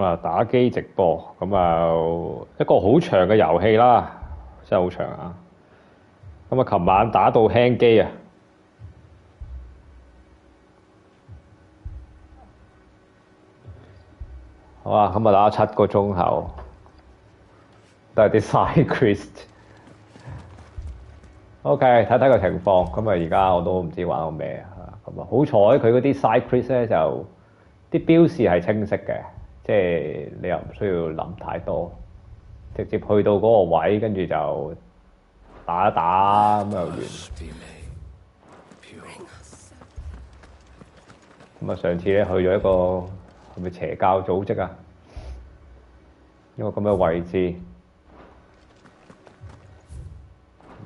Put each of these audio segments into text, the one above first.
啊打機直播，咁啊一個好長嘅遊戲啦，真係好長啊！咁啊，琴晚打到輕機啊！好啊，咁啊打咗7個鐘頭，都係啲 side quest。OK，睇睇個情況。咁啊，而家我都唔知玩到咩啊。咁啊，好彩佢嗰啲 side quest 咧就啲標示係清晰嘅，即係你又唔需要諗太多，直接去到嗰個位，跟住就打一打咁就完。咁啊，上次咧去咗一個係咪邪教組織啊？一個咁嘅位置，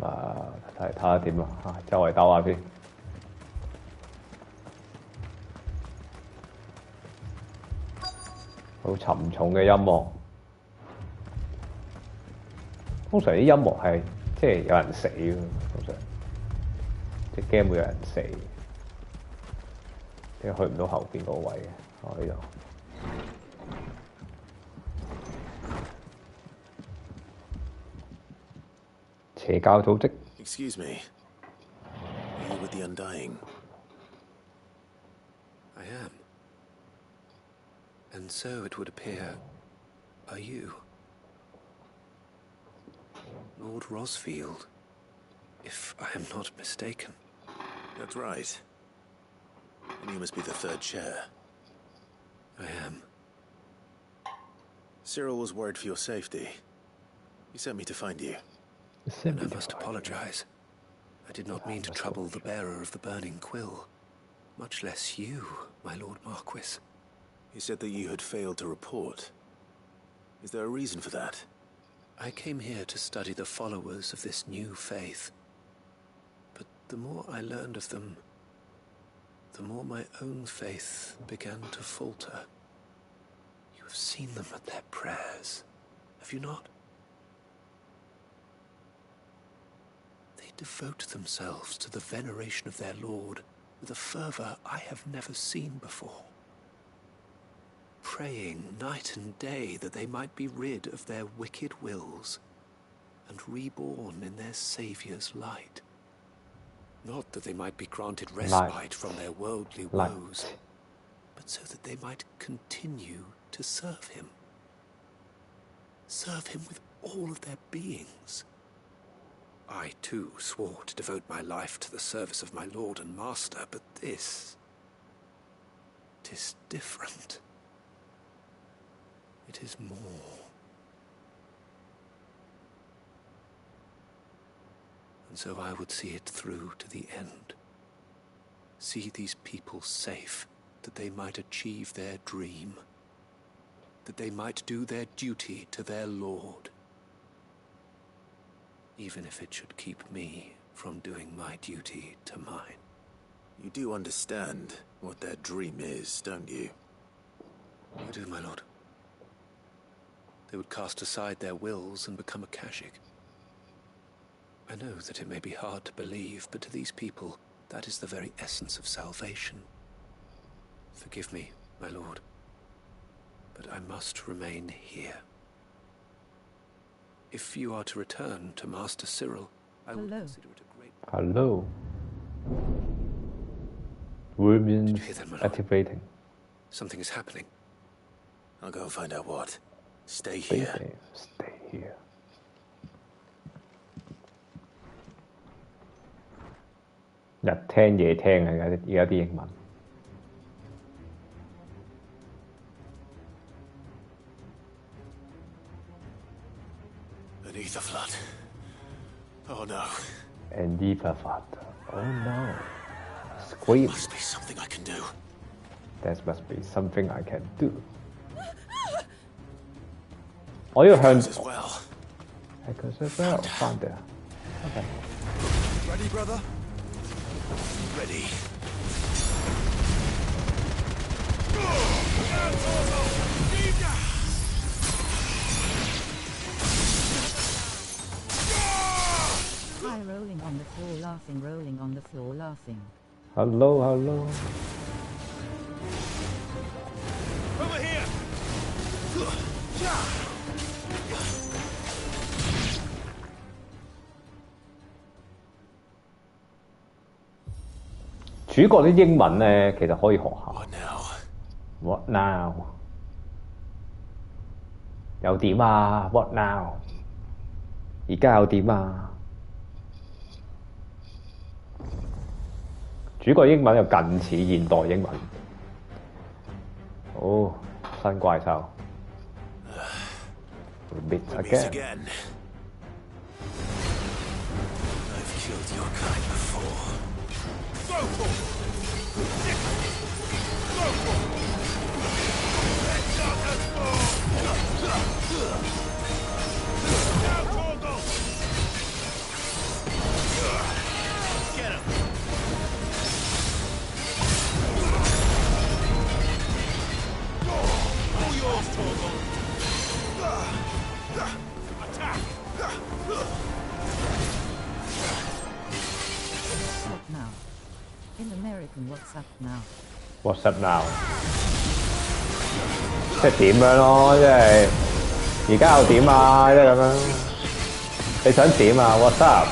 啊睇下點啊！周圍兜下先。好沉重嘅音樂，通常啲音樂係即係有人死嘅，通常隻 game 會有人死，即係去唔到後邊嗰個位嘅。呢度邪教組織。Excuse me. Are you with the Undying? I am. And so it would appear, are you? Lord Rosfield, if I am not mistaken. That's right. And you must be the third chair. I am. Cyril was worried for your safety. He sent me to find you. And I must apologize. I did not mean to trouble the bearer of the burning quill, much less you, my Lord Marquis. He said that you had failed to report. Is there a reason for that? I came here to study the followers of this new faith. But the more I learned of them, the more my own faith began to falter. You have seen them at their prayers, have you not? They devote themselves to the veneration of their Lord with a fervor I have never seen before. Praying night and day that they might be rid of their wicked wills and reborn in their Saviour's light. Not that they might be granted respite from their worldly woes, but so that they might continue to serve him. Serve him with all of their beings. I too swore to devote my life to the service of my Lord and Master, but this... 'tis different. It is more. And so I would see it through to the end. See these people safe, that they might achieve their dream. That they might do their duty to their Lord. Even if it should keep me from doing my duty to mine. You do understand what their dream is, don't you? I do, my lord. They would cast aside their wills and become a Kashik. I know that it may be hard to believe, but to these people, that is the very essence of salvation. Forgive me, my lord, but I must remain here. If you are to return to Master Cyril, I will consider it a great... Hello. Rubians Did you hear that, my lord? activating. Something is happening. I'll go and find out what. Stay here. Stay here. 日聽夜聽啊！而家啲英文。Beneath the flood. Oh no. Beneath the flood. Oh no. Scream. Must be something I can do. That must be something I can do. 我要向 as well. Echoes as well. Found it. Okay. Ready, brother? Ready. Hi, rolling on the floor, laughing, rolling on the floor, laughing. Hello, hello. Over here! 主角啲英文咧，其實可以學下。 What now? What now？ 又點啊 ？What now？ 而家又點啊？主角英文又近似現代英文。哦，新怪獸。Meet Meet again。 again. I've killed your kind before. Get him. All yours, Torgal. Attack. What now? In American, what's up now? What's up now？ 即係點樣咯？即係而家又點啊？即係咁樣。你想點啊 ？What's up？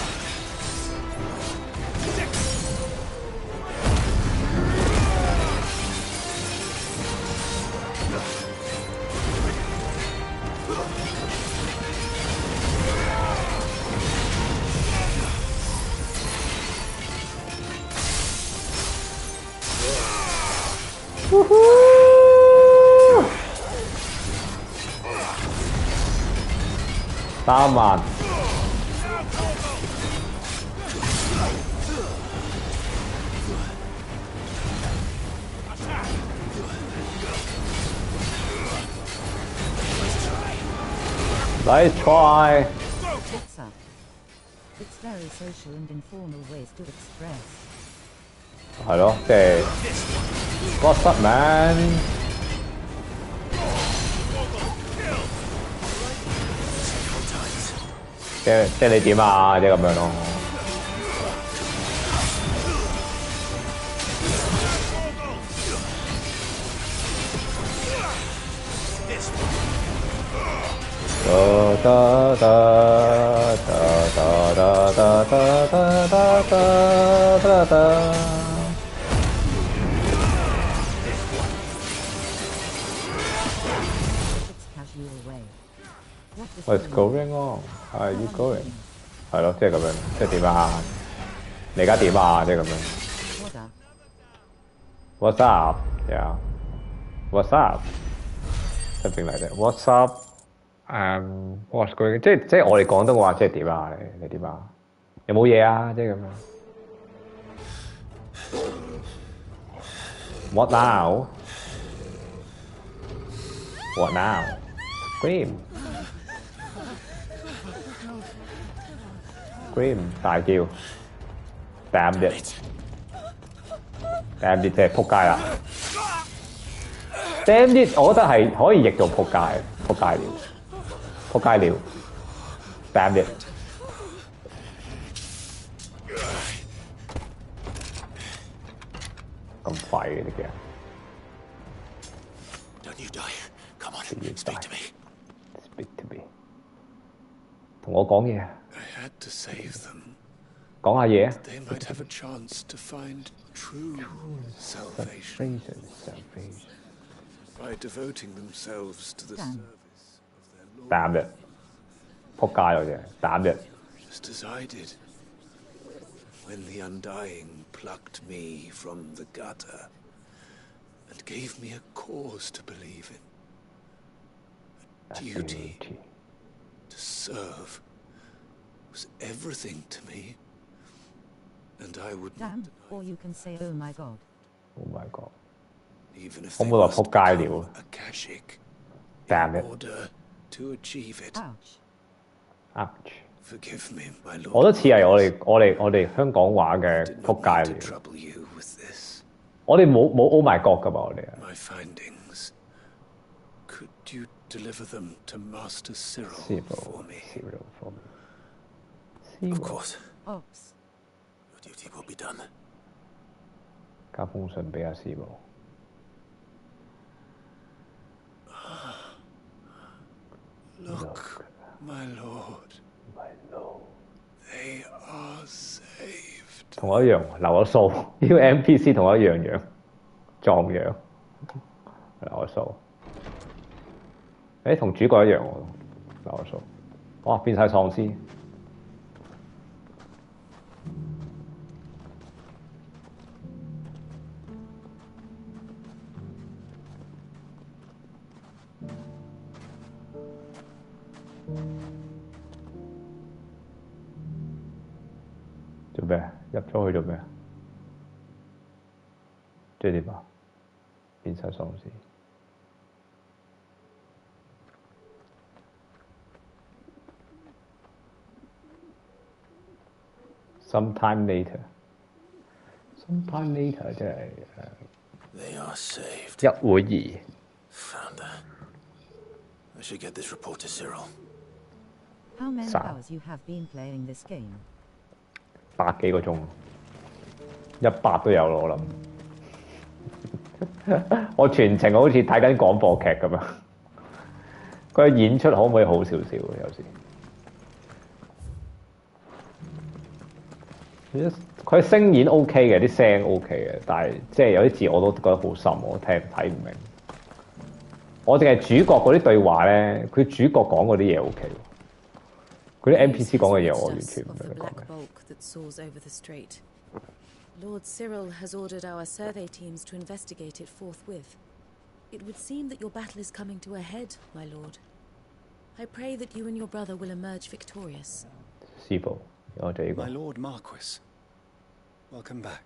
3萬。 Nice try。 What's up? It's very social and informal ways to express. 係咯，即係 What's up man？ 即係你點啊？即係咁樣咯。da da da da da da da da da da da da。 It's casual way. What is What's going on? How are you going？ 係咯，即係咁樣，即係點啊？你而家點啊？即係咁樣。 What up? What's up? Yeah. What's up? Something like that. What's up? What's going? 即係我哋廣東話，即係點啊？你點啊？有冇嘢啊？即係咁樣。What now? What now? Scream! Scream! 大叫 ！Damn it! Damn it！ 即係撲街啦！ Damn it！ 我覺得係可以譯做撲街，撲街了，撲街了。Damn it！ 咁快嘅啲嘅。 Don't you die. Come on, you speak die. to me. Speak to me。同我講嘢， I had to save them. 講下嘢啊 They might have a chance to find true salvation Salvation。 by devoting themselves to the Damn. service of their Lord, Damn it！ 撲街咯啫，Damn it！ just as I did when the Undying plucked me from the gutter and gave me a cause to believe in, a duty to serve was everything to me, and I would not Damn. deny Or you can say, oh my god. Oh my god！ even if可 they 唔可以話 must 撲街 become 了 Akashic？Damn in it！ order to achieve it. Ouch. Ouch！ Forgive me, my lord. 我覺得似係我哋香港話嘅 Did 撲 not 街 mean to 了。 trouble you with this. 我哋冇 Oh my god 噶嘛，我哋。 My findings. Could you deliver them to Master Cyril for me? Cyril for me。 Of course. Ops. Your duty will be done. 交封信俾阿師母。Look, my lord, 係咯， they are saved. 同我一樣留咗數，呢個 NPC 同我一樣樣，壯樣，留咗數。誒，同主角一樣喎，留咗數。哇，變晒喪屍。做咩？入咗去做咩？即係點啊？變晒喪屍。Sometime later， sometime later 即係 They are saved. 一會兒。 Found her. I should get this report to Cyril. How many Sao? hours you have been playing this game? 百幾個鐘，100都有咯，我諗。我全程好似睇緊廣播劇咁樣。佢嘅演出可唔可以好少少？有時佢聲演 OK 嘅，啲聲 OK 嘅，但係即係有啲字我都覺得好深，我睇唔明。我淨係主角嗰啲對話咧，佢主角講嗰啲嘢 OK 喎。嗰啲 NPC 講嘅嘢我完全唔明佢講咩。 Lord Cyril has ordered our survey teams to investigate it forthwith. It would seem that your battle is coming to a head, my lord. I pray that you and your brother will emerge victorious. 師傅，我哋呢個 My lord Marquis, welcome back.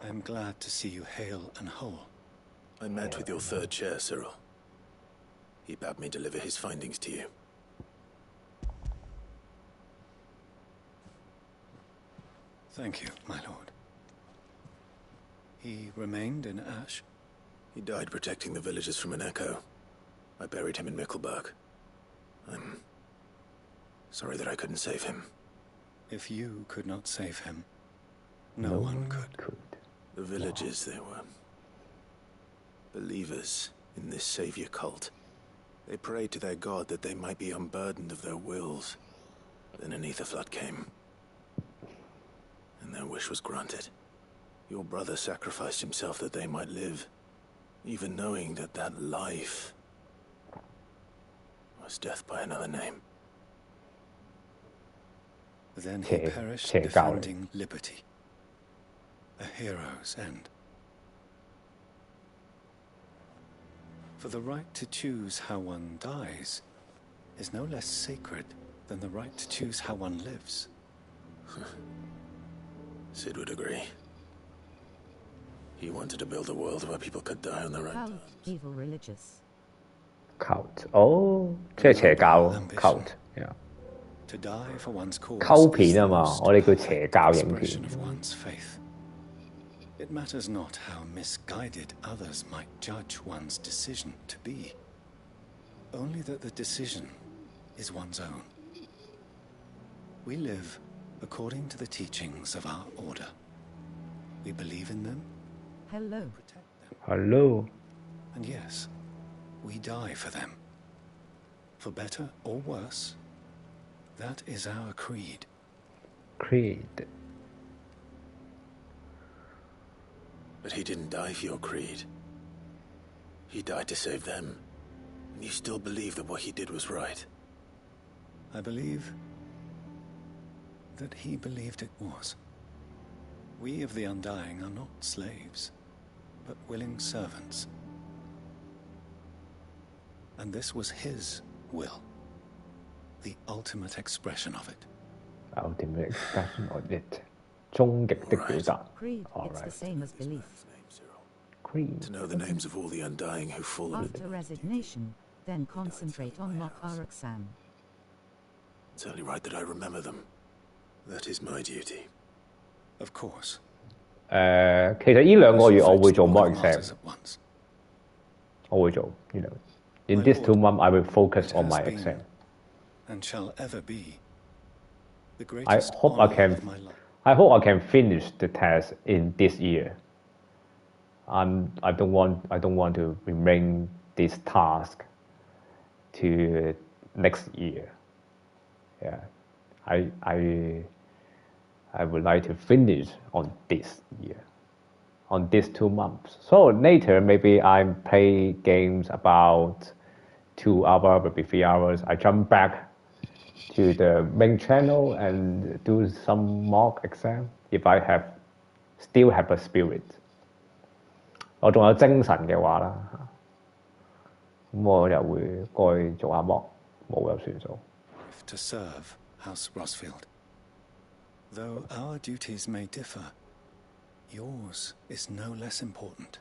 I am glad to see you hale and whole. I met with your third chair, Cyril. He bade me deliver his findings to you. Thank you, my lord. He remained in Ash? He died protecting the villagers from an echo. I buried him in Mickelberg. I'm sorry that I couldn't save him. If you could not save him, no one could. The villagers, they were believers in this savior cult. They prayed to their god that they might be unburdened of their wills. Then an ether flood came, and their wish was granted. Your brother sacrificed himself that they might live, even knowing that that life was death by another name. Then he perished Che Gao. defending liberty. A hero's end. For the right to choose how one dies is no less sacred than the right to choose how one lives. Sid would agree. He wanted to build a world where people could die on their own Cult, terms. evil religious. cult，哦，即係邪教 cult，yeah。 To die for one's cause 溝片 is the 啊嘛， most 我哋叫邪教影片 expression。of one's faith. It matters not how misguided others might judge one's decision to be, only that the decision is one's own. We live according to the teachings of our order. We believe in them, Hello. protect them, Hello， and yes, we die for them. For better or worse, that is our creed. Creed， But he didn't die for your creed. He died to save them. And you still believe that what he did was right. I believe that he believed it was. We of the Undying are not slaves, but willing servants. And this was his will, the ultimate expression of it. ultimate expression of it，終極的表達。 Creed, it's the Alright. same as belief. Name, Cyril. Creed， To know the names of all the Undying who've fallen. After resignation, then concentrate on Mok Aruxan. It's only right that I remember them. That is my duty. Of course. 其實呢2個月我會做 All mock the masters exam， at once. 我會做呢兩。In this 2 months, I will focus It on has my been exam. and shall ever be the I greatest hope I honor can. of my life. I hope I can finish the test in this year. I don't want to remain this task to next year. Yeah, I would like to finish on this year, on these 2 months. So later maybe I play games about 2 hours, maybe 3 hours. I jump back to the main channel and do some mock exam if I still have a spirit. 我仲有精神嘅話啦，咁我又會過去做下 mock，冇就算數。To serve House Rosfield. Though our duties may differ, yours is no less important.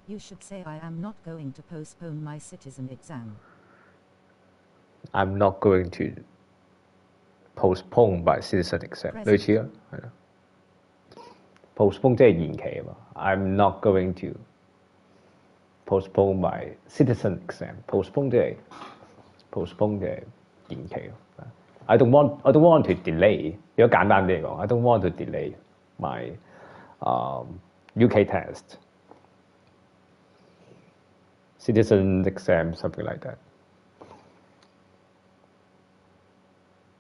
You should say I am not going to postpone my citizen exam. I'm not going to postpone my citizen exam， 類似啊，係啦。postpone 即係延期啊嘛。I'm not going to postpone my citizen exam。postpone 即係延期咯。I don't want to delay。如果簡單啲嚟講 ，I don't want to delay my UK test, citizen exam, something like that。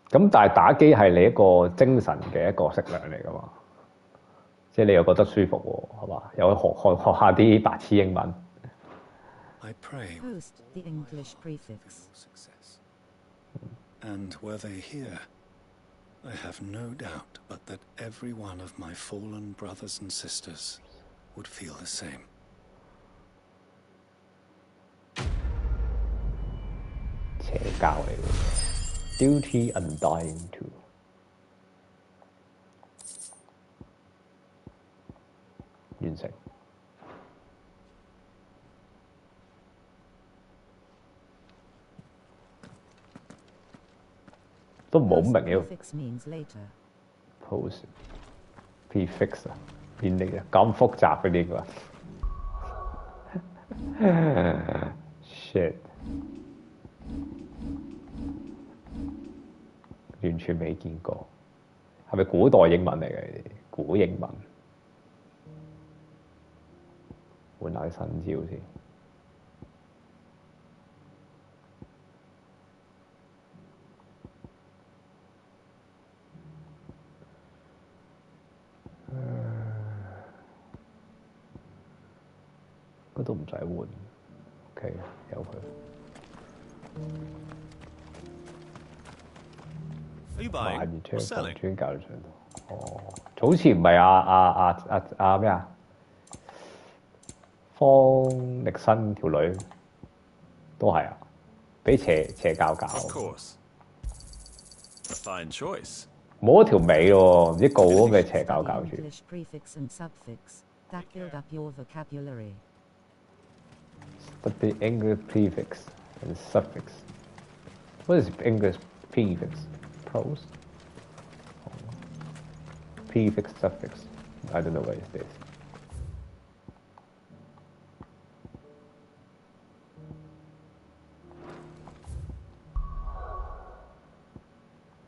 咁但係打機係你一個精神嘅一個食糧嚟㗎嘛，即係你又覺得舒服喎，係嘛？又學下啲白痴英文。I pray Post the English prefix. success. And were they here, I have no doubt but that every one of my fallen brothers and sisters would feel the same. 邪教嚟嘅。Duty Undying 2。完成。都唔好明嘅 Prefix means later. post prefix 啊，變嚟嘅咁複雜嘅呢個。shit。完全未見過，係咪古代英文嚟嘅？古英文，換下新招先。嗰度唔使換 ，OK， 由佢。買完出去放磚教上度。哦，好似唔係咩啊？方力申條女都係啊，俾邪教搞。Of course. A fine choice. 冇一條尾喎，唔知告嗰咩邪教搞住。English prefix and suffix that build up your vocabulary. Study English prefix and suffix. What is English prefix? Pros? Prefix, suffix. I don't know what is this.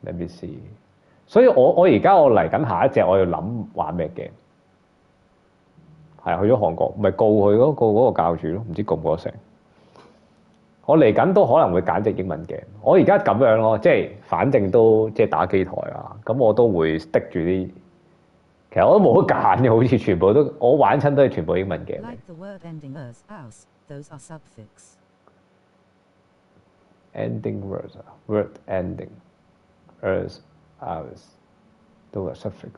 Let me see. 所以我而家嚟緊下一隻，我要諗玩咩 game。係去咗韓國，咪告佢嗰個教主咯，唔知告唔告得成。我嚟緊都可能會揀隻英文 game。我而家咁樣咯，即係反正都即係打機台啊，咁我都會 stick 住啲。其實我都冇得揀嘅，好似全部都我玩親都係全部英文 game。 Like the word ending as, aus, those are suffix. Ending words 啊 ，word ending, as, ours， 都係 suffix。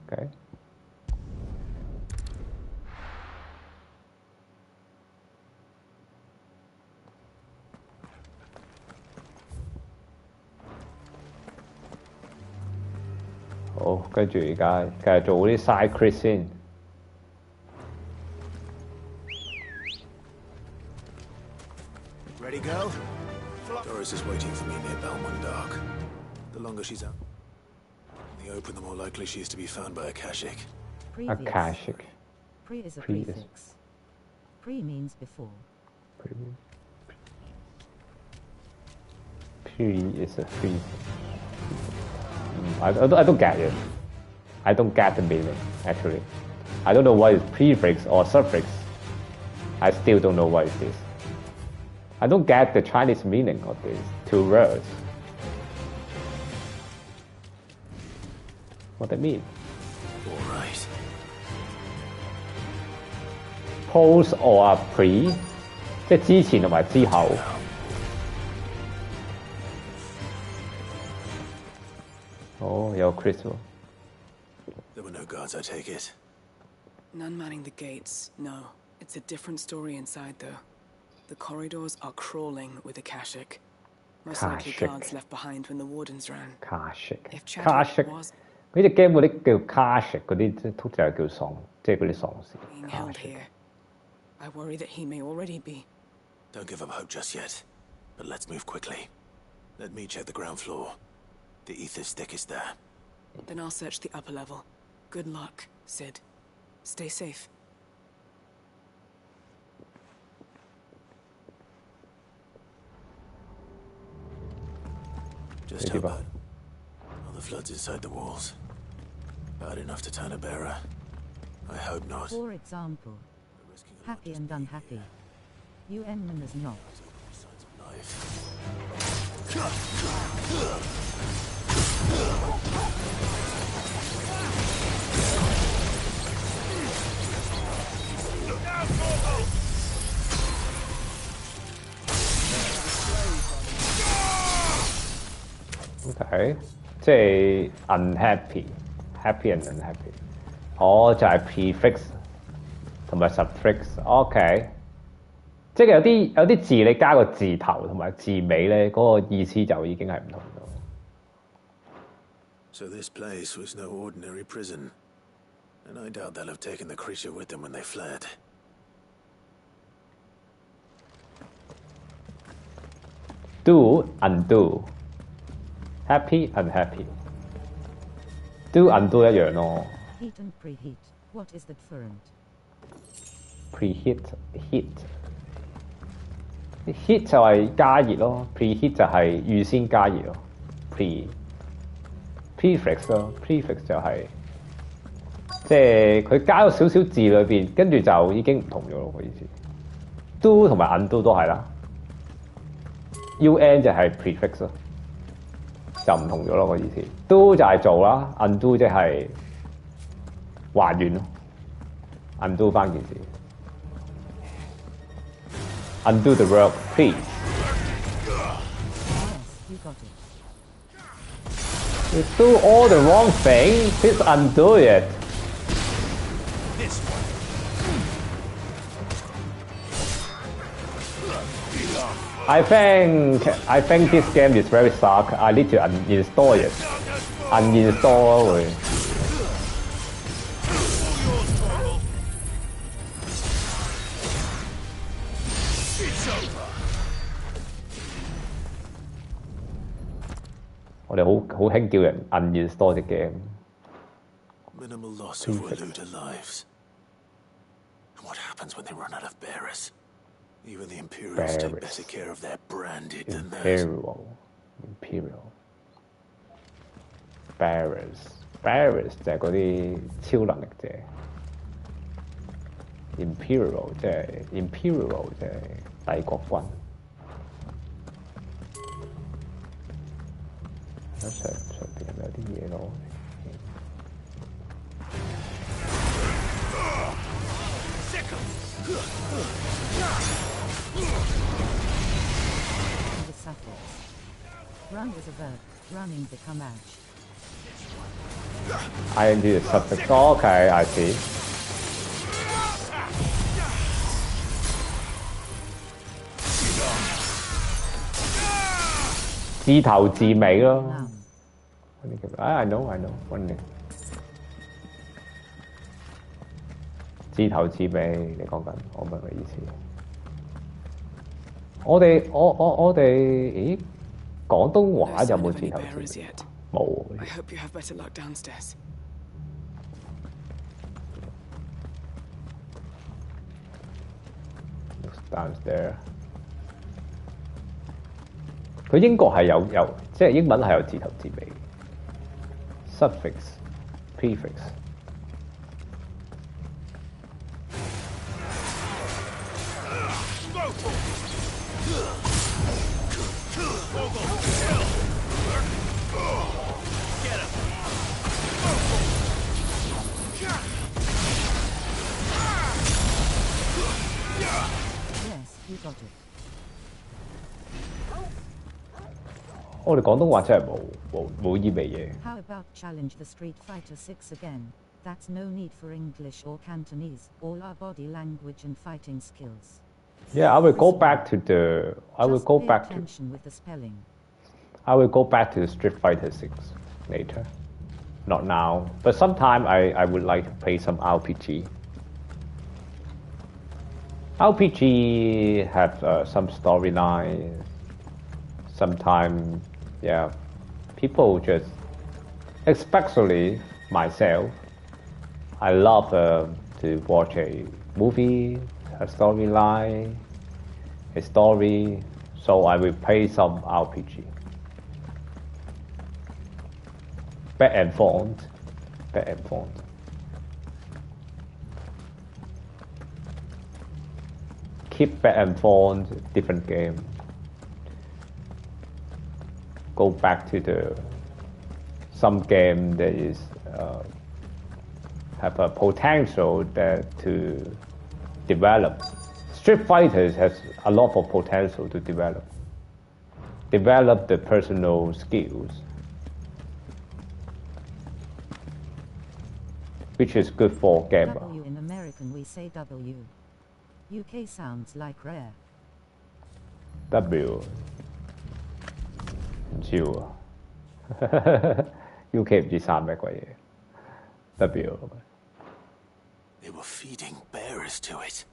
Okay。好，跟住而家繼續做啲 side quest 先。Ready, go? Doris is waiting for me near Balmond Dark. The longer she's out in the open, the more likely she is to be found by Akashic. Previous. Akashic. Pre is a Pre is- prefix. Pre means before. Pre is a free. I don't get it. I don't get the meaning actually. I don't know what is prefix or suffix. I still don't know what is this. I don't get the Chinese meaning of these two words. What they mean? All right. Post or pre， 即係之前同埋之後。哦，有 Chris 喎。There were no guards, I take it. None manning the gates, no. It's a different story inside, though. The corridors are crawling with Akashic. Most likely Akashic. guards left behind when the wardens ran. If Akashic， Chadwick was 嗰隻 game 嗰啲叫 Akashic 嗰啲，即係通常係叫喪，即係嗰啲喪屍。 being held here, I worry that he may already be. Don't give up hope just yet. But let's move quickly. Let me check the ground floor. The ether stick is there. Then I'll search the upper level. Good luck, Sid. Stay safe. Just Thank you, how Bob. bad? Are the floods inside the walls? Bad enough to turn a bearer? I hope not. For example, Risking a lot happy just and being unhappy. UN members not. signs of life. OK， 即係 unhappy，happy and unhappy。哦，就係 prefix 同埋 suffix。OK， 即係有啲字你加個字頭同埋字尾咧，嗰、個意思就已經係唔同咗。So this place was no ordinary prison. And I doubt they'll have taken the creature with them when they fled. Do undo。Happy unhappy。Do undo 一樣咯。 Heat and preheat. What is the different? Preheat heat 就係加熱咯 ，preheat 就係預先加熱咯。prefix 咯 ，prefix 就係、即係佢加咗少少字裏邊，跟住就已經唔同咗咯個意思。Do 同埋 undo 都係啦。UN 就係 prefix 咯，就唔同咗咯個意思。Do 就係做啦 ，undo 即係還原咯 ，undo 翻件事。Undo the work, please. Yes, you got it. You do all the wrong thing, please undo it. I think this game is very suck. I need to uninstall it. Uninstall 會。我哋好興叫人 uninstall 隻 game。 Minimal loss of Waluda lives. And what happens when they run out of bearers? Even the Imperials take Bearers. better care of their branded than theirs. Imperial Bearers 就係嗰啲超能力者。Imperial 即係帝國軍。上邊係咪有啲嘢咯？ The suffix. Run is a verb. Running become ash. ING is suffix. Okay, I see. 字頭字尾咯。 I know. 字頭字尾，你講緊，我明你意思。我哋，咦？廣東話 No 有 sign 冇 of 字 any 頭字 bearers 尾？ yet. 冇。 I hope you have better luck downstairs. Downstairs。佢英國係有，即係英文係有字頭字尾。Suffix、prefix。我哋廣東話真係冇依味嘢。 How about challenge the Street Fighter 6 again? That's no need for English or Cantonese, all our body language and fighting skills. Yeah, I will go back to the. I will Just go pay back to. attention with the spelling. I will go back to Street Fighter 6 later. Not now, but sometime I would like to play some RPG. RPG have some storyline. Sometimes, yeah, people just, especially myself, I love to watch a movie, a storyline, a story, so I will play some RPG. Back and forth. Keep back and forth, different game. Go back to some game that is have a potential that to develop. Street Fighters has a lot of potential to develop. Develop the personal skills, which is good for gamer. W in American we say W. UK sounds like rare. W 唔知喎，UK 唔知生咩鬼嘢 W They were feeding bearers to it.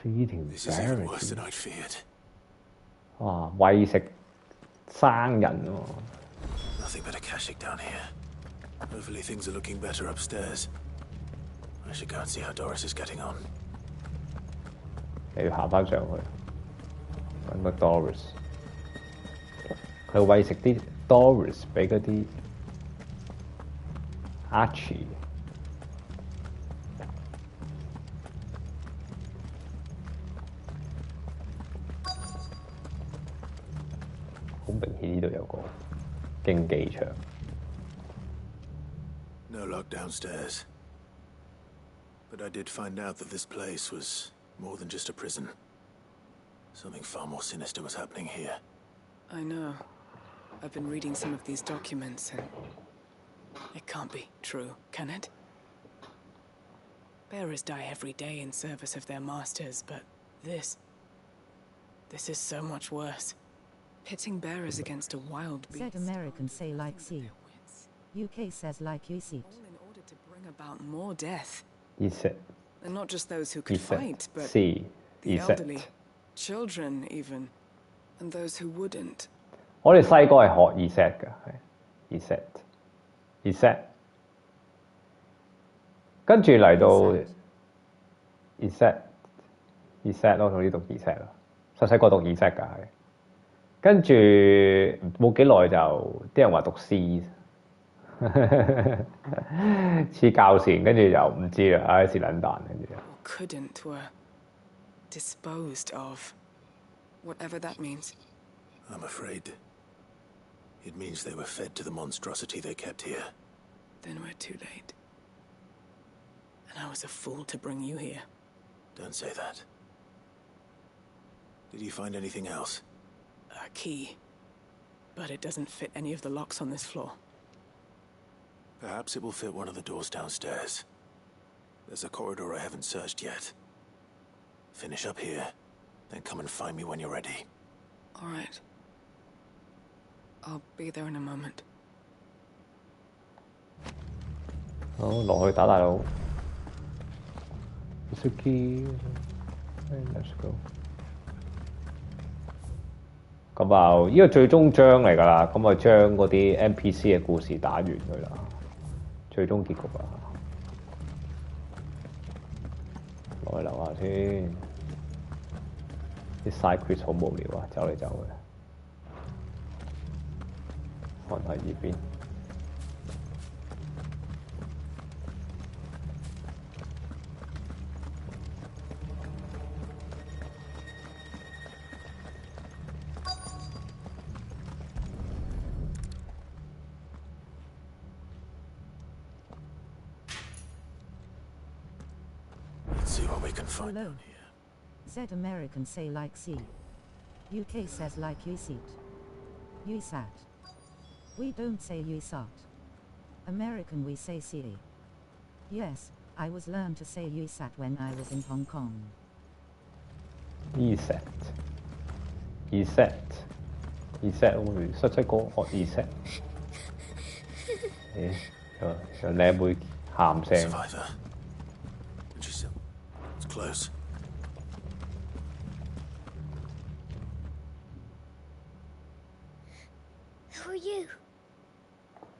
feeding This is even worse bears than I'd feared. 哇餵食生人喎 Nothing but a Kashyyyk down here. Hopefully things are looking better upstairs. I should go and see how Doris is getting on. 你要行翻上去揾個 Doris，佢餵食啲 Doris 俾嗰啲 Archie。好明顯呢度有個競技場。 No luck downstairs. But I did find out that this place was more than just a prison. Something far more sinister was happening here. I know. I've been reading some of these documents and... It can't be true, can it? Bearers die every day in service of their masters, but this... This is so much worse. Pitting bearers against a wild beast... Said American say like C. UK says like you see. All in order to bring about more death. 意識 And not just those who 意 could 識 fight, but 是 the 意識。 elderly, children even, and those who wouldn't. 我哋細個係學 reset 㗎，係 reset，跟住嚟到 reset 咯，同呢讀 reset 咯，細個讀 reset 㗎係，跟住冇幾耐就啲人話讀 C， 黐教線，跟住又唔知啦，唉是撚蛋跟住。 Couldn't were disposed of. Whatever that means. I'm afraid it means they were fed to the monstrosity they kept here. Then we're too late. And I was a fool to bring you here. Don't say that. Did you find anything else? A key. But it doesn't fit any of the locks on this floor. Perhaps it will fit one of the doors downstairs. There's a corridor I haven't searched yet. Finish up here, then come and find me when you're ready. All right. I'll be there in a moment. 好，落去打大佬。Suki， let's go。咁啊，呢個最終章嚟㗎啦，咁啊將嗰啲 NPC 嘅故事打完佢啦，最終結局啊。落去樓下先，啲 side quest 好無聊啊，走嚟走去。看下呢邊。Let's see what we can find Hello. down here. Said American say like C. UK says like you see. USAT. We don't say USAT. American we say CE. Yes, I was learned to say USAT when I was in Hong Kong. ESET ESET 會塞塞個學 ESET 有靚妹喊聲 Survivor. Just, it's close. Who are you?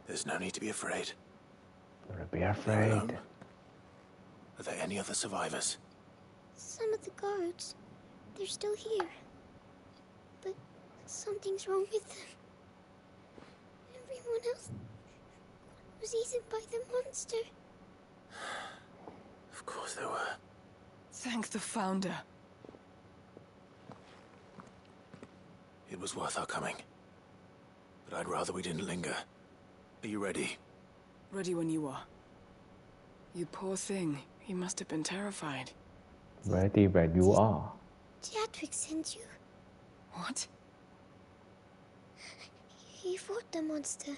There's no need to be afraid. Don't be You're afraid. alone. Are there any other survivors? Some of the guards. They're still here. But something's wrong with them. Everyone else was eaten by the monster. Of course there were. Thank the Founder. It was worth our coming. But I'd rather we didn't linger. Are you ready? Ready when you are. You poor thing. You must have been terrified. Ready when you are. Chadwick sent you. What? He fought the monster.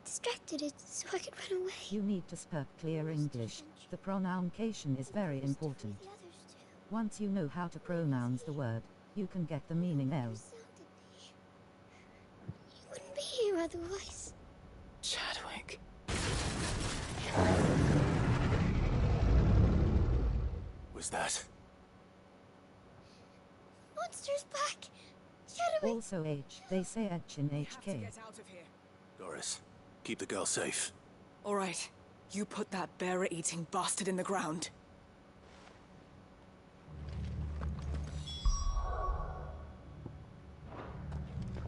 Distracted it so I could run away. You need to speak clear English. The pronunciation is very important. The others too. Once you know how to pronounce the word, you can get the meaning L. Sounded me. You wouldn't be here otherwise. Chadwick. Was that? Monster's back. Chadwick. Also H, they say H in HK. Get out of here. Doris, keep the girl safe. All right. You put that bearer-eating bastard in the ground.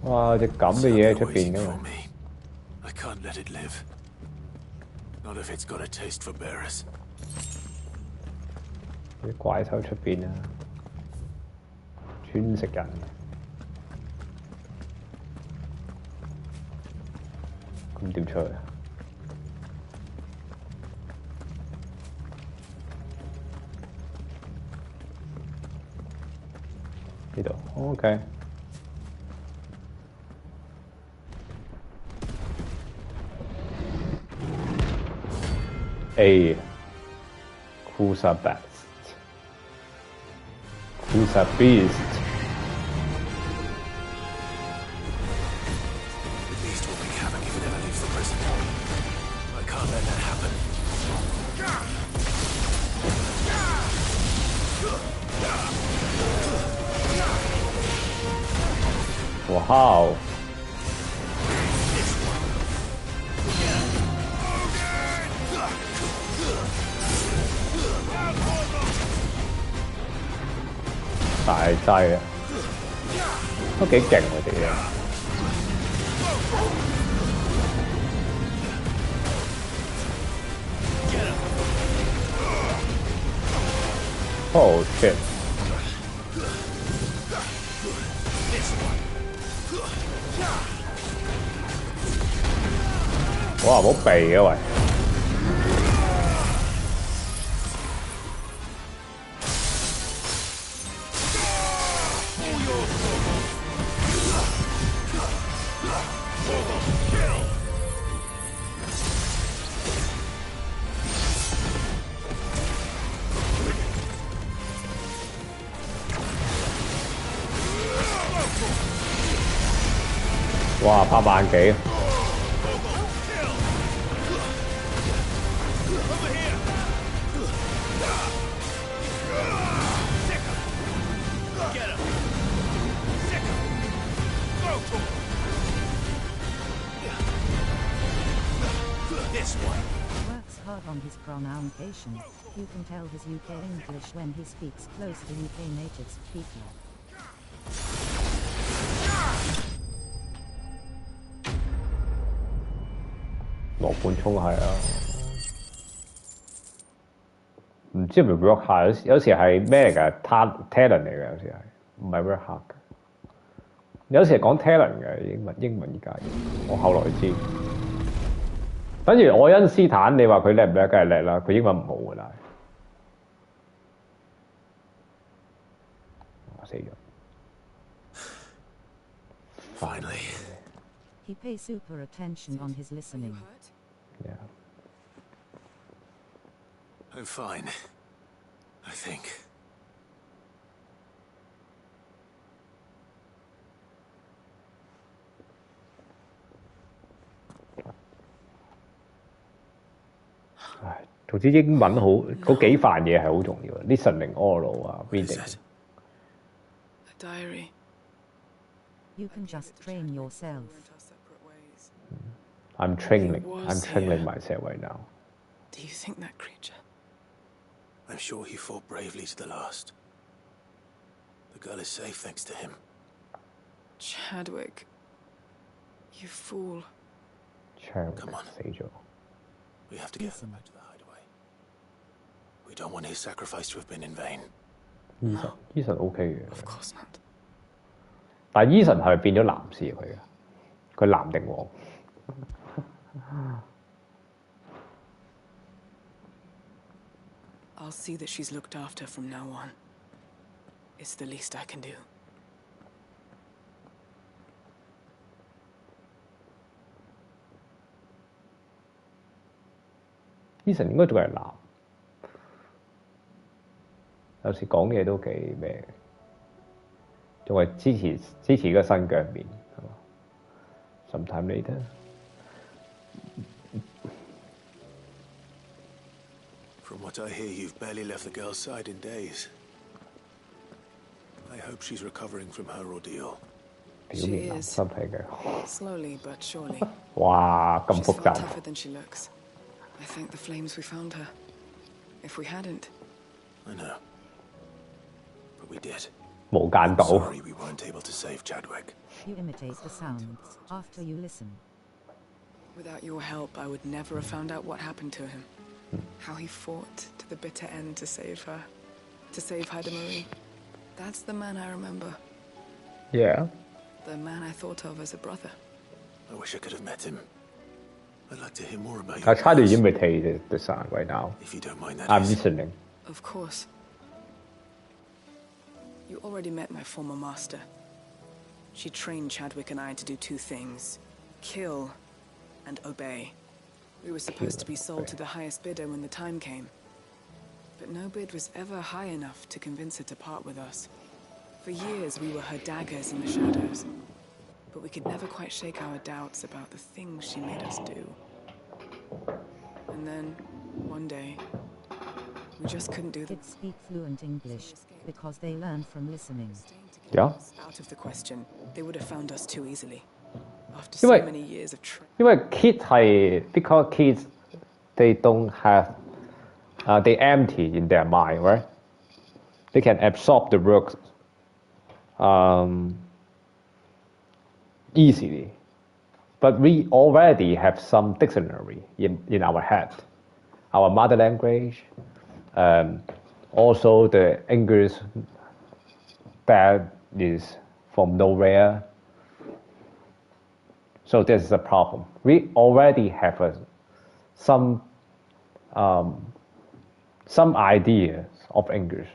Wow, 隻咁嘅嘢喺出邊 Something 㗎 waiting 嘛 for me. I can't let it live. Not if it's got a taste for bearers. 啲怪獸出邊啊，專食人。咁點出去啊？呢度 OK。A Kusa Best Kusa Beast The beast will wreak havoc if it ever leaves the prison. I can't let that happen. Wow 大劑啊，都幾勁佢哋啊！Oh shit！ 哇，冇避啊喂！哇，8萬幾！ Works hard on his pronunciation. You can tell his UK English when he speaks close to UK native speaker. 羅冠聰係啊，唔知係咪 work hard？有時係咩嚟㗎？talent 嚟嘅，有時係唔係 work hard 嘅？有時係講 talent 嘅英文而家，我後來知。等於愛因斯坦，你話佢叻唔叻？梗係叻啦，佢英文唔好㗎啦。死咗！ Finally. He pays super attention on his listening. Yeah. I'm fine. I think.唉，總之英文好嗰幾範嘢係好重要嘅，listening、oral 啊、What is reading。 it? A diary. You can just train yourself. Went our separate ways. I'm training. It was I'm training here. myself right now. Do you think that creature? I'm sure he fought bravely to the last. The girl is safe thanks to him. Chadwick. You fool. Charles Come on. 死咗。 We have to get him back to the hideaway. We don't want his sacrifice to have been in vain. Ethan OK 嘅， Of course not. 但係 Ethan 係咪變咗男士佢嘅？佢男定王？ I'll see that she's looked after from now on. It's the least I can do. Ethan 應該仲係男，有時講嘢都幾咩，仲係支持個新腳面係嘛？Sometime later。 From what I hear, you've barely left the girl's side in days. I hope she's recovering from her ordeal. 表面男心係嘅， Slowly but surely. 哇咁 She's 複 far 雜。 tougher than she looks. I thank the flames we found her. If we hadn't, I know. But we did. 無間道。 Sorry we weren't able to save Chadwick. You imitate the sounds after you listen. without your help, I would never have found out what happened to him. How he fought to the bitter end to save her. To save Haida Marie. That's the man I remember. Yeah. The man I thought of as a brother. I wish I could have met him. I'd like to hear more about I your try to past, imitate the sound right now. if you don't mind that I'm is. listening. Of course. You already met my former master. She trained Chadwick and I to do two things. Kill and obey. We were supposed to be sold to the highest bidder when the time came. But no bid was ever high enough to convince her to part with us. For years we were her daggers in the shadows. But we could never quite shake our doubts about the things she made us do. And then, one day, we just couldn't do them. Kids speak fluent English because they learn from listening. Yeah. Out of the question, they would have found us too easily. After 因 so 為 many years of training. 因為 kid 係 because kids they don't have they empty in their mind, right? They can absorb the work easily. But we already have some dictionary in our head, our mother language, also the English that is from nowhere. So this is a problem. We already have some ideas of English,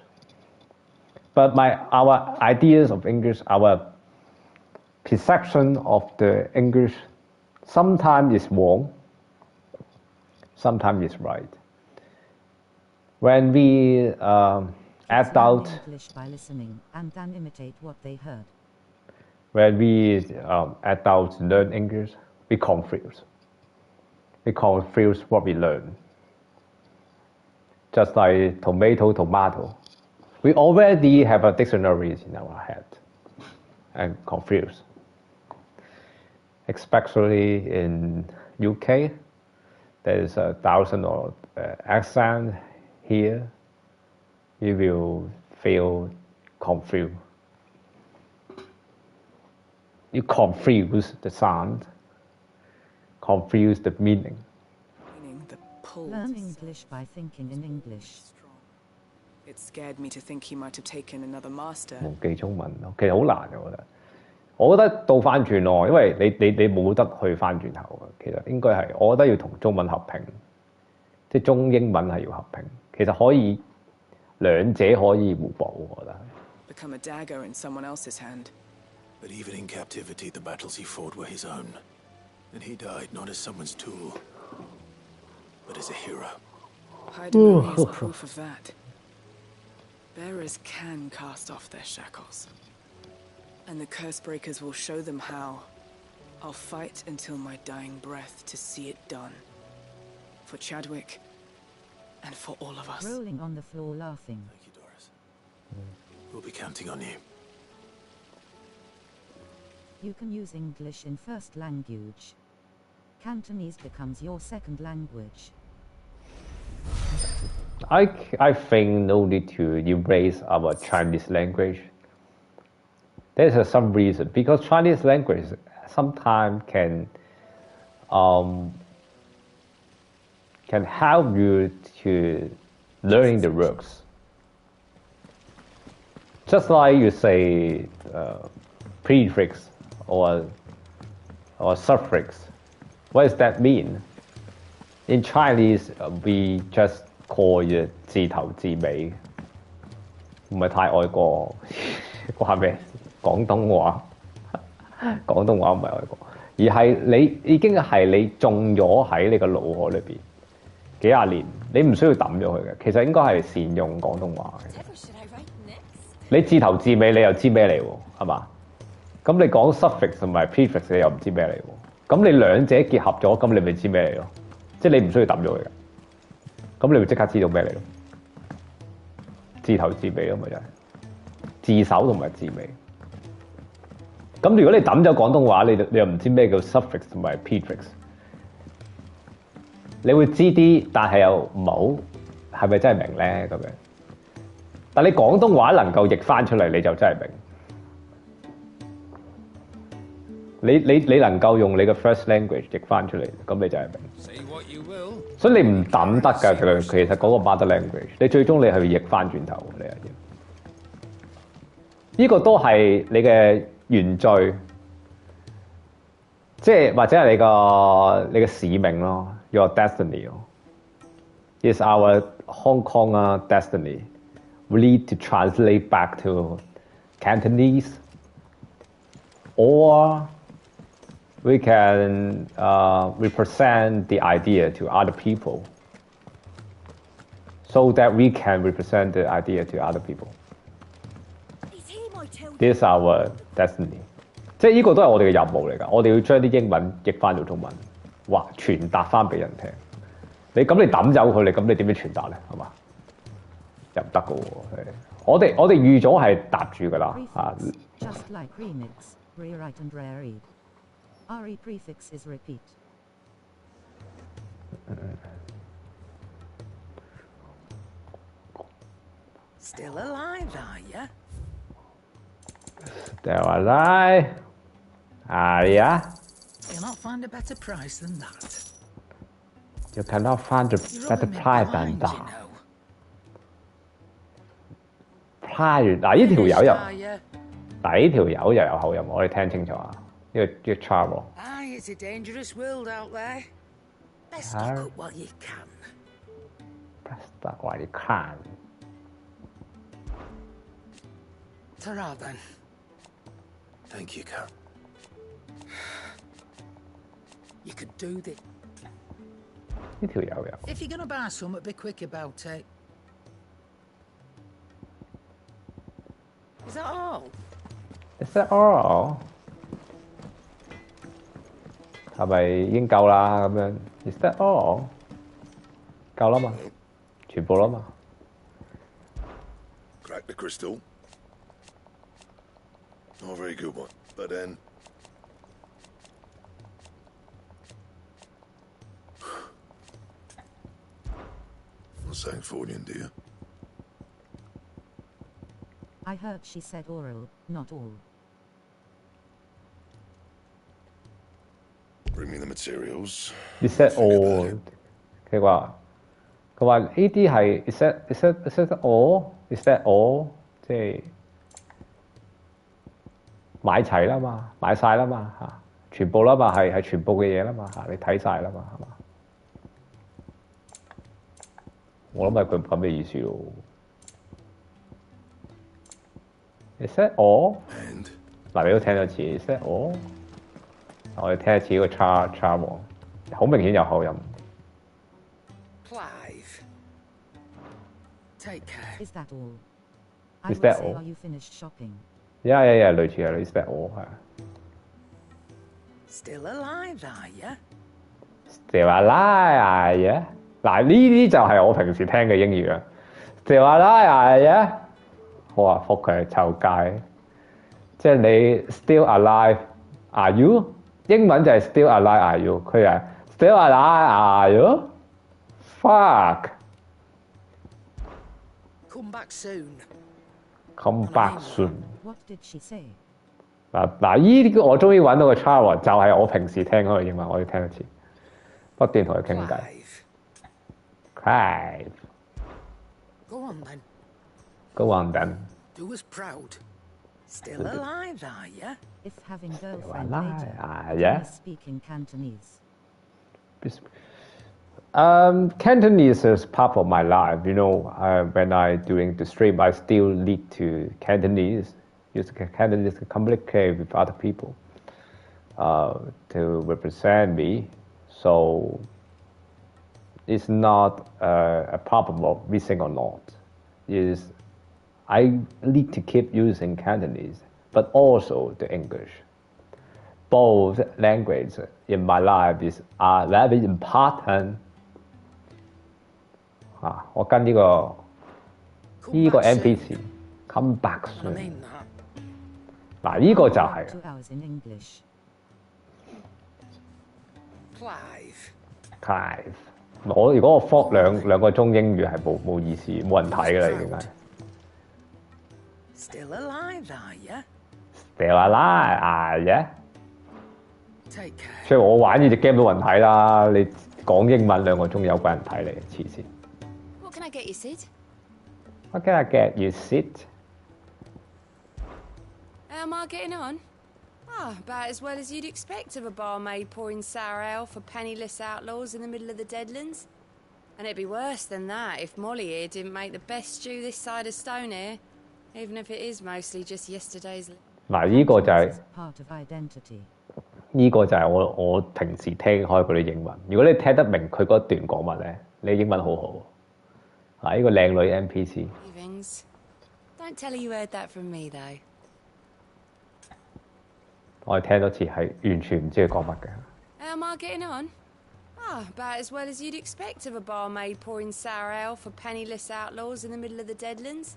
but our ideas of English, our perception of the English, sometimes is wrong, sometimes is right. When we Kids learn adult, English by listening and then imitate what they heard. when we adults learn English, we confuse. We confuse what we learn. Just like tomato. We already have a dictionary in our head and confused. Especially in UK, there's 1,000 of accent here. You will feel confused. You confuse the sound, confuse the meaning. The pull. Mm. Learn English by thinking in English. Strong. It scared me to think he might have taken another master. 忘記中文咯，其實好難嘅，我覺得。我覺得倒翻轉咯，因為你冇得去翻轉頭嘅，其實應該係，我覺得要同中文合併，即係中英文係要合併。其實可以兩者可以互補，我覺得。 Become a dagger in someone else's hand. But even in captivity, the battles he fought were his own. And he died not as someone's tool, but as a hero. Hydamoon is proof of that. Bearers can cast off their shackles. And the Cursebreakers will show them how. I'll fight until my dying breath to see it done. For Chadwick, and for all of us. Rolling on the floor laughing. Thank you, Doris. We'll be counting on you. You can use English in first language. Cantonese becomes your second language. I think no need to erase our Chinese language. There's some reason because Chinese language sometimes can help you to learning the words. Just like you say prefix or suffix. What does that mean? In Chinese, we just call it 字頭字尾，唔係太愛國。話咩？廣東話，廣東話唔係愛國，而係你已經係你種咗喺你個腦海裏邊幾廿年，你唔需要抌咗佢嘅。其實應該係善用廣東話嘅。你字頭字尾你又知咩嚟喎？係嘛？咁你講 suffix 同埋 prefix 你又唔知咩嚟喎？咁你兩者結合咗，咁你咪知咩嚟咯？即係你唔需要抌咗佢嘅。咁你咪即刻知道咩嚟咯？字頭字尾咯，咪就係字首同埋字尾。咁如果你抌咗廣東話，你又唔知咩叫 suffix 同埋 prefix， 你會知啲，但係又唔好，係咪真係明咧？咁樣，但你廣東話能夠譯翻出嚟，你就真係明。你能夠用你嘅 first language 譯翻出嚟，咁你就係明。所以你唔抌得㗎，其實嗰個 mother language， 你最終你係要譯翻轉頭，你係要。呢個都係你嘅原罪，即係或者係你嘅使命咯 ，your destiny 咯。It's our Hong Kong destiny. We need to translate back to Cantonese, or we can represent the idea to other people so that we can represent the idea to other people. This is our destiny. 即係呢個都係我哋嘅任務嚟㗎。我哋要將啲英文譯翻做中文，傳達翻俾人聽。你抌走佢，咁你點樣傳達咧？係嘛？又唔得㗎喎。我哋預咗係搭住㗎啦。Just like remix, rewrite and reread. RE prefix is repeat. Still alive, are ya? Still alive? Are ya? You'll not find a better price than that. You cannot find a better price than that. 派完嗱，呢條友又有口音，我哋聽清楚啊！呢個 Charles。Aye, it's a dangerous world out there. Best stock up while you can. Best stock while you can. Ta-ra then. Thank you, Carol. You could do this. 呢條友有。If you're gonna buy some, be quick about it. Is that all? Is that all? 係咪已經夠啦？咁樣 Is that all? 夠啦嘛？全部啦嘛？ Crack the crystal. Not a very good one, but then... Not saying Fordian, do you? I heard she said oral, not all. Bring me the materials. You said all. 佢話呢啲係 is that all? Is that all? 即係買齊啦嘛，買晒啦嘛嚇，全部啦嘛，係全部嘅嘢啦嘛嚇，你睇晒啦嘛係嘛？我諗係佢咁嘅意思咯。Is that all? And 嗱，你都聽多次 is that all？我哋聽一次呢個叉王，好明顯有口音。 Clive. Take care. Is that all? I Is would that say, all? are you finished shopping? Yeah, 類似係 is that all 係。 Still alive, are ya? Still alive 嘅，嗱呢啲就係我平時聽嘅英語啊。Still alive 嘅，我話覆佢係臭街，即係你 still alive are you？ 英文就係 still alive are you？ 佢係 still alive are you？Fuck！ Come back soon. Come back soon。 What did she say? 嗱依啲我終於揾到個 channel， 就係我平時聽嗰個英文，我要聽一次，不斷同佢傾偈。Clive。 Go on then. Go on then。 Do us proud. Still alive, are ya? If having girlfriend alive, later, yeah. can you speak in Cantonese? Cantonese is part of my life. You know, when I doing the stream, I still need to Cantonese. Use Cantonese to communicate with other people to represent me. So it's not a problem of missing or not. Is I need to keep using Cantonese, but also the English. Both languages in my life are very important. 我跟呢個 NPC come back I soon。 mean that. 嗱，呢個就係 2 hours in English. Clive. Clive。我如果我 fog 兩個鐘英語係冇意思，冇人睇㗎啦已經係。 Still alive, are ya? Still alive 嘅。 Take care. 所以我玩呢隻 game 都冇人睇啦，你講英文2個鐘有鬼人睇你，黐線。 What can I get you, Sid? What can I get you, Sid? How am I getting on? Ah, about as well as you'd expect of a barmaid pouring sour ale for penniless outlaws in the middle of the Deadlands. And it'd be worse than that if Molly here didn't make the best stew this side of Stonehere, even if it is mostly just yesterday's. 嗱，呢個就係 Part of identity. 呢個就係我平時聽開嗰啲英文。如果你聽得明佢嗰段講乜咧，你英文好好。嗱，呢個靚女 NPC。 Leavings. Don't tell her you heard that from me, though. 我哋聽多次係完全唔知佢講乜嘅。 How am I getting on? Ah, about as well as you'd expect of a barmaid pouring sour ale for penniless outlaws in the middle of the Deadlands.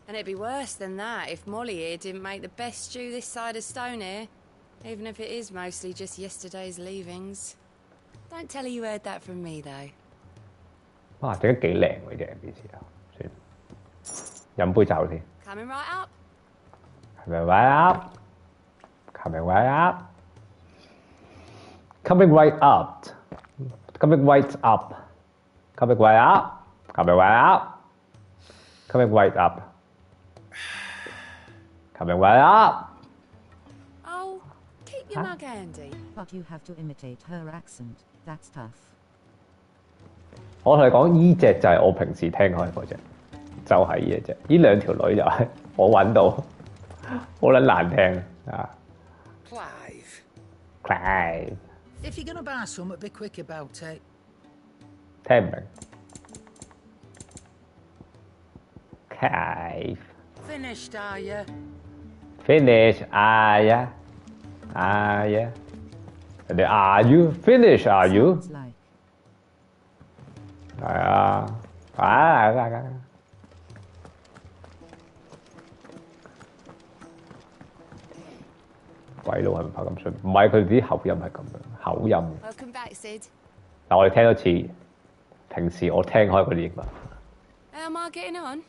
And it'd be worse than that if Molly here didn't make the best stew this side of Stonehere, even if it is mostly just yesterday's leavings. Don't tell her you heard that from me, though. 哇，整得幾靚喎！呢隻 NPC 啊，算飲杯酒先。 Coming right up. Coming right up. Coming right up. Coming right up. Coming right up. Coming right up. Coming right up. Coming right up. Coming right up. Oh, keep your mug handy. But you have to imitate her accent. That's tough. 我同你講，呢隻就係我平時聽開嗰隻，就係呢一隻。呢兩條女就係我揾到，好撚難聽啊 Clive. ！Clive If you're gonna buy something, be quick about it. 聽唔明。Clive Finished, are ya? finish are ya are ya？人哋 are you finish are you？ Sounds like 係啊，啊！鬼佬係唔怕咁順，唔係佢哋啲口音係咁樣，口音。 Welcome back, Sid. 嗱，我哋聽多次，平時我聽開嗰啲英文。 How am I getting on?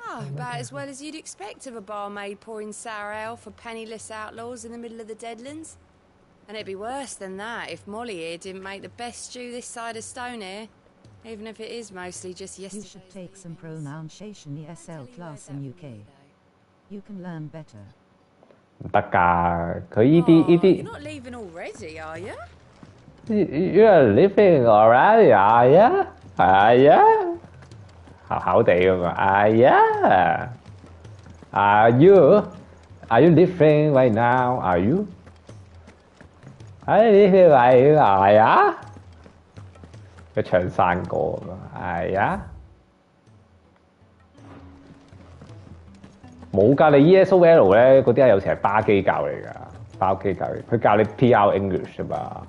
Ah, about as well as you'd expect of a barmaid pouring sour ale for penniless outlaws in the middle of the Deadlands. And it'd be worse than that if Molly here didn't make the best stew this side of Stonehere, even if it is mostly just you yesterday's. should take some pronunciation ESL class in UK. You can learn better. 唔得㗎，佢呢啲呢 You're 啲 not leaving already, are you? You're living already, are ya? Are ya？ 口口地咁啊，are ya？ Are you Are you living right now? Are you? Are you living right now? 係啊！佢唱山歌咁啊！係啊！冇㗎，你 ESOL 咧嗰啲有時係巴基教嚟㗎，巴基教嚟，佢教你 PR English 啊嘛。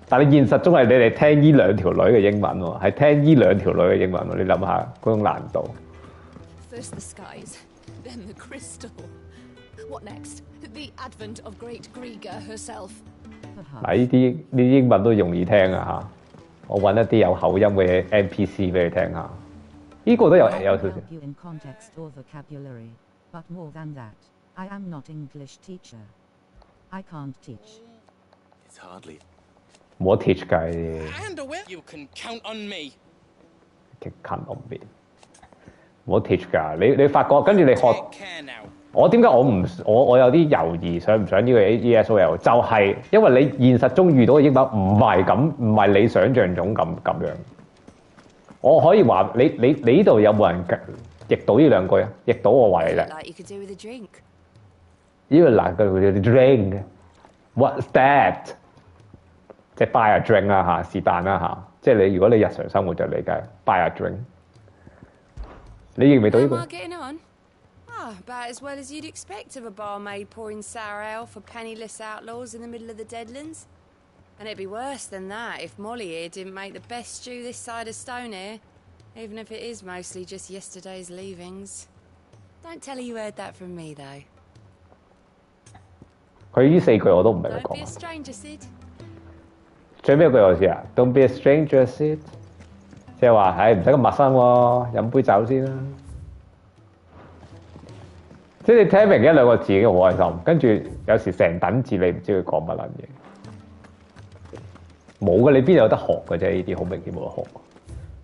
但你現實中係你哋聽呢兩條女嘅英文喎，係聽呢兩條女嘅英文喎，你諗下嗰種難度。First the skies, then the crystal. What next? The advent of great Griga herself. 嗱，呢啲英文都容易聽啊嚇，我揾一啲有口音嘅 NPC 俾你聽下，呢個都有少少。In context or vocabulary, but more than that, I am not English teacher. I can't teach. It's hardly. 冇得 teach 㗎呢啲。You can count on me. Count on me。冇得 teach 㗎，你發覺跟住你學。我點解我有啲猶豫想唔想呢個 ESOL？ 就係因為你現實中遇到嘅英文唔係咁，唔係你想象中咁樣。我可以話你呢度有冇人譯到呢兩句啊？譯到我話你咧。呢個難句叫 drink。What's that？ 即係 buy a drink 啦嚇，是但啦嚇。即係如果你日常生活就理解 buy a drink。你認唔認到呢個？ About as well as you'd expect of a barmaid pouring sour ale for penniless outlaws in the middle of the Deadlands. And it'd be worse than that if Molly here didn't make the best stew this side of Stonehere, even if it is mostly just yesterday's leavings. Don't tell her you heard that from me, though. 佢呢四句我都唔明佢 Don't 講 be a stranger, Sid. 最尾一句我知啊 ，Don't be a stranger, Sid。即係話，唔使咁陌生喎，飲杯酒先啦。即係你聽明一兩個字已經好開心，跟住有時成等字你唔知佢講乜撚嘢。冇嘅，你邊有得學嘅啫？呢啲好明顯冇得學。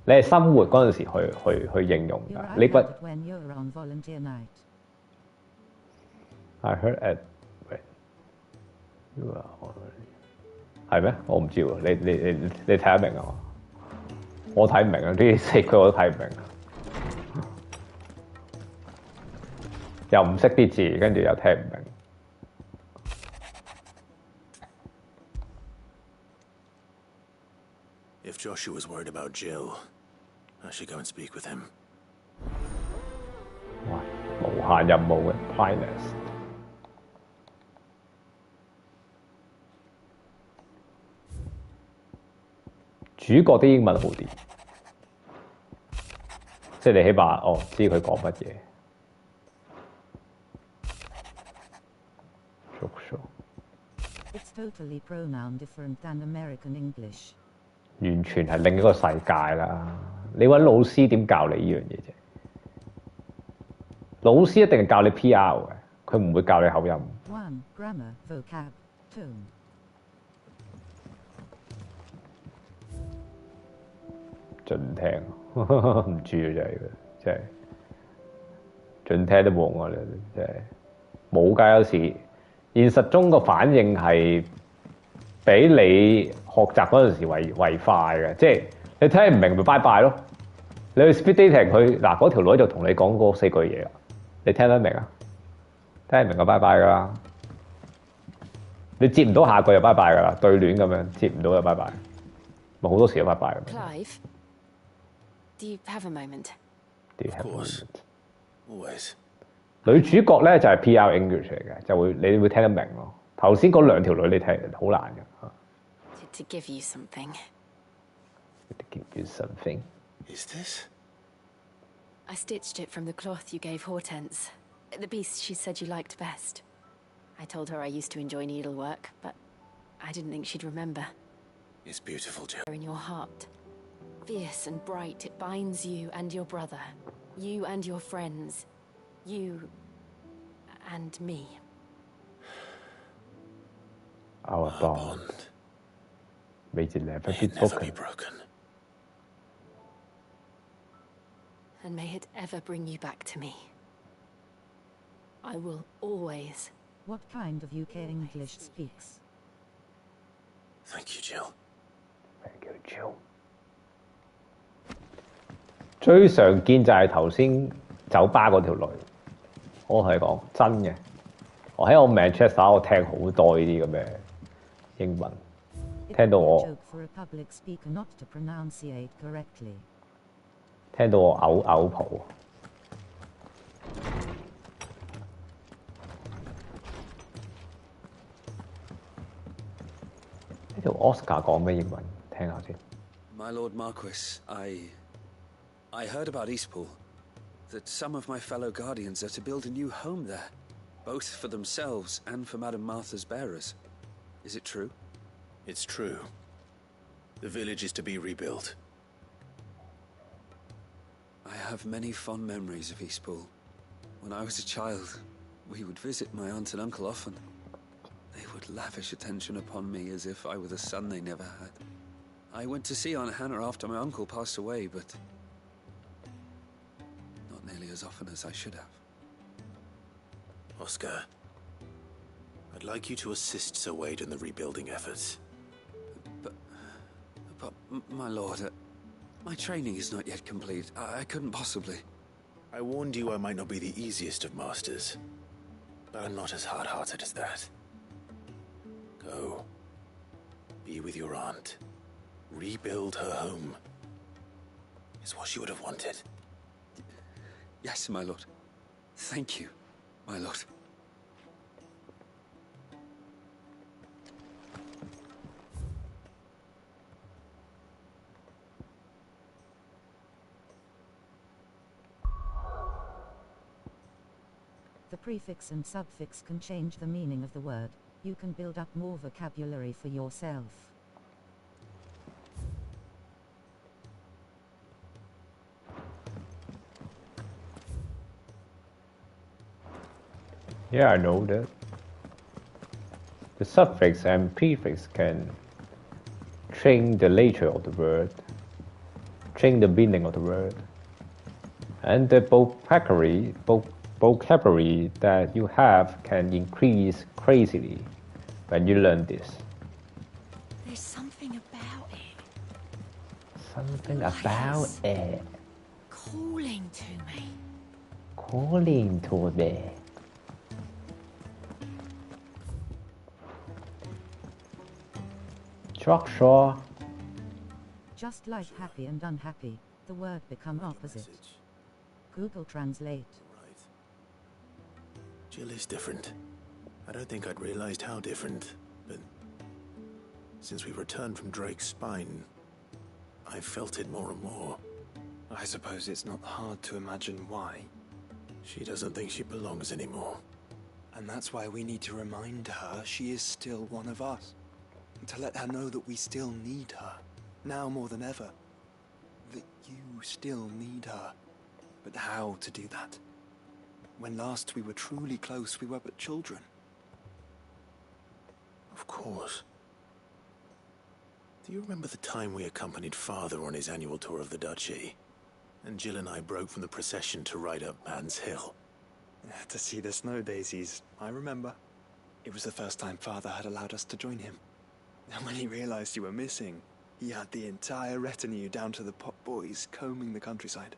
你係生活嗰陣時去應用㗎。你不 I heard at when you are on 係咩？我唔知喎。你睇得明啊？我睇唔明啊！呢四句我都睇唔明。又唔識啲字，跟住又聽唔明。If Joshua was worried about Jill, I should go and speak with him. 哇！無限任務嘅 Pinus。主角啲英文好啲，即係你起碼知佢講乜嘢。It's totally pronoun different than American English. 完全係另一個世界啦！你揾老師點教你呢樣嘢啫？老師一定係教你 PR 嘅，佢唔會教你口音。1. Grammar, vocab, tone. 盡聽，唔知啊真係盡聽都冇我啦，真係冇㗎。有時現實中個反應係比你學習嗰陣時為快嘅，即係你聽唔明咪拜拜咯。你去 speed dating 佢嗱嗰條女就同你講嗰四句嘢啦，你聽得明啊？聽唔明就拜拜㗎啦。你接唔到下句就拜拜㗎啦，對聯咁樣接唔到就拜拜，咪好多時都拜拜咁。Clive, do you have a moment? Do you have a moment? Always. 女主角咧就係 PR English 嚟嘅，你會聽得明咯。頭先嗰兩條女你聽好難嘅。To give you something. To give you something. Is this? I stitched it from the cloth you gave Hortense. The piece she said you liked best. I told her I used to enjoy needlework, but I didn't think she'd remember. It's beautiful, Jill. In your heart. Fierce and bright, it binds you and your brother. You and your friends. You and me. Our bond. May it never be broken. And may it ever bring you back to me. I will always. What kind of UK English speaks? Thank you, Jill. Thank you, Jill. 最常見就係頭先酒吧嗰條女，我同你講真嘅，我喺我 Manchester 我聽好多呢啲咁嘅英文，聽到我 Joke for a public speaker not to pronunciate correctly. 聽到我嘔泡。呢條 Oscar 講咩英文？聽下先。My Lord Marquis, I heard about Eastpool, that some of my fellow guardians are to build a new home there, both for themselves and for Madame Martha's bearers. Is it true? It's true. The village is to be rebuilt. I have many fond memories of Eastpool. When I was a child, we would visit my aunt and uncle often. They would lavish attention upon me as if I were the son they never had. I went to see Aunt Hannah after my uncle passed away, but not nearly as often as I should have. Oscar, I'd like you to assist Sir Wade in the rebuilding efforts. But my lord, my training is not yet complete. I couldn't possibly. I warned you I might not be the easiest of masters, but I'm not as hard-hearted as that. Go. Be with your aunt. Rebuild her home. Is what she would have wanted. Yes, my lord. Thank you, my lord. The prefix and suffix can change the meaning of the word. You can build up more vocabulary for yourself. Yeah, I know that. The suffix and prefix can change the nature of the word, change the meaning of the word, and the vocabulary that you have can increase crazily when you learn this. There's something about it. Something Like about it's it calling to me. calling to me. Structure. Just like happy and unhappy, the word become opposite. Google Translate. Right. Jill is different. I don't think I'd realized how different, but since we returned from Drake's spine, I've felt it more and more. I suppose it's not hard to imagine why. She doesn't think she belongs anymore. And that's why we need to remind her she is still one of us. And to let her know that we still need her, now more than ever. That you still need her. But how to do that? When last we were truly close, we were but children. Of course. Do you remember the time we accompanied Father on his annual tour of the Duchy? And Jill and I broke from the procession to ride up Man's Hill. To see the snow daisies, I remember. It was the first time Father had allowed us to join him. And when he realized you were missing, he had the entire retinue down to the pot boys combing the countryside.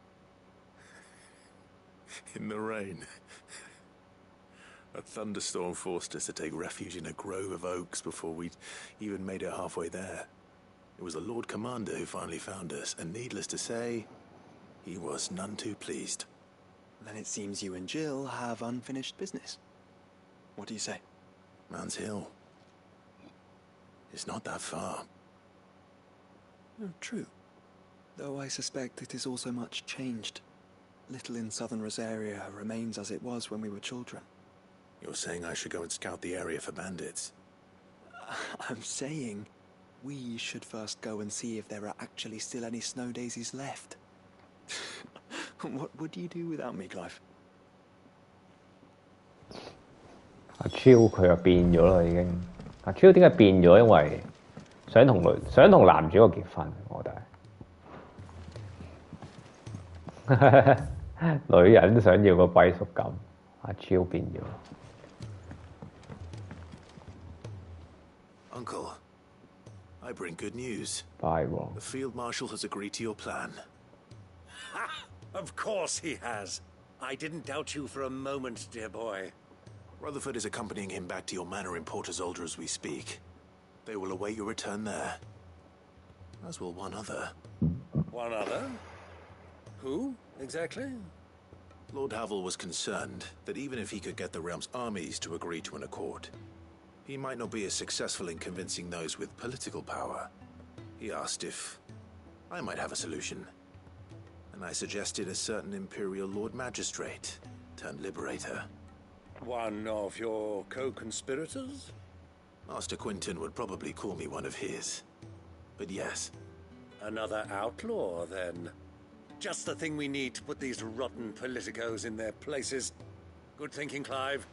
In the rain. A thunderstorm forced us to take refuge in a grove of oaks before we'd even made it halfway there. It was the Lord Commander who finally found us, and needless to say, he was none too pleased. Then it seems you and Jill have unfinished business. What do you say? Man's Hill. It's not that far. Oh, true. Though I suspect it is also much changed. Little in southern Rosaria remains as it was when we were children. You're saying I should go and scout the area for bandits? I'm saying we should first go and see if there are actually still any snow daisies left. What would you do without me, Clive? 阿超佢又變咗啦，已經。阿超點解變咗？因為想同男主角結婚，我覺得係女人想要個歸屬感，阿超變咗。Uncle, I bring good news. Bye, Ron. The Field Marshal has agreed to your plan. Of course he has. I didn't doubt you for a moment, dear boy. Rutherford is accompanying him back to your manor in Port Isolde as we speak. They will await your return there. As will one other. One other? Who, exactly? Lord Havel was concerned that even if he could get the realm's armies to agree to an accord, he might not be as successful in convincing those with political power. He asked if I might have a solution, and I suggested a certain Imperial Lord Magistrate turned Liberator. One of your co-conspirators? Master Quinton would probably call me one of his, but yes. Another outlaw, then. Just the thing we need to put these rotten politicos in their places. Good thinking, Clive.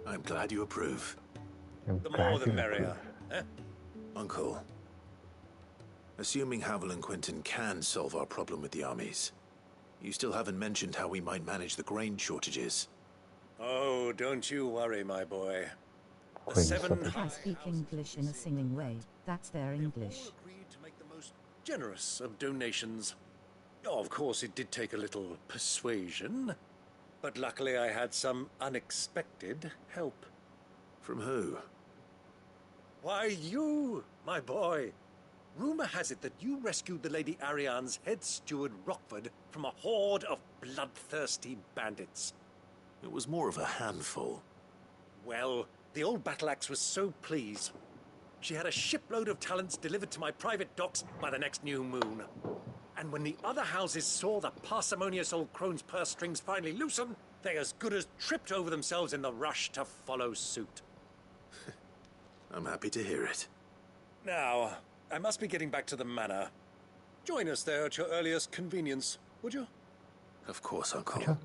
I'm glad you approve. The more the merrier. Eh? Uncle, assuming Havel and Quinton can solve our problem with the armies, you still haven't mentioned how we might manage the grain shortages. Oh, don't you worry, my boy. The I speak English in a singing way. That's their English. agreed to make the most generous of donations. Oh, of course, it did take a little persuasion, but luckily I had some unexpected help. From who? Why, you, my boy. Rumor has it that you rescued the Lady Ariane's head steward Rockford from a horde of bloodthirsty bandits. It was more of a handful. Well, the old battle axe was so pleased. She had a shipload of talents delivered to my private docks by the next new moon. And when the other houses saw the parsimonious old crone's purse strings finally loosen, they as good as tripped over themselves in the rush to follow suit. I'm happy to hear it. Now, I must be getting back to the manor. Join us there at your earliest convenience, would you? Of course, Uncle.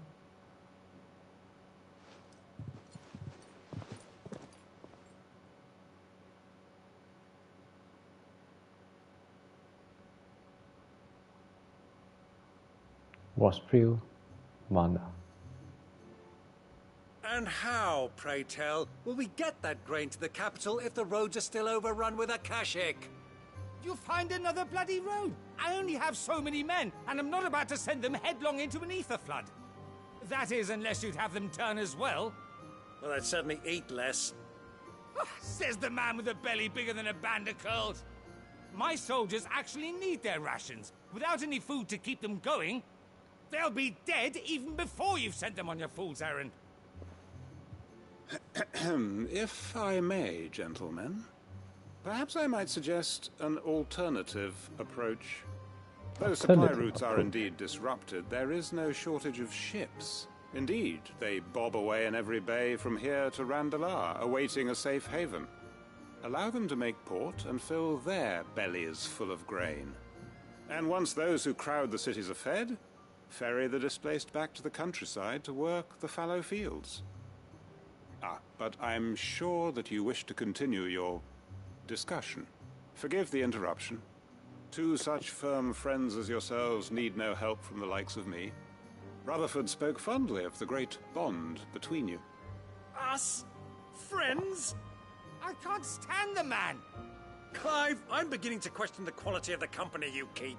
Rostril Manor. And how, pray tell, will we get that grain to the capital if the roads are still overrun with Akashic? You'll find another bloody road. I only have so many men, and I'm not about to send them headlong into an ether flood. That is, unless you'd have them turn as well. Well, that'd certainly eat less. Says the man with a belly bigger than a band of curls. My soldiers actually need their rations. Without any food to keep them going, they'll be dead even before you've sent them on your fool's errand. If I may, gentlemen, perhaps I might suggest an alternative approach. Though supply routes are indeed disrupted, there is no shortage of ships. Indeed, they bob away in every bay from here to Randalar, awaiting a safe haven. Allow them to make port and fill their bellies full of grain. And once those who crowd the cities are fed, ferry the displaced back to the countryside to work the fallow fields. But I'm sure that you wish to continue your discussion. Forgive the interruption. Two such firm friends as yourselves need no help from the likes of me. Rutherford spoke fondly of the great bond between you. Us? Friends? I can't stand the man. Clive, I'm beginning to question the quality of the company you keep.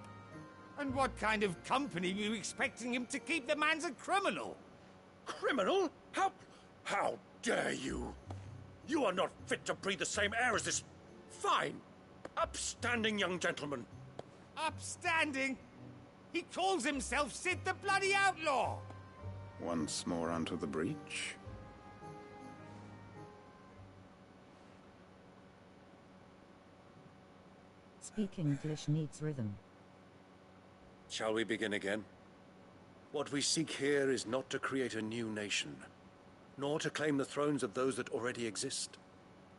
And what kind of company were you expecting him to keep? The man's a criminal. Criminal? How dare you? You are not fit to breathe the same air as this fine, upstanding young gentleman. Upstanding? He calls himself Sid the Bloody Outlaw. Once more onto the breach. Speak English needs rhythm. Shall we begin again? What we seek here is not to create a new nation, nor to claim the thrones of those that already exist.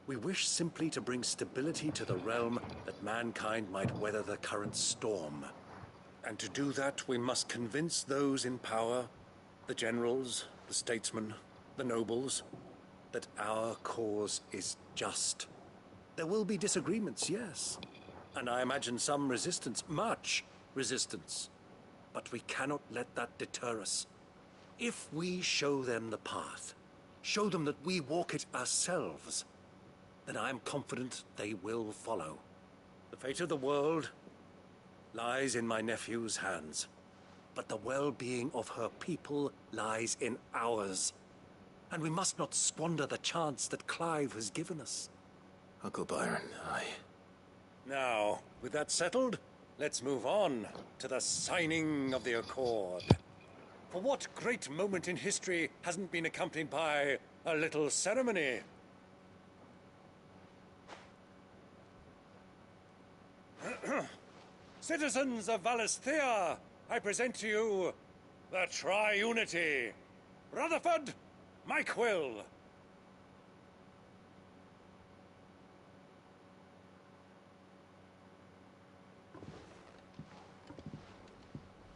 We wish simply to bring stability to the realm that mankind might weather the current storm. And to do that, we must convince those in power, the generals, the statesmen, the nobles, that our cause is just. There will be disagreements, yes. And I imagine some resistance, much resistance. But we cannot let that deter us. If we show them the path, show them that we walk it ourselves, then I am confident they will follow. The fate of the world lies in my nephew's hands, but the well-being of her people lies in ours. and we must not squander the chance that Clive has given us. Uncle Byron, Now, with that settled, let's move on to the signing of the Accord. For what great moment in history hasn't been accompanied by a little ceremony? Citizens of Valisthea, I present to you the Tri-Unity. Rutherford, Mike Will.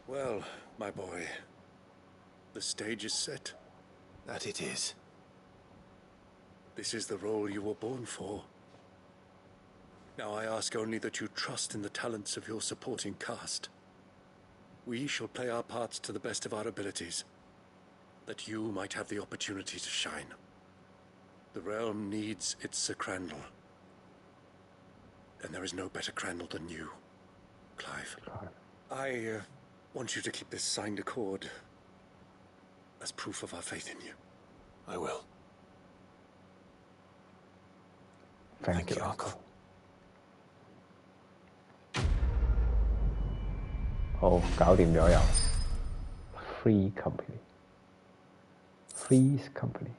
Well, my boy, the stage is set. That it is. This is the role you were born for. Now I ask only that you trust in the talents of your supporting cast. We shall play our parts to the best of our abilities, that you might have the opportunity to shine. The realm needs its Sir Crandall. And there is no better Crandall than you, Clive. I want you to keep this signed accord as proof of our faith in you. I will. Thank you, Uncle. 好，搞掂咗又 Free Company, Freeze Company.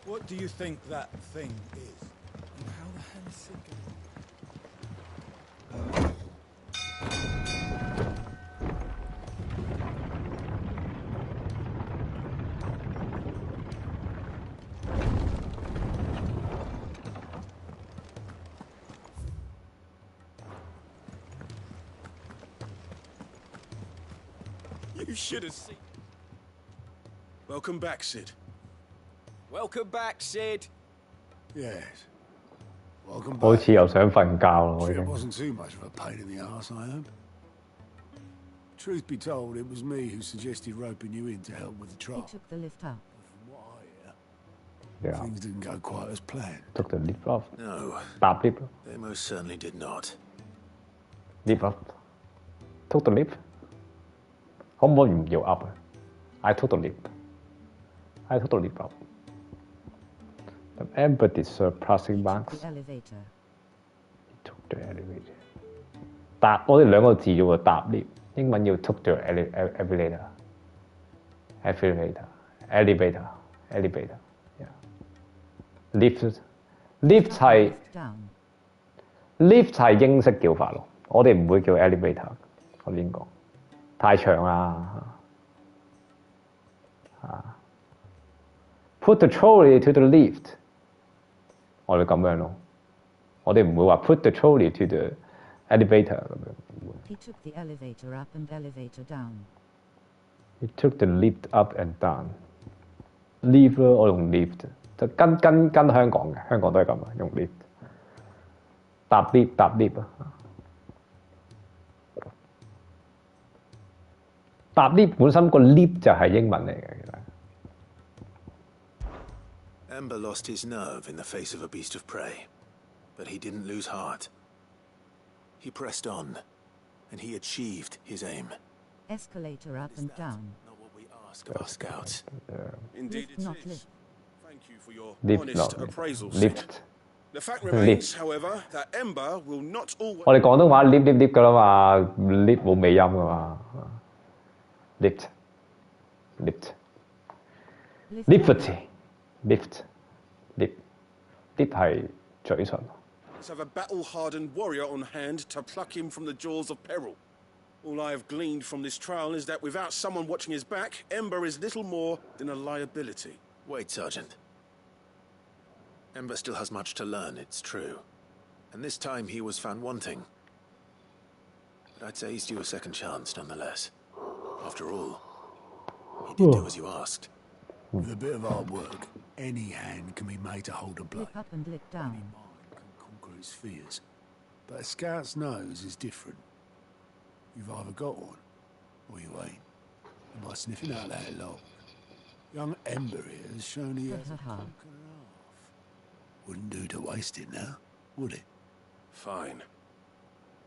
What do you think that thing is? And how the hell is it going? You should have seen. Welcome back, Sid. Welcome back, Sid. Yes. Welcome back. 好似又想瞓覺啦，我已 It 經。 wasn't too much of a pain in the arse, I hope. Truth be told, it was me who suggested roping you in to help with the He trial. took the lift up. Yeah. Things didn't go quite as planned. Took the lift off. No. 搭 lift They most certainly did not. lift up. Took the lift. 可唔可以唔要 up 啊 ？I took the lift. I took the lift up. The Ember deserve passing marks. The elevator. Took the elevator. 搭我哋兩個字啫喎，搭 lift。英文要 took the elevator. Elevator. Elevator. Elevator. Lift 係 Down. lift 係英式叫法咯，我哋唔會叫 elevator。我先講，太長啦。Put the trolley to the lift， 我哋咁樣咯，我哋唔會話 put the trolley to the elevator 咁樣。He took the elevator up and elevator down. He took the lift up and down。lift 咯，我用 lift。就跟香港嘅，香港都係咁啊，用 lift 搭 lift 啊，搭 lift 本身個 lift 就係英文嚟嘅，其實。Ember lost his nerve in the face of a beast of prey, but he didn't lose heart. He pressed on, and he achieved his aim. Escalator up and down. Ask of our scouts. Indeed Lift it not is. lift. Thank you for your Lift honest not appraisal, lift. Sid. The fact Lift. remains, however, that Ember will not always... 我哋廣東話 lift 噶啦嘛，lift 冇尾音噶嘛，lift lift 係嘴唇。 Let's have a battle-hardened warrior on hand to pluck him from the jaws of peril. All I have gleaned from this trial is that without someone watching his back, Ember is little more than a liability. Wait, Sergeant. Ember still has much to learn, it's true. And this time he was found wanting. But I'd say he's due a second chance, nonetheless. After all, he did do as you asked. With a bit of hard work, any hand can be made to hold a blade. Lift up and lift down. Conquer his fears. But a scout's nose is different. You've either got one, or you ain't. And by sniffing out that lock, young Ember here has shown he has a punk and a half. Wouldn't do to waste it now, would it? Fine.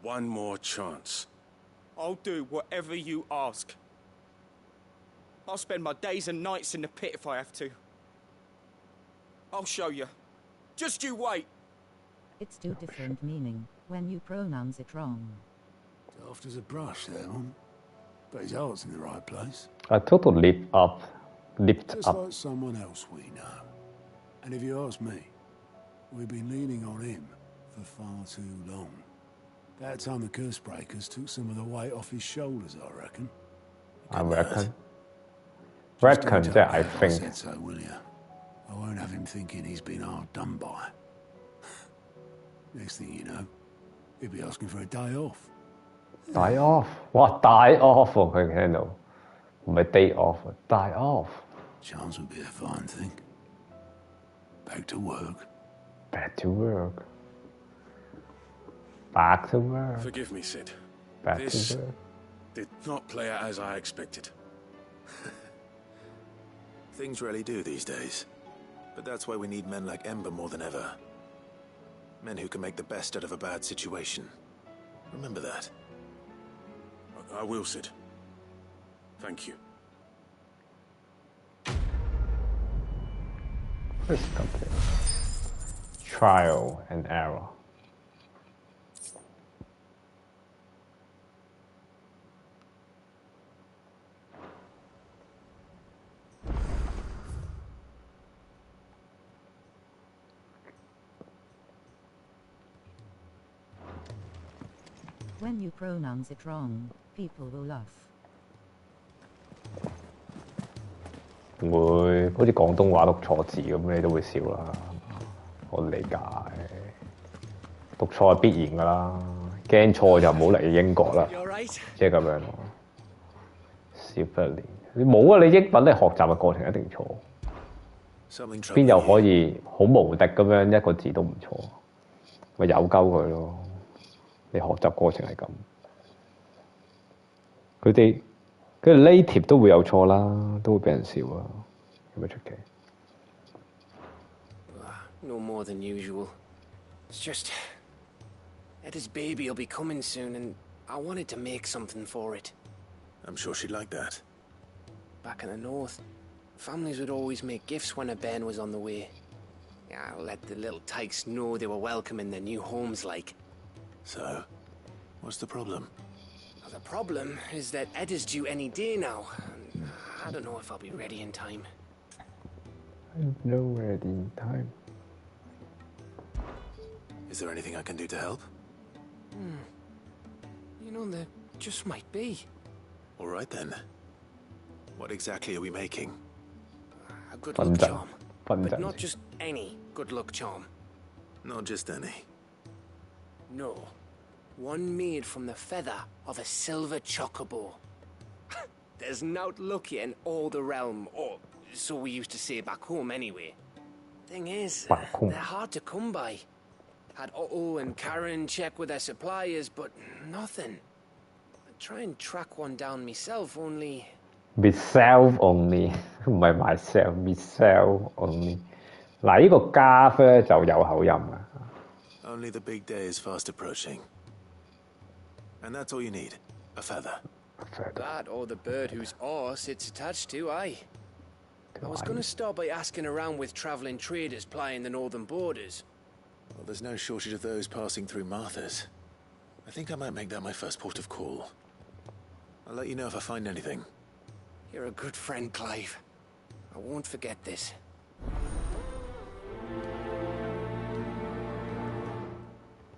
One more chance. I'll do whatever you ask. I'll spend my days and nights in the pit if I have to. I'll show you. Just you wait. It's two different meaning when you pronounce it wrong. Soft as a brush, that one. But his heart's in the right place. A total lift up. Just like someone else we know. And if you ask me, we've been leaning on him for far too long. That time the curse breakers took some of the weight off his shoulders, I reckon. I reckon. Reckon that I think. Said so, will you? I won't have him thinking he's been hard done by. Next thing you know, he'll be asking for a day off. Die off？ 哇，die off 喎！佢聽到，唔係 day off，die off。 Chance would be a fine thing. Back to work. Back to work. Back to work. Forgive me, Sid. Back this to work. did not play out as I expected. Things rarely do these days. But that's why we need men like Ember more than ever. Men who can make the best out of a bad situation. Remember that. I will, Sid. Thank you. First complete. Trial and error. When you pronounce it wrong, people will laugh. 會好似廣東話讀錯字咁，你都會笑啦。我理解，讀錯係必然㗎啦。驚錯就唔好嚟英國啦，即係咁樣咯。少不年，你冇啊！你英文你學習嘅過程一定錯，邊有可以好無敵咁樣一個字都唔錯？咪有鳩佢咯。你學習過程係咁，佢哋 native 都會有錯啦，都會俾人笑啊，有咩出奇 No more than usual. It's just Etta's baby will be coming soon, and I wanted to make something for it. I'm sure she'd like that. Back in the north, families would always make gifts when a bairn was on the way. I'll let the little tykes know they were welcome in their new homes, like. So, what's the problem? The problem is that Etta's due any day now. I don't know if I'll be ready in time. No ready in time. Is there anything I can do to help? You know, there just might be. All right then. What exactly are we making? A good luck charm. But not just any good luck charm. Not just any. No. One made from the feather of a silver chocobo. There's naught luckier in all the realm, or so we used to say back home anyway. Thing is, they're hard to come by. Had Otto and Karen check with their suppliers, but nothing. I'd try and track one down myself, only... Myself only 唔係 myself, myself only. 嗱，呢個家伙就有口音啊。Only the big day is fast approaching. And that's all you need, a feather. That or the bird whose arse it's attached to, aye. I was going to start by asking around with travelling traders plying the northern borders. Well, there's no shortage of those passing through Martha's. I think I might make that my first port of call. I'll let you know if I find anything. You're a good friend, Clive. I won't forget this.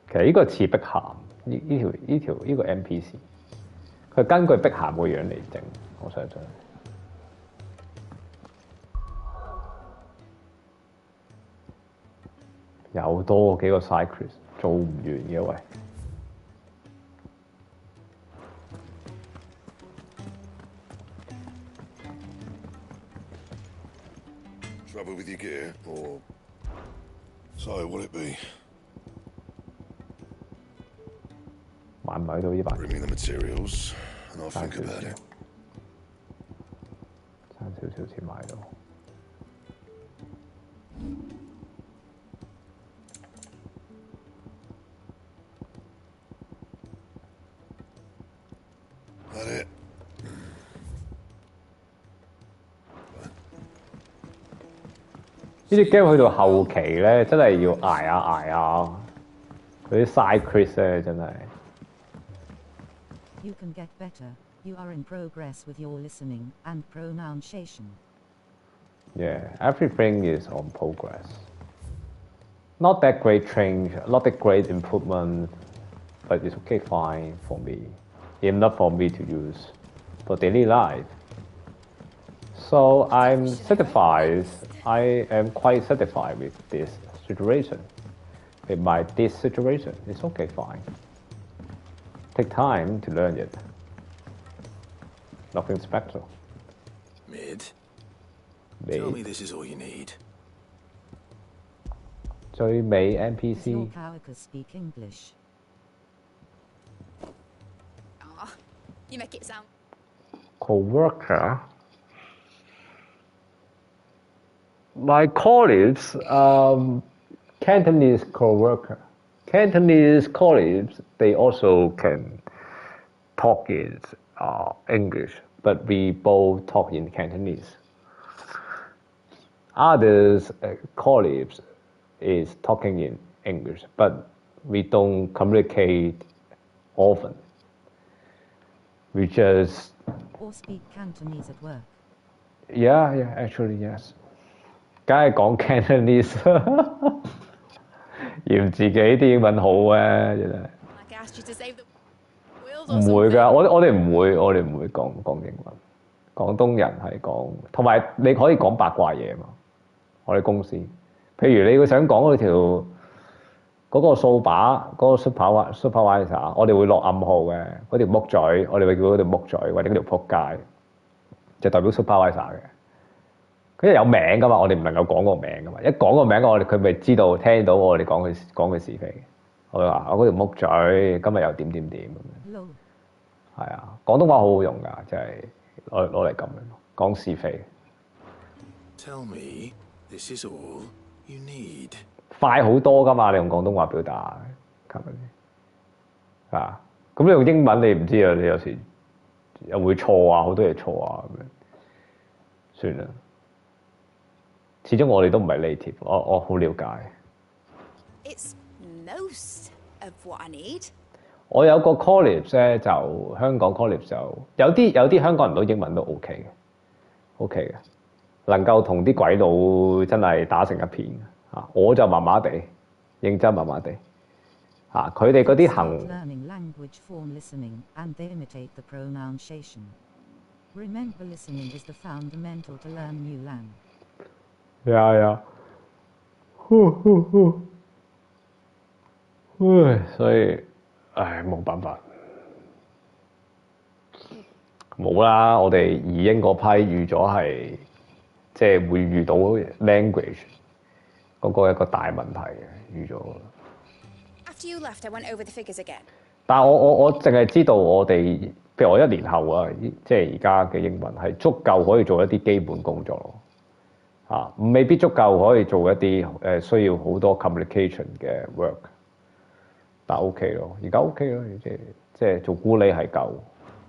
其實呢個似碧咸呢個 NPC， 佢根據碧咸個樣嚟整，我相信。有多幾個 side quest 做唔完嘅喂。Trouble with your gear, or so will it be? 買唔買到呢把 Bring me the materials, and I'll think about it. 少錢買到。呢啲 game 去到後期咧，真係要捱下捱下，嗰啲 side quest 咧真係。You can get better. You are in progress with your listening and pronunciation. Yeah, everything is on progress. Not that great change, not that great improvement, but it's okay, fine for me. Enough for me to use for daily life. So I'm satisfied. I am quite satisfied with this situation. With this situation, it's okay, fine. Take time to learn it. Nothing special. Mid. Tell me this is all you need. 最美 Does NPC your coworkers speak English? Ah, you make it sound. co-worker. My colleagues, Cantonese co-worker. Cantonese colleagues, they also can talk in English, but we both talk in Cantonese. Others colleagues is talking in English, but we don't communicate often. We just Or speak Cantonese at work. yeah, actually yes. 梗係講 Cantonese， 嫌自己啲英文好啊，真係。 Like I asked you to save the wheels 唔 or 會 something. 㗎，我哋唔會講英文。廣東人係講，同埋你可以講八卦嘢嘛。我哋公司，譬如你想講嗰條嗰個掃把嗰個 supervisor， 我哋會落暗號嘅，嗰條木嘴，我哋會叫嗰條木嘴或者嗰條仆街，就代表 supervisor 嘅。佢有名㗎嘛，我哋唔能夠講個名㗎嘛。一講個名，佢咪知道聽到我哋講佢是非。我哋話我嗰條木嘴今日又點咁樣。係啊，廣東話好好用㗎，即係攞嚟咁樣講是非。Tell me, this is all you need. 快好多㗎嘛！你用廣東話表達，係咪先？啊，咁你用英文你唔知啊，你有時又會錯啊，好多嘢錯啊咁樣。算啦，始終我哋都唔係 native， 我好了解。It's most of what I need. 我有個 college 咧，就香港 college 就有啲香港人都英文都 OK 嘅，OK 嘅，能夠同啲鬼佬真係打成一片啊！我就麻麻地，認真麻麻地啊！佢哋嗰啲行 Learning language form listening and they imitate the pronunciation. Remember, listening is the fundamental to learn new lang. 呀，所以唉冇辦法，冇啦！我哋移英嗰批預咗係即係會遇到 language 嗰個一個大問題嘅，預咗。After you left, I went over the figures again. 但係我淨係知道我哋，譬如我1年後啊，即係而家嘅英文係足夠可以做一啲基本工作咯。啊，未必足夠可以做一啲需要好多 communication 嘅 work， 但 OK 咯，而家 OK 咯，即係做咕喱係夠。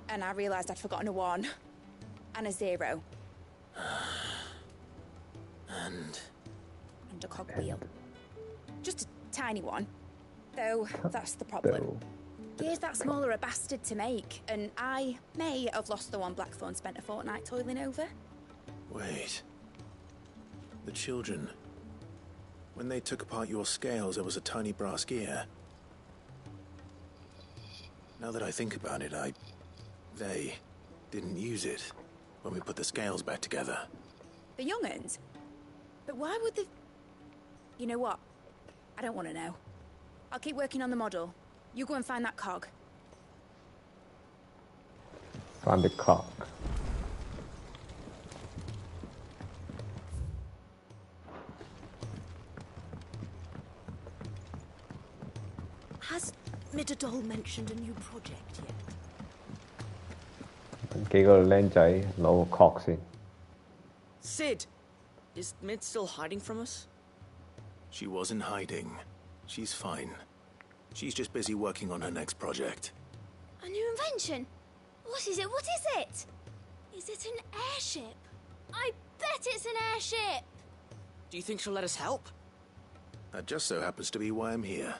And I realised I'd forgotten a 1 and a 0. And a cogwheel. Just a tiny one. Though that's the problem. Gear's that small are a bastard to make, and I may have lost the one Blackthorn spent a fortnight toiling over. wait. The children. When they took apart your scales, there was a tiny brass gear. Now that I think about it, they didn't use it when we put the scales back together. The young'uns? But why would they... You know what? I don't want to know. I'll keep working on the model. You go and find that cog. Find the cog. Has Midadol mentioned a new project yet? 幾個僆仔攞個 cog 先。Sid! Is Mid still hiding from us? She wasn't hiding. She's fine. She's just busy working on her next project. A new invention? What is it? What is it? Is it an airship? I bet it's an airship! Do you think she'll let us help? That just so happens to be why I'm here.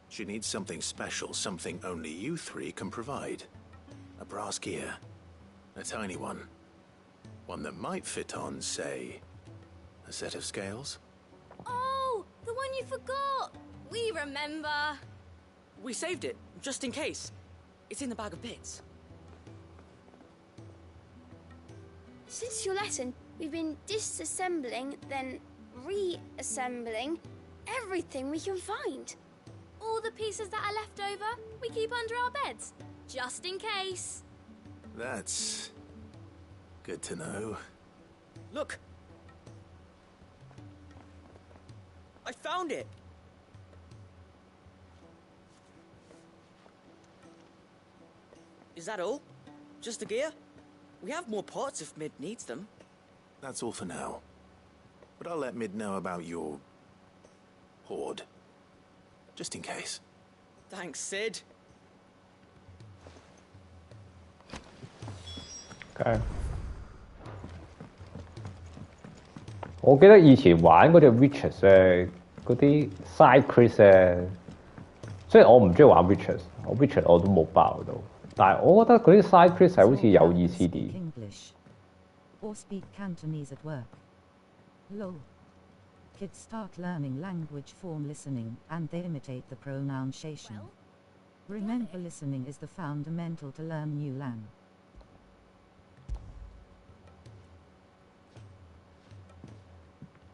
She needs something special, something only you three can provide. A brass gear. A tiny one. One that might fit on, say, a set of scales. Oh, the one you forgot! We remember! We saved it, just in case. It's in the bag of bits. Since your lesson, we've been disassembling, then reassembling everything we can find. All the pieces that are left over, we keep under our beds, just in case. That's good to know. Look! I found it! Is that all? Just the gear? We have more parts if Mid needs them. That's all for now. But I'll let Mid know about your hoard. Just in case. Thanks, Sid. Okay. 我記得以前玩嗰隻 Witches 咧，嗰啲 side quest 咧，雖然我唔中意玩 Witches， 我 Witches 我都冇爆到，但係我覺得嗰啲 side quest 係好似有意思啲。English or speak Cantonese at work. Lol. Kids start learning language form listening and they imitate the pronunciation. Remember, listening is the fundamental to learn new lang.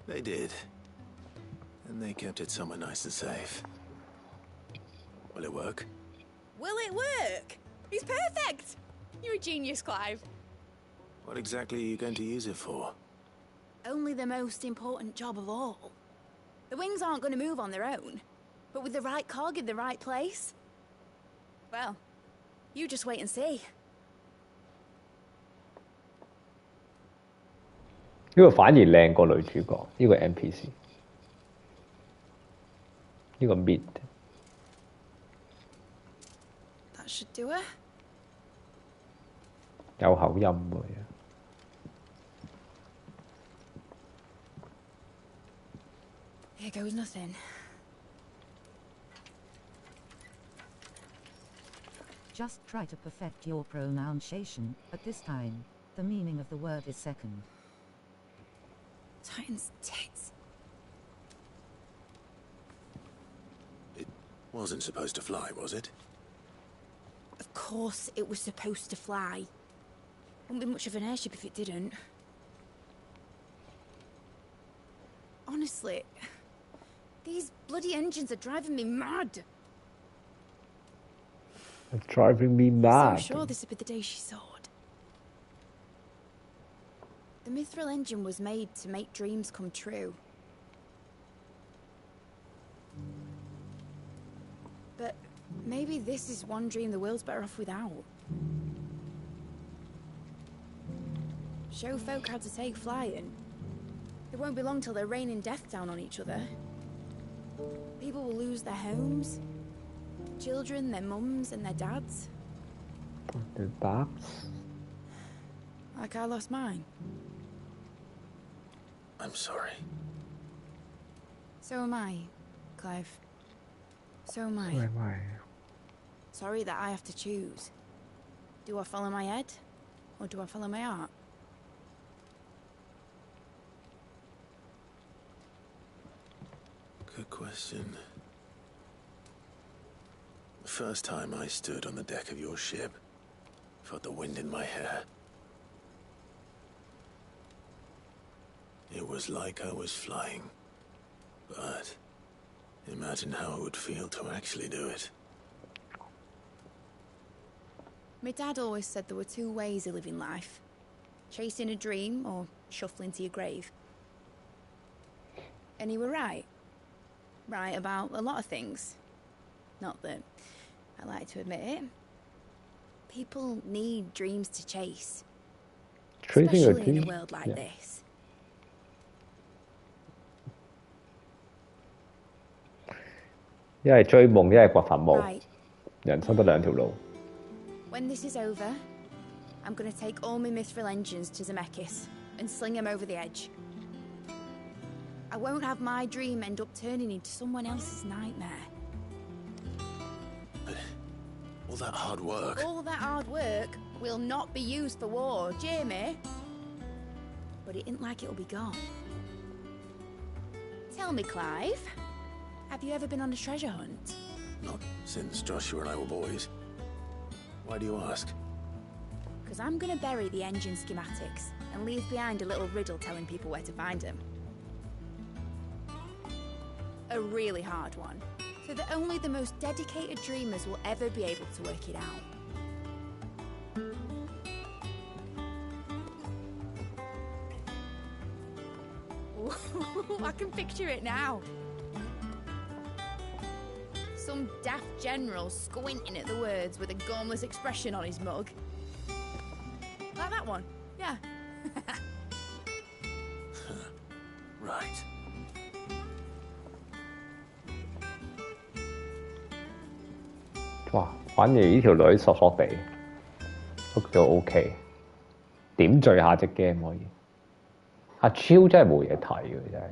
They did. And they kept it somewhere nice and safe. Will it work? Will it work? It's perfect! You're a genius, Clive. What exactly are you going to use it for? Only the most important job of all. The wings aren't going to move on their own. But with the right cog in the right place... Well, you just wait and see. 呢個反而靚過女主角，呢個 NPC， 呢個 mid。 That should do it. 有口音喎。 Here goes nothing. Just try to perfect your pronunciation, but this time, the meaning of the word is second. Titan's tits. It wasn't supposed to fly, was it? Of course it was supposed to fly. Wouldn't be much of an airship if it didn't. Honestly, these bloody engines are driving me mad. It's driving me mad. So sure this would be the day she soared. The Mithril engine was made to make dreams come true. But maybe this is one dream the world's better off without. Show folk how to take flying. It won't be long till they're raining death down on each other. People will lose their homes. Children, their mums and their dads. Their dads? Like I lost mine. I'm sorry. So am I, Clive. So am I. So am I. Sorry that I have to choose. Do I follow my head? Or do I follow my heart? Good question. The first time I stood on the deck of your ship, felt the wind in my hair. It was like I was flying. But imagine how it would feel to actually do it. My dad always said there were two ways of living life. Chasing a dream or shuffling to your grave. And he were right. Right about a lot of things. Not that I like to admit it. People need dreams to chase. Chasing a Especially in dream? a world like Yeah. this. 一係追夢，一係掘墳墓。 Right. 人生得兩條路。 When this is over, I'm gonna take all my mithril engines to Zemeckis and sling them over the edge. I won't have my dream end up turning into someone else's nightmare. All that hard work. All that hard work will not be used for war, Jamie. But it ain't like it'll be gone. Tell me, Clive, have you ever been on a treasure hunt? Not since Joshua and I were boys. Why do you ask? Because I'm gonna bury the engine schematics and leave behind a little riddle telling people where to find them. A really hard one, so that only the most dedicated dreamers will ever be able to work it out. I can picture it now. Some daft general squinting at the words with a gormless expression on his mug. Like that one, yeah. Right.哇！反而呢條女索索地，都叫 OK。點綴下隻 game 可以。阿超真係冇嘢睇嘅，真係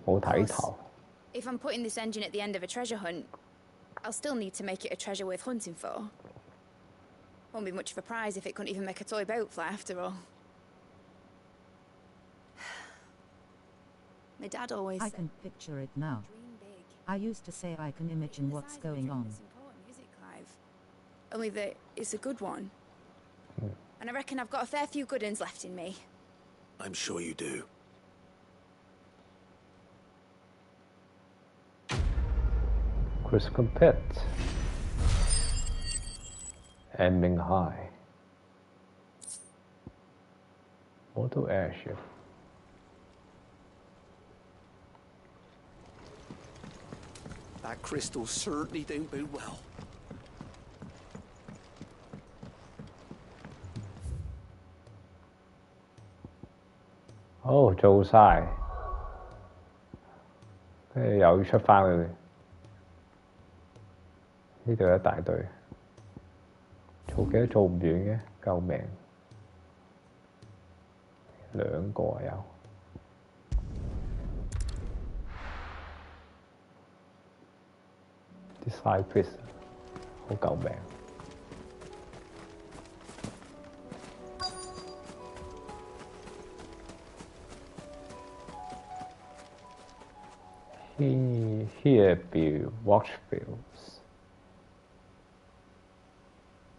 冇睇頭。 If I'm putting this engine at the end of a treasure hunt, I'll still need to make it a treasure worth hunting for. Won't be much of a prize if it couldn't even make a toy boat fly after all. My dad always I said, can picture it now. I used to say I can imagine what's going on. music, Clive. Only that it's a good one. And I reckon I've got a fair few good uns left in me. I'm sure you do. Criscum Pit. Ending High. Model airship. That crystal certainly don't bode well. Oh, 做晒，跟住又要出翻去。呢度一大堆，做幾多做唔完嘅，救命！兩個啊有。啲 side quest 好救命。Here be watch fields.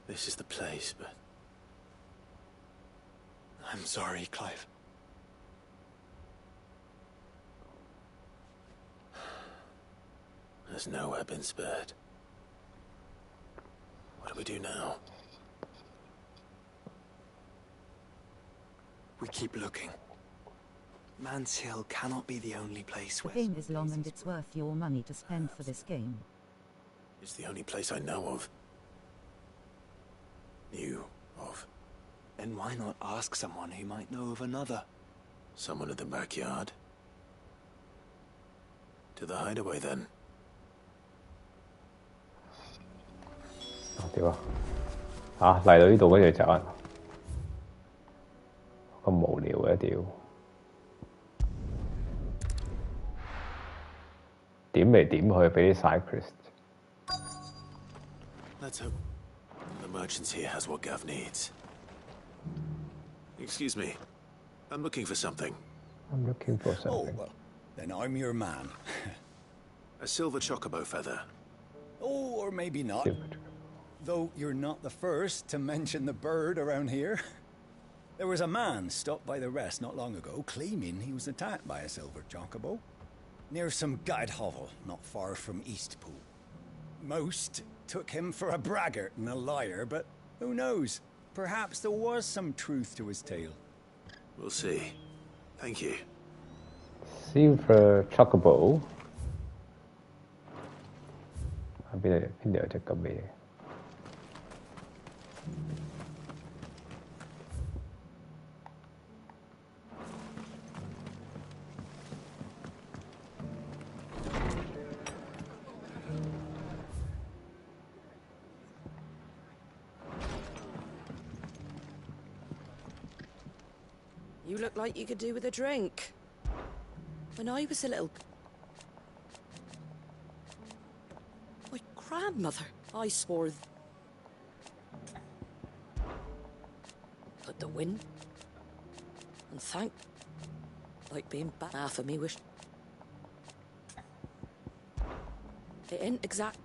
This is the place, but... I'm sorry, Clive. There's nowhere been spared. What do we do now? We keep looking. Mans Hill cannot be the only place The where... game is long and it's worth your money to spend for this game. It's the only place I know of. Knew of. Then why not ask someone who might know of another? Someone in the backyard? To the hideaway, then. 點啊？嚟到呢度跟住走人，咁無聊嘅屌！點嚟點去俾啲 side quest。 Let's hope the merchants here has what Gav needs. Excuse me. I'm looking for something. I'm looking for something. Oh, well, then I'm your man. A silver chocobo feather. Oh, or maybe not. Though you're not the first to mention the bird around here. There was a man stopped by the rest not long ago claiming he was attacked by a silver chocobo near some guide hovel not far from Eastpool. Most took him for a braggart and a liar, but who knows? Perhaps there was some truth to his tale. We'll see. Thank you. Silver chocobo。邊度有隻咁嘅嘢？ Oi, You look like you could do with a drink. When I was a little... My grandmother, I swore... But the wind... And thank... Like being back half of me wish... It ain't exact...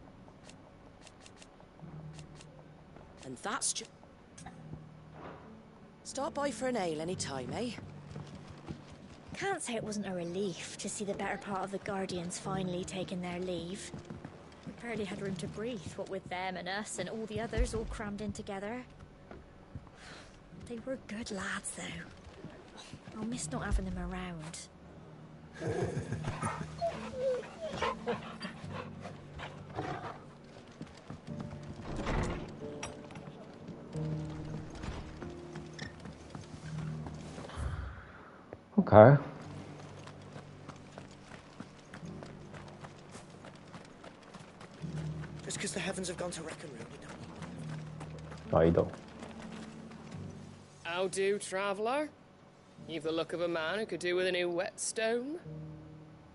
And that's just... Stop by for an ale any time, eh? Can't say it wasn't a relief to see the better part of the Guardians finally taking their leave. We barely had room to breathe, what with them and us and all the others all crammed in together. They were good lads, though. I'll miss not having them around. Okay. Just because the heavens have gone to wreck and ruin, you know. I don't. How do, traveller? You've the look of a man who could do with a new whetstone.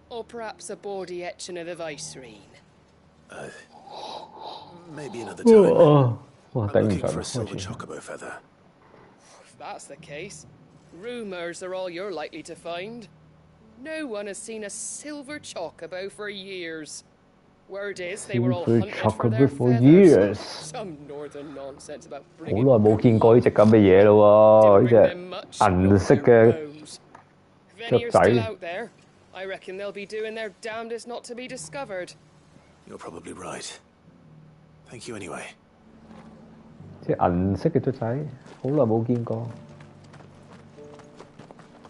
Or perhaps a bawdy etching of the Vicereine. Maybe another time. Oh, I'm thank looking you, for a John. silver chocobo feather. If that's the case, rumours are all you're likely to find. No one has seen a silver chocobo for years. Word is they were all Silver hunted for their chocobo for feathers. years. Some northern nonsense about 好 bringing 耐冇見過呢隻咁嘅嘢咯喎，呢隻銀色嘅 If any 雀 are still 仔。 out there, I reckon they'll be doing their damnedest not to be discovered. You're probably right. Thank you anyway. 隻銀色嘅雀仔，好耐冇見過。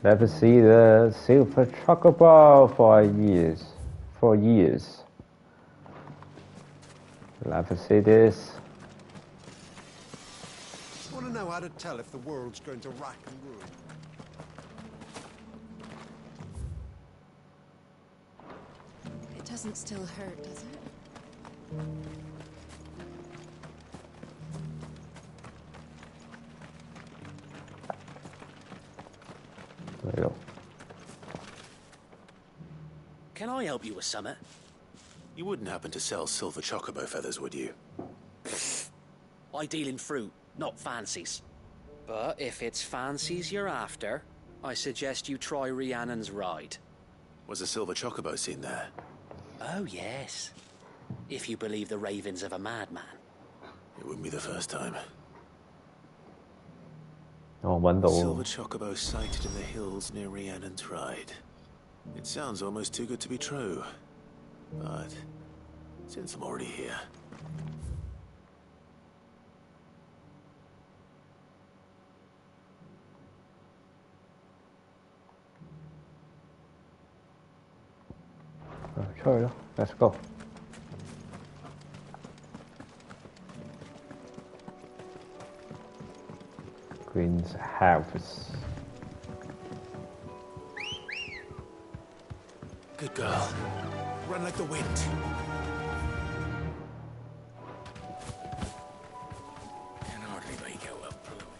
Never see the silver chocobo for years. For years. Never see this. I want to know how to tell if the world's going to rack and ruin. It doesn't still hurt, does it? There you go. Can I help you with something? You wouldn't happen to sell silver chocobo feathers, would you? I deal in fruit, not fancies. But if it's fancies you're after, I suggest you try Rhiannon's ride. Was a silver chocobo seen there? Oh, yes. If you believe the ravings of a madman. It wouldn't be the first time. 我揾到 Silver chocobo sighted in the hills near Rhiannon's Ride. It sounds almost too good to be true. But since I'm already here... Sure, let's go. Queen's house. Good girl. Run like the wind. Can hardly make out up below.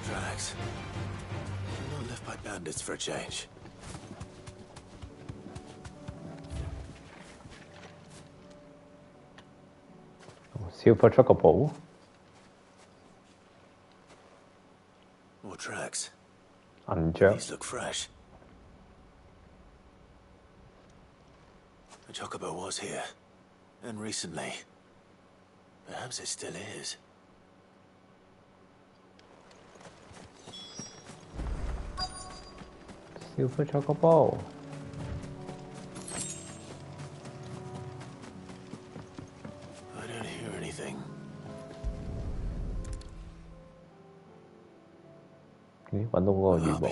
Drax. Not left by bandits for a change. Silver chocobo. More tracks. Anja. These look fresh. The chocobo was here. And recently. Perhaps it still is. Silver chocobo. I don't hear anything. 咦，揾到嗰個羽毛。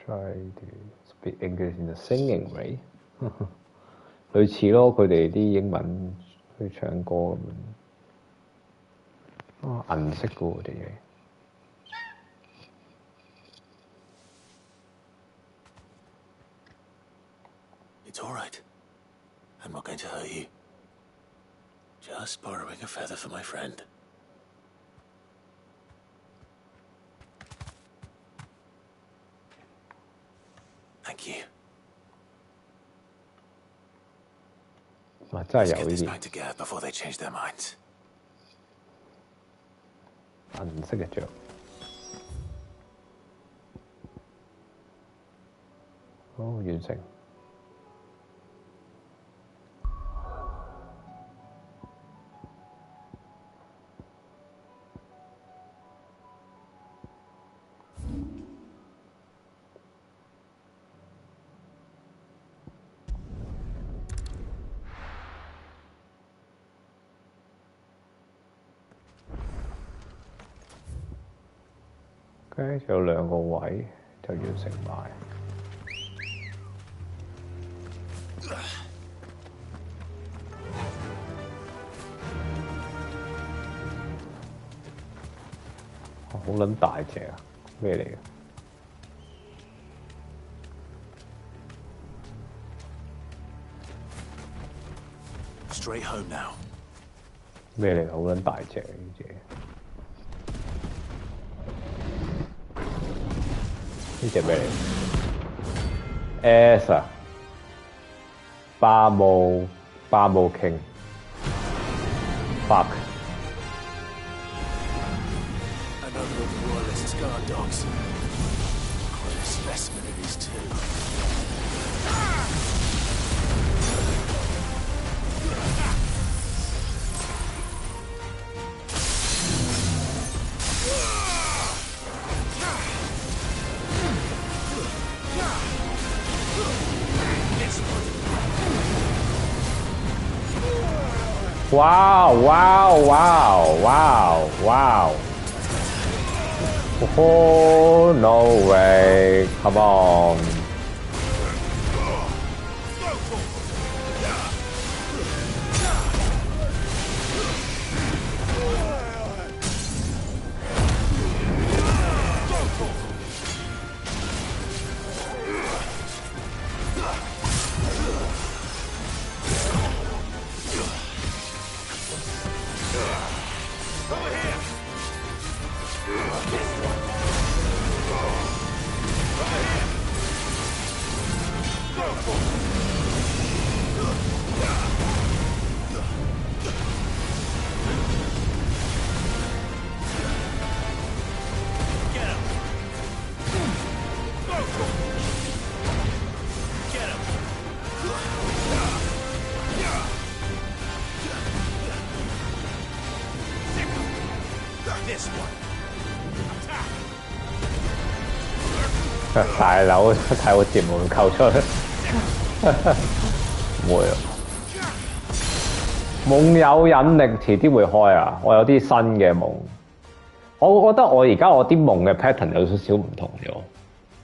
Try to speak English in a singing way 類似咯，佢哋啲英文去唱歌咁樣。啊，銀色嘅喎啲嘢。It's all right. I'm not going to hurt you. Just borrowing a feather for my friend. Thank you. 哇！真係 Let's 有 get 呢 this 啲 back together before they change their minds. 銀色嘅雀。好，完成。OK，仲有兩個位就完成埋。好撚大隻啊！咩嚟嘅？ Straight home now. 咩嚟？好撚大隻呢隻。呢隻咩嚟 ？S 啊，巴姆傾 ，fuck。 Another of the royalist guard dogs. Quite a specimen of these two. Wow! Wow! Wow! Wow! Wow! Oh no way! Come on! This one. 大佬睇我節目扣出，唔會啊！夢有引力，遲啲會開啊！我有啲新嘅夢，我覺得我而家我啲夢嘅 pattern 有少少唔同咗，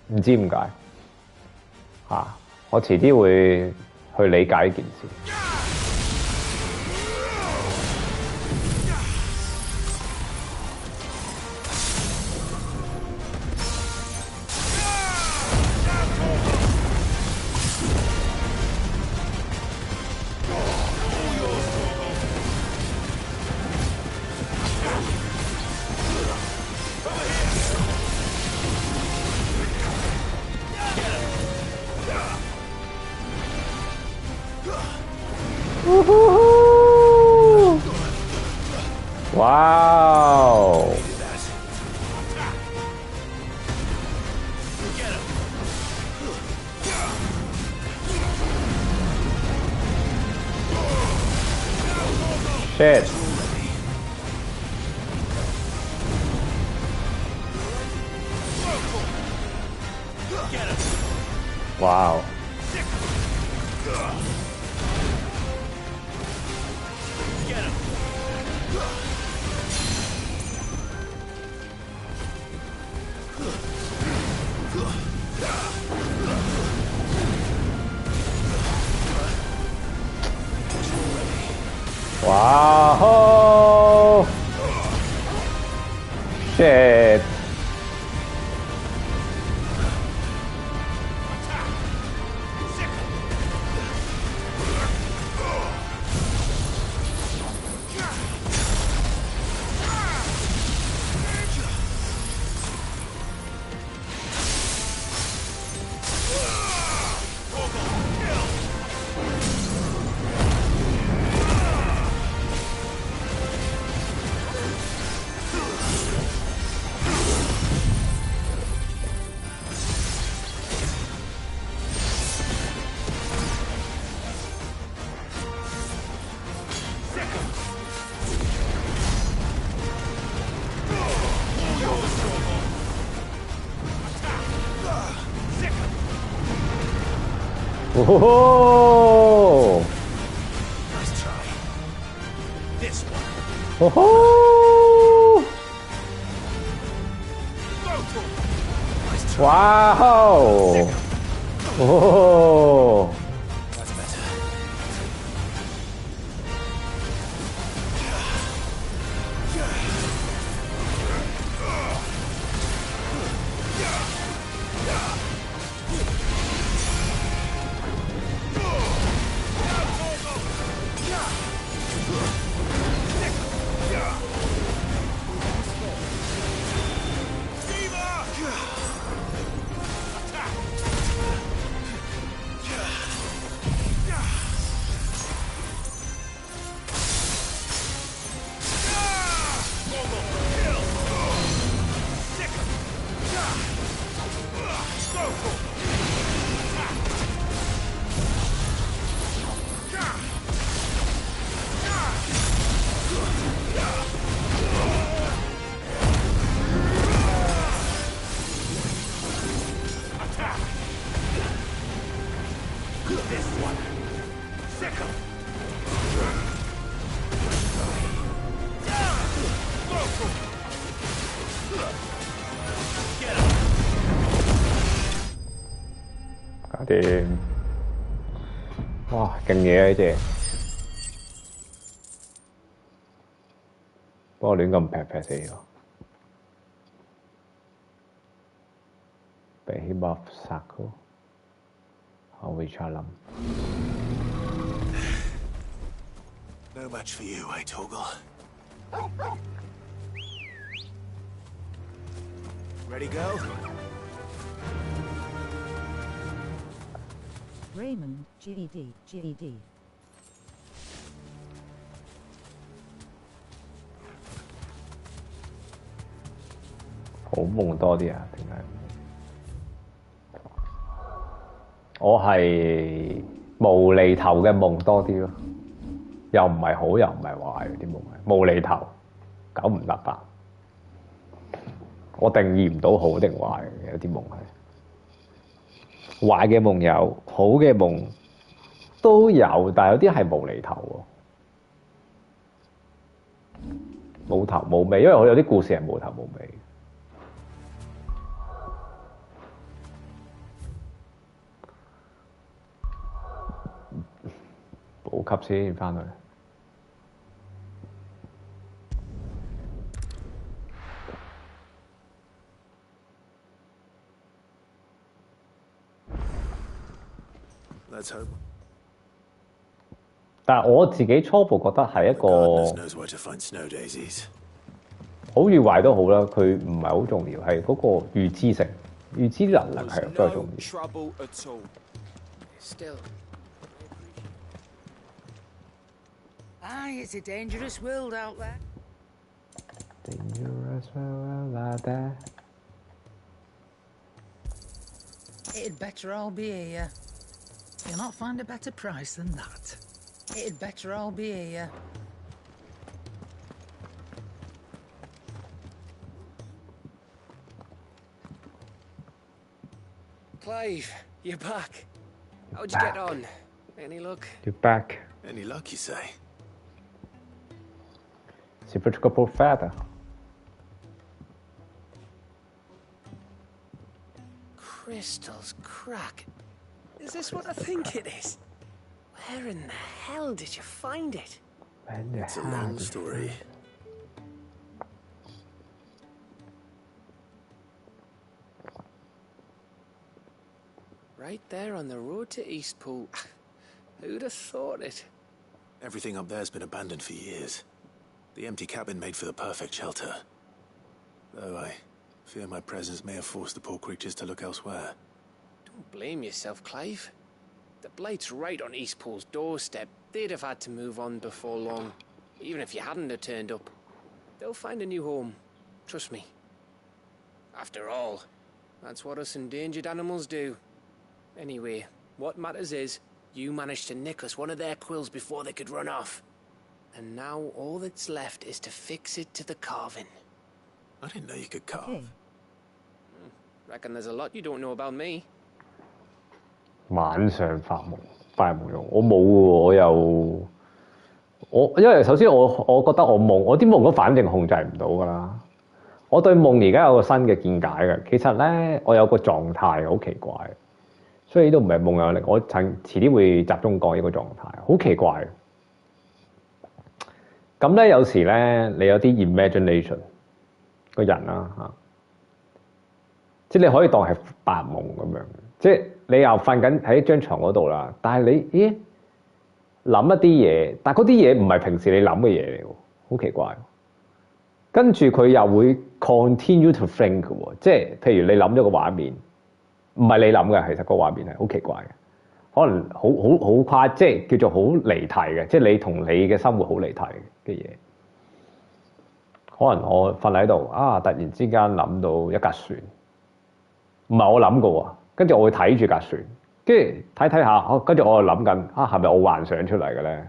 唔知點解嚇。我遲啲會去理解呢件事。 Wow! Shit! Wow. Wow. Shit. Oh! Nice try. This one. Oh! Wow! Oh! That's better.搞掂！哇，勁嘢啊呢隻！不過亂咁劈死我，俾 buff 殺佢，我會再諗。No match for you, eh, Torgal? Ready, go? Raymond, GED, GED. 好夢多啲啊？定係我係無厘頭嘅夢多啲咯？又唔係好，又唔係壞啲夢係無厘頭，九唔搭八。我定義唔到好定壞嘅，有啲夢係壞嘅夢有，好嘅夢都有，但係有啲係無厘頭喎，冇頭冇尾，因為我有啲故事係冇頭冇尾。補給先返去。Let's hope. 但係我自己初步覺得係一個 Knows where to find snow daisies. 好與壞都好啦，佢唔係好重要，係嗰個預知性、預知能力係最重要。 Trouble at all. Still. Aye, it's a dangerous world out there. Dangerous world out there. It'd better all be here. You'll not find a better price than that. It'd better all be here. Clive, you're back. How'd you get on? Any luck? You're back. Any luck, you say? Si faccio profeta. Crystal's crack. Is this what I think it is? Where in the hell did you find it? It's a long story. Right there on the road to Eastpool. Who'd have thought it? Everything up there's been abandoned for years. The empty cabin made for the perfect shelter. Though I fear my presence may have forced the poor creatures to look elsewhere. Don't blame yourself, Clive. The Blight's right on Eastpool's doorstep. They'd have had to move on before long. Even if you hadn't have turned up. They'll find a new home. Trust me. After all, that's what us endangered animals do. Anyway, what matters is, you managed to nick us one of their quills before they could run off. And now all that's left is to fix it to the carving. I didn't know you could carve. Reckon there's a lot you don't know about me. 晚上發夢用，我冇喎，因為首先我覺得我啲夢都反正控制唔到㗎啦。我對夢而家有個新嘅見解嘅，其實咧我有個狀態好奇怪，所以都唔係夢有力。我遲啲會集中講呢個狀態，好奇怪。咁咧有時咧你有啲 imagination 個人啦嚇，即係你可以當係白夢咁樣，即係你又瞓緊喺張床嗰度啦，但係你諗一啲嘢，但係嗰啲嘢唔係平時你諗嘅嘢嚟喎，好奇怪。跟住佢又會 continue to think 嘅喎，即係譬如你諗咗個畫面，唔係你諗嘅，其實個畫面係好奇怪嘅，可能好誇，即係叫做好離題嘅，即係你同你嘅生活好離題嘅嘢。可能我瞓喺度啊，突然之間諗到一架船，唔係我諗嘅喎，跟住我會睇住架船，跟住睇下，跟住我就諗緊啊，係咪我幻想出嚟嘅咧？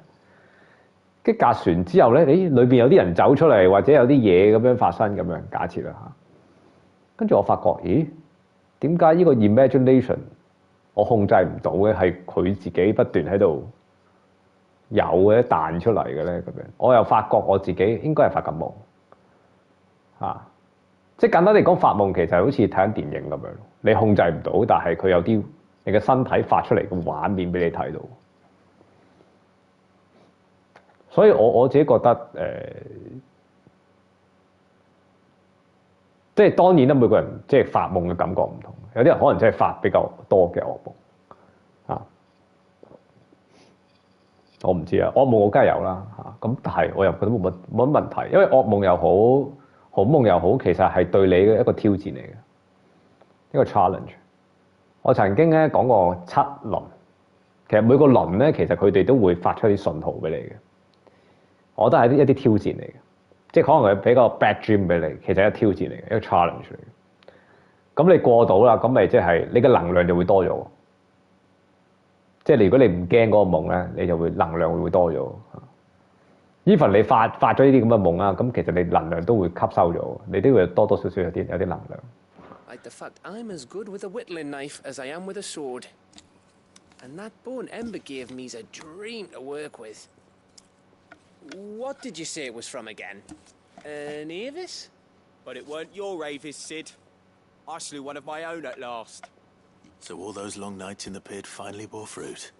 跟架船之後咧，裏邊有啲人走出嚟，或者有啲嘢咁樣發生咁樣，假設啦嚇。跟住我發覺，咦？點解呢個 imagination 我控制唔到嘅，係佢自己不斷喺度有嘅彈出嚟嘅咧？咁樣我又發覺我自己應該係發緊夢嚇。即係簡單嚟講，發夢其實好似睇緊電影咁樣，你控制唔到，但係佢有啲你嘅身體發出嚟嘅畫面俾你睇到。所以我自己覺得即係當然啦，每個人即係發夢嘅感覺唔同，有啲人可能真係發比較多嘅噩夢啊。我唔知啊，噩夢我梗係有啦嚇，咁但係我又覺得冇乜問題，因為噩夢又好，好夢又好，其實係對你嘅一個挑戰嚟嘅，一個 challenge。我曾經咧講過7輪，其實每個輪咧，其實佢哋都會發出啲信號俾你嘅。我覺得係一啲挑戰嚟嘅，即係可能佢俾個 bad dream 俾你，其實係一個挑戰嚟嘅，一個 challenge 嚟嘅。咁你過到啦，咁咪即係你嘅能量就會多咗。即係如果你唔驚嗰個夢咧，你就會能量會多咗。even 你發咗呢啲咁嘅夢啦，咁其實你能量都會吸收咗，你都會多多少少有啲能量。Like the fact I'm as good with a whittling knife as I am with a sword. And that bone Ember gave me's a dream to work with. What did you say it was from again? An Avis? But it weren't your Avis, Sid. I slew one of my own at last. So all those long nights in the pit finally bore fruit.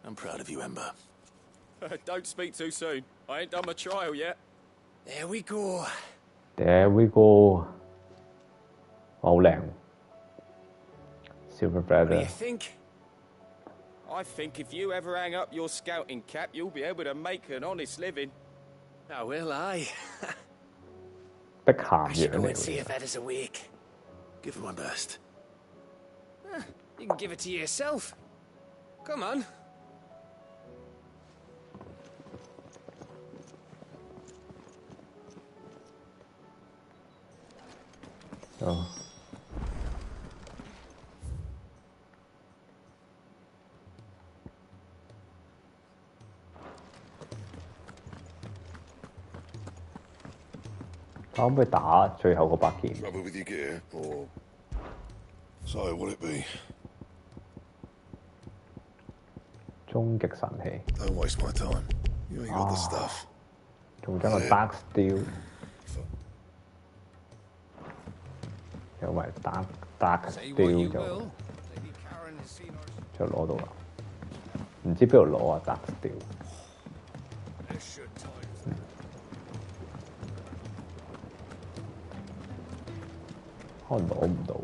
I'm proud of you, Ember. Don't speak too soon. I ain't done my trial yet. There we go. There we go. 好靚 Silver What do Feather. you think? I think if you ever hang up your scouting cap, you'll be able to make an honest living. Now will I? 碧咸 I should 樣 go 嚟 and see 嘅 if Ed is awake. Give it my best. You can give it to yourself. Come on. Oh. 可唔可以打最後嗰把劍？ Trouble with your gear, or So, what'll it be? 終極神器。Don't waste my time. You ain't got the stuff. 仲有個 Dark Steel， 有埋 Dark Steel 就攞到啦。唔知邊度攞啊 Dark Steel。可能攞唔到。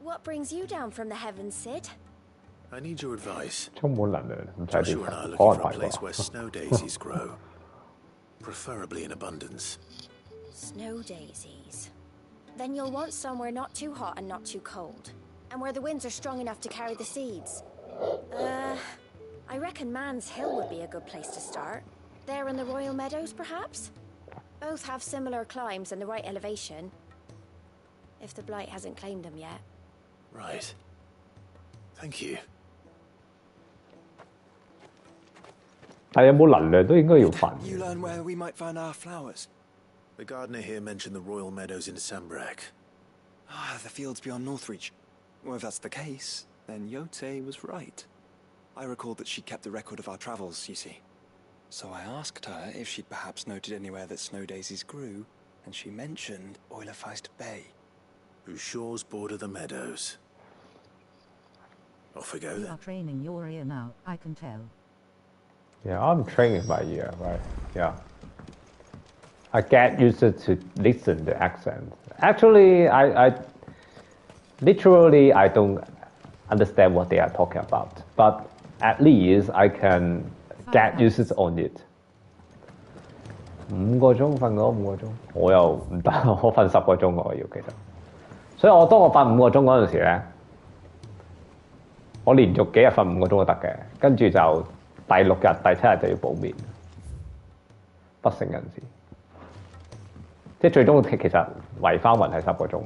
What brings you down from the heavens, Sid? I need your advice. 充滿能量，唔使 Joshua 點 and I are 可 looking 能 for a 係 place where 啩 snow daisies grow, preferably in abundance. Snow daisies. Then you'll want somewhere not too hot and not too cold, and where the winds are strong enough to carry the seeds. I reckon Man's Hill would be a good place to start. There in the Royal Meadows, perhaps? Both have similar climbs and the right elevation. If the Blight hasn't claimed them yet. Right. Thank you. 但係有冇能量都應該要瞓。 You learn where we might find our flowers. The gardener here mentioned the Royal Meadows in Sembrak. Ah, the fields beyond Northreach. Well, if that's the case, then Yote was right. I recalled that she kept a record of our travels, you see. So I asked her if she'd perhaps noted anywhere that snow daisies grew, and she mentioned Oilerfeist Bay. Whose shores border the meadows. Off we go You then. are training your ear now, I can tell. Yeah, I'm training my ear, right? Yeah. I get used to listen the accent. Actually, I literally I don't understand what they are talking about, but at least I can get used on it. 5個鐘瞓嗰5個鐘，我又唔得，我瞓10個鐘我要記得。所以當我瞓5個鐘嗰陣時咧，我連續幾日瞓5個鐘都得嘅，跟住就第6日、第7日就要補眠，不省人事。即係最終其實圍翻雲係10個鐘。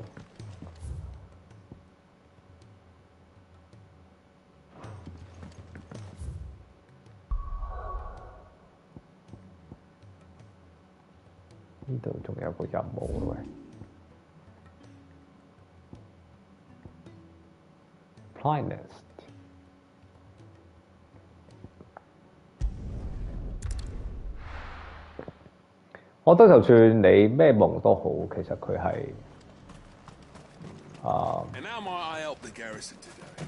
呢度仲有個任務喎，喂 Ply Nest。我覺得就算你咩夢都好，其實佢係And how might I help the garrison today?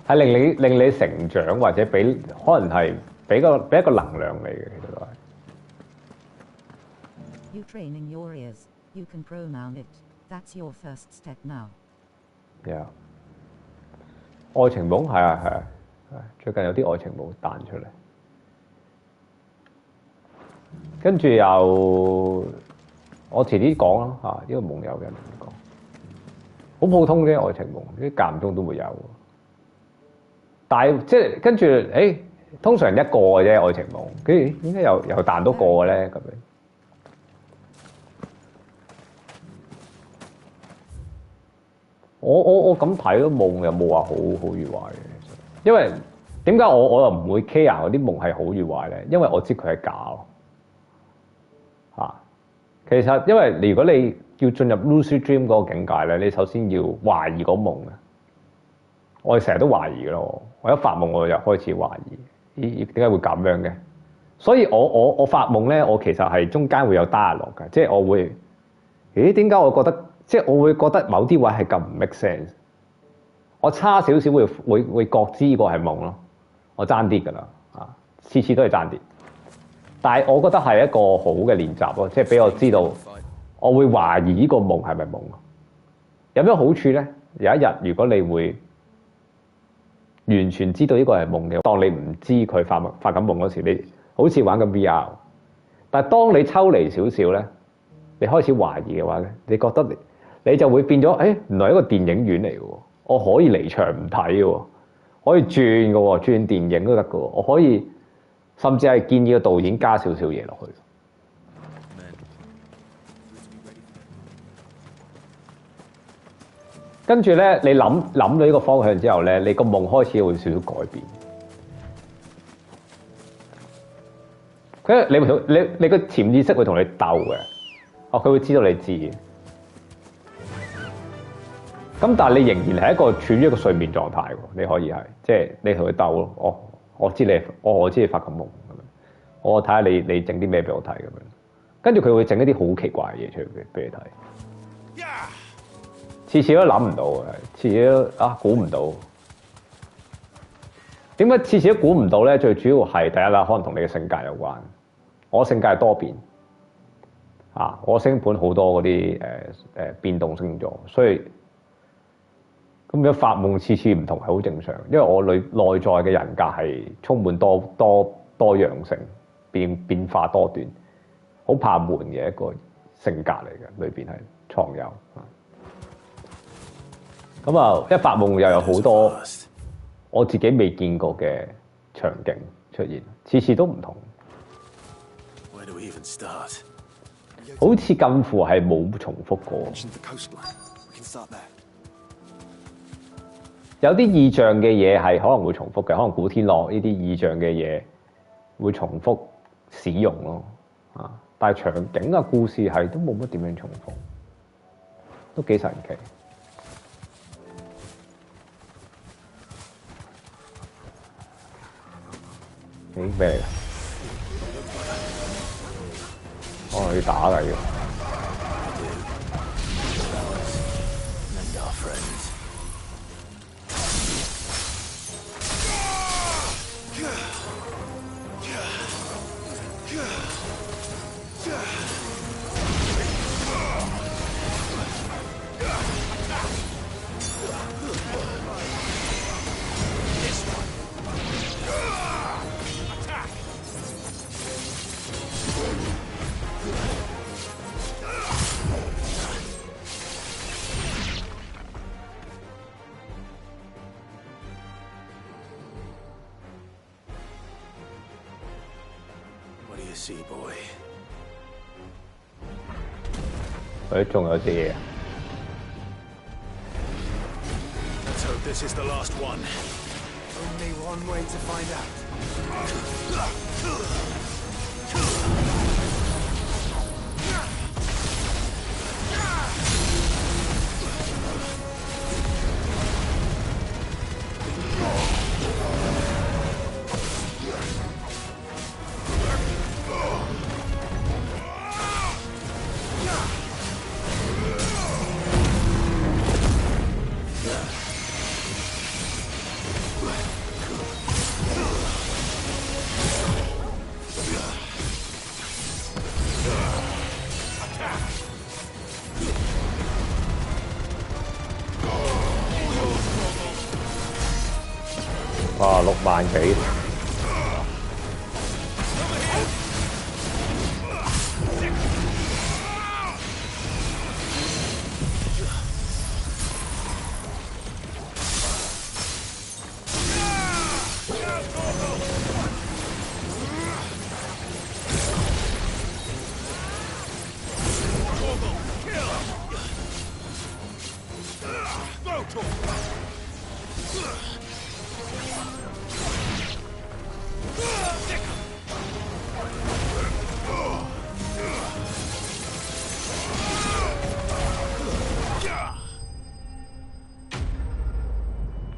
係令你成長，或者俾可能係俾一個能量你嘅，其實都係。You training your ears, you can pronoun it. That's your first step now. Yeah. 愛情夢係啊，最近有啲愛情夢彈出嚟，跟住又我遲啲講啦嚇，呢個夢有人講，好普通啫愛情夢，啲間唔中都會有。但係即係跟住通常一個嘅啫愛情夢，跟住點解又彈多個嘅咧咁樣？我咁睇都夢又冇話好與壞嘅，因為點解我又唔會 care 嗰啲夢係好與壞咧？因為我知佢係假咯嚇。其實因為如果你要進入 lucid dream 嗰個境界咧，你首先要懷疑個夢嘅。我哋成日都懷疑嘅咯，我一發夢我就開始懷疑，點解會咁樣嘅？所以我發夢咧，我其實係中間會有 dialogue嘅，即係我會，點解我覺得？即係我會覺得某啲位係咁唔 make sense，我差少少會覺知呢個係夢咯，我爭啲㗎啦，次次都係爭啲。但係我覺得係一個好嘅練習咯，即係俾我知道，我會懷疑呢個夢係咪夢。有咩好處咧？有一日如果你會完全知道呢個係夢嘅，當你唔知佢發緊夢嗰時，你好似玩緊 VR。但係當你抽離少少咧，你開始懷疑嘅話咧，你覺得你就會變咗，原來一個電影院嚟嘅喎，我可以離場唔睇嘅喎，可以轉嘅喎，轉電影都得嘅喎，我可以甚至係建議個導演加少少嘢落去。跟住咧，你諗到呢個方向之後咧，你個夢開始會少少改變。佢你個潛意識會同你鬥嘅，佢會知道你知。咁但係你仍然係一個處於一個睡眠狀態喎，你可以係即係你同佢鬥咯。我知你發緊夢咁樣，我睇下你整啲咩俾我睇咁樣，跟住佢會整一啲好奇怪嘅嘢出嚟俾你睇，次次都諗唔到嘅，次次都估唔到。點解次次都估唔到咧？最主要係第一啦，可能同你嘅性格有關。我性格係多變我星盤好多嗰啲變動星座，所以咁樣發夢次次唔同係好正常，因為我內在嘅人格係充滿多樣性，變化多端，好怕悶嘅一個性格嚟嘅，裏邊係藏有。咁啊，一發夢又有好多我自己未見過嘅場景出現，次次都唔同，好似近乎係冇重複過。有啲意象嘅嘢係可能會重複嘅，可能古天樂呢啲意象嘅嘢會重複使用咯，但係場景嘅故事係都冇乜點樣重複，都幾神奇。咩嚟㗎？要打㗎要。仲有啲嘢。Let's hope this is the last one. Only one way to find out.6萬幾。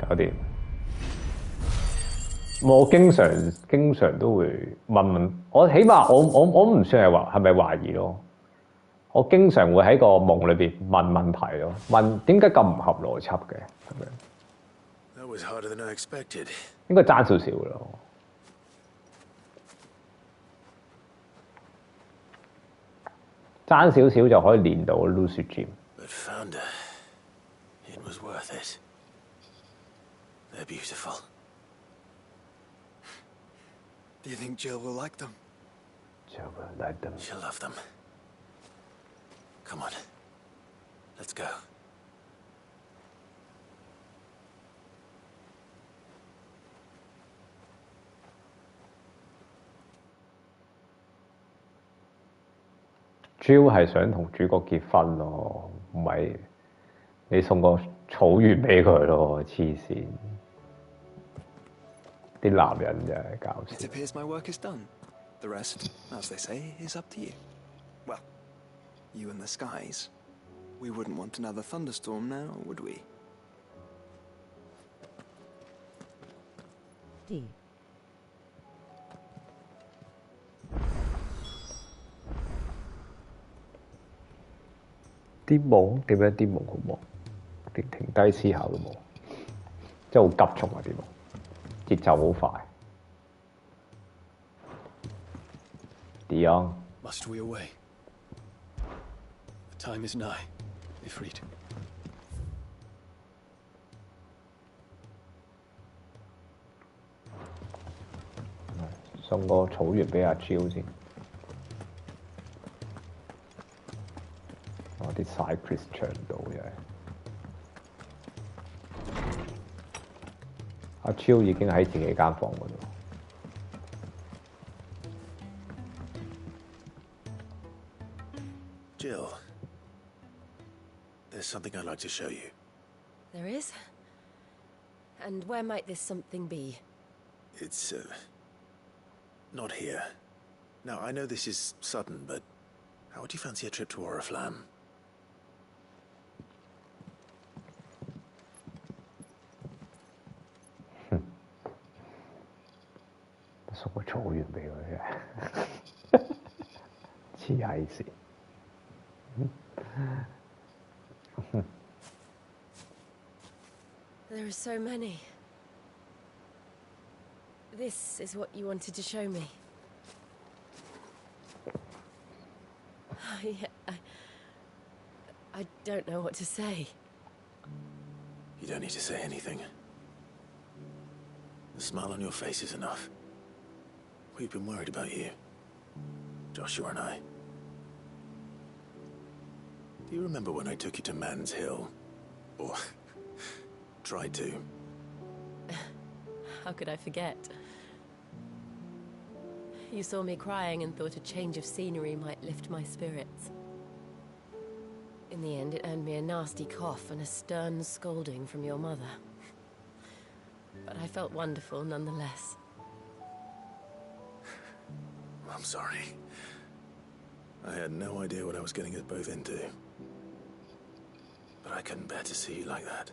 搞掂。我經常都會問，我起碼我唔算係咪懷疑咯。我經常會喺個夢裏邊問問題咯，問點解咁唔合邏輯嘅咁樣。That was harder than I expected. 應該爭少少咯。爭少少就可以練到 Lucid Dream。But Founder, it was worth it. They're beautiful. Do you think Jill will like them? Jill will like them. She'll love them. Come on. Let's go. Jill 係想同主角結婚咯，唔係你送個草原俾佢咯，黐線！啲男人真係搞笑。It appears my work is done. The rest, as they say, is up to you. Well, you and the skies. We wouldn't want another thunderstorm now, would we? D.啲夢點解啲夢好忙？連停低思考都冇，真係好急促啊！啲夢節奏好快。Dion Must we away? The time is nigh, Ifrit. 送個草原俾阿 Jill 先。我啲 Cypress 長到又係。阿 Jill 已經喺自己間房嗰度。Jill, there's something I'd like to show you. There is? And where might this something be? It's, not here. Now, I know this is sudden, but how would you fancy a trip to Oriflamme?送個草原俾佢嘅，黐閪線。There are so many. This is what you wanted to show me. I don't know what to say. You don't need to say anything. The smile on your face is enough. We've been worried about you, Joshua and I. Do you remember when I took you to Man's Hill? Or tried to? How could I forget? You saw me crying and thought a change of scenery might lift my spirits. In the end, it earned me a nasty cough and a stern scolding from your mother. But I felt wonderful nonetheless. I'm sorry. I had no idea what I was getting us both into. But I couldn't bear to see you like that.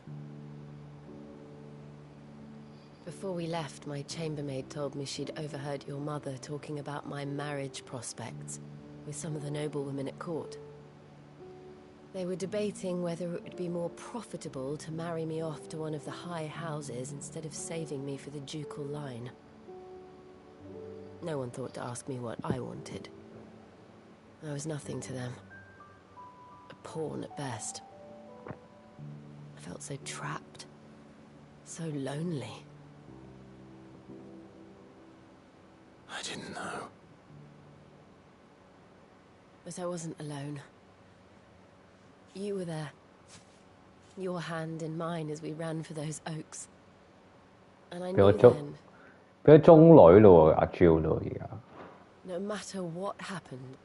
Before we left, my chambermaid told me she'd overheard your mother talking about my marriage prospects with some of the noblewomen at court. They were debating whether it would be more profitable to marry me off to one of the high houses instead of saving me for the ducal line. No one thought to ask me what I wanted. I was nothing to them. A pawn at best. I felt so trapped. So lonely. I didn't know. But I wasn't alone. You were there. Your hand in mine as we ran for those oaks. And I knew then, 俾咗中女咯喎，阿 Jill 咯而家。no matter what happened,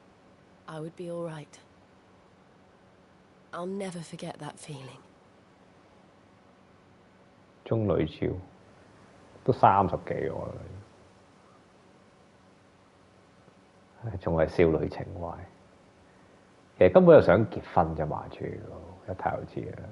I would be all right. I'll never forget that feeling. 中女 Jill 都30幾喎，仲係少女情懷。其實根本就想結婚啫嘛，Jill一睇就知啦。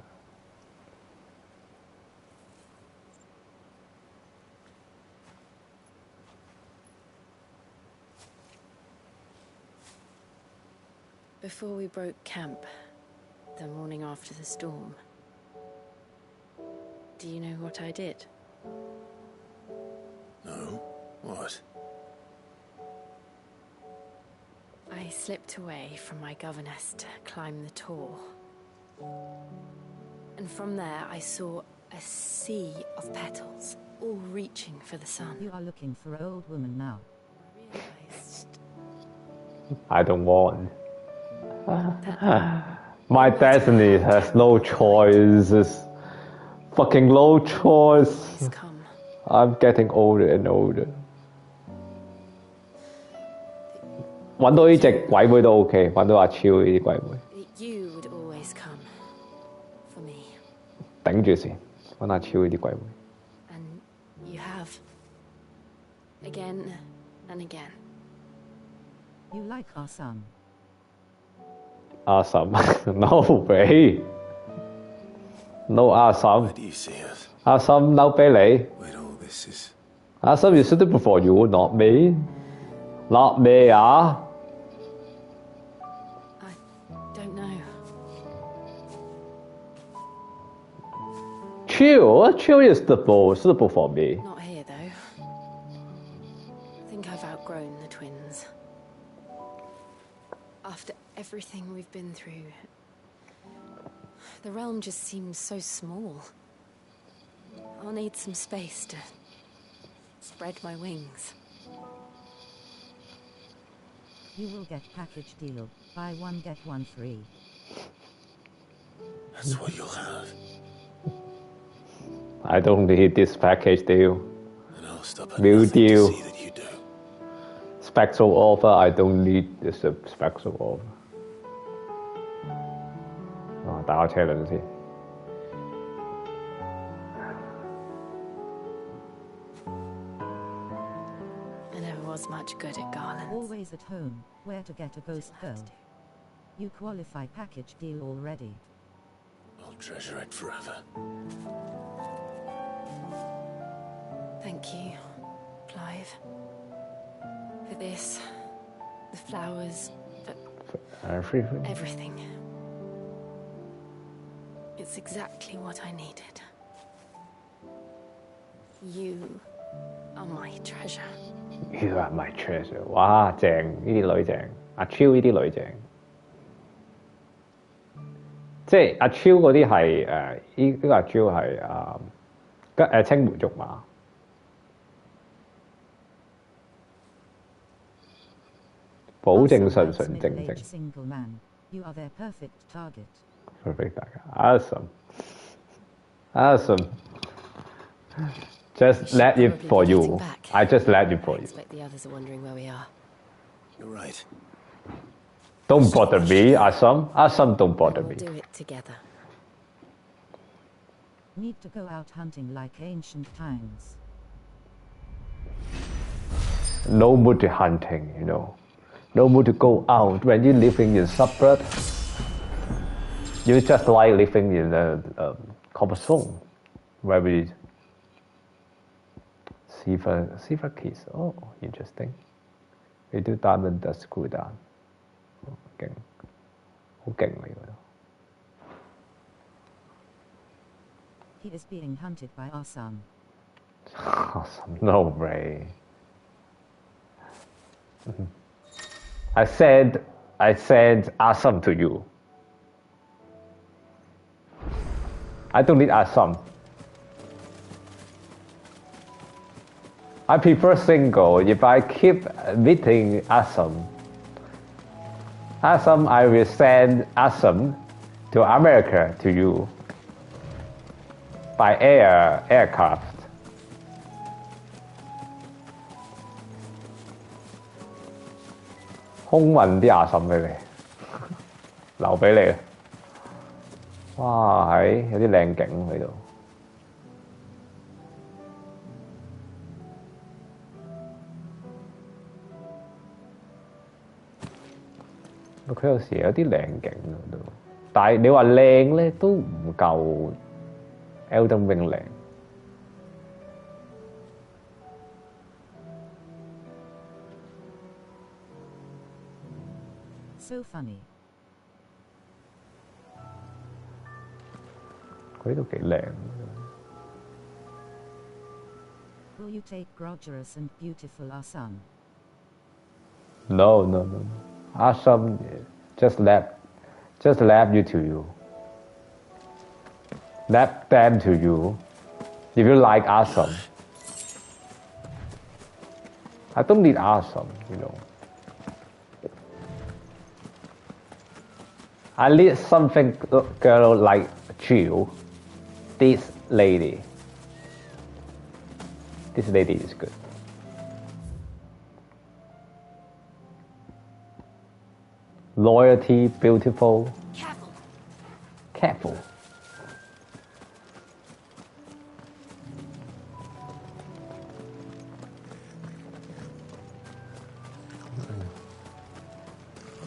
Before we broke camp, the morning after the storm, do you know what I did? No? What? I slipped away from my governess to climb the Tor. And from there I saw a sea of petals, all reaching for the sun. You are looking for an old woman now. I don't want. My destiny has no choices. Fucking no choice. I'm getting older and older. 揾到呢隻鬼妹都 OK， 揾到阿超呢啲鬼妹。You would always come for me. 頂住先，揾阿超呢啲鬼妹。And you have. Again and again. You like our son? Awesome. No way. No awesome. Where do you see us? Awesome 嬲俾你。 Wait, all this is... Awesome is suitable for you, not me. Not me, ah. Don't know. Chill is suitable for me. Not here, though. I think I've outgrown the twins. After everything we've been through, the realm just seems so small. I'll need some space to spread my wings. You will get package deal. Buy one get one free. That's what you'll have. I don't need this package deal. And I'll stop Real nothing to deal. see that you do. Spectral offer. I don't need this spectral offer. 打個車輪先。 I never was much good at garlands. Always at home. Where to get a ghost girl? You qualify package deal already. I'll treasure it forever. Thank you, Clive. For this, the flowers, for Everything. everything. It's exactly what I needed. You are my treasure. You are my treasure。哇，正！呢啲女正，阿超呢啲女正。即係阿超嗰啲係呢個阿超係青梅竹馬。保證純純正正。 Single man. You are their perfect target. Perfect. Awesome. Awesome. Just let it for you. I just let it for I you. expect the others are wondering where we are. You're right. Don't bother me, Awesome. Awesome, don't bother We'll me. do it together. Need to go out hunting like ancient times. No mood to hunting, you know. No mood to go out when you're living in suburb. You just like living in a comfort zone. Very silver keys. Oh, interesting. We do diamond the screw down. 勁，好勁嚟㗎。 He is being hunted by our son. Awesome. No way. I said awesome to you. I don't need awesome. I prefer single. If I keep meeting awesome, I will send awesome to America to you by aircraft. 空運啲awesome俾你，留俾你。哇，係有啲靚景喺度。佢有時有啲靚景喺度，但係你話靚咧都唔夠 Elden Ring 靚。 So funny. 佢呢度幾靚。 Will you take Grogerous and beautiful our son? No. Awesome. Just lap you to you. Lap them to you. If you like awesome. I don't need awesome, you know. I need something girl like Jill. This lady. This lady is good. Loyalty, beautiful. Careful.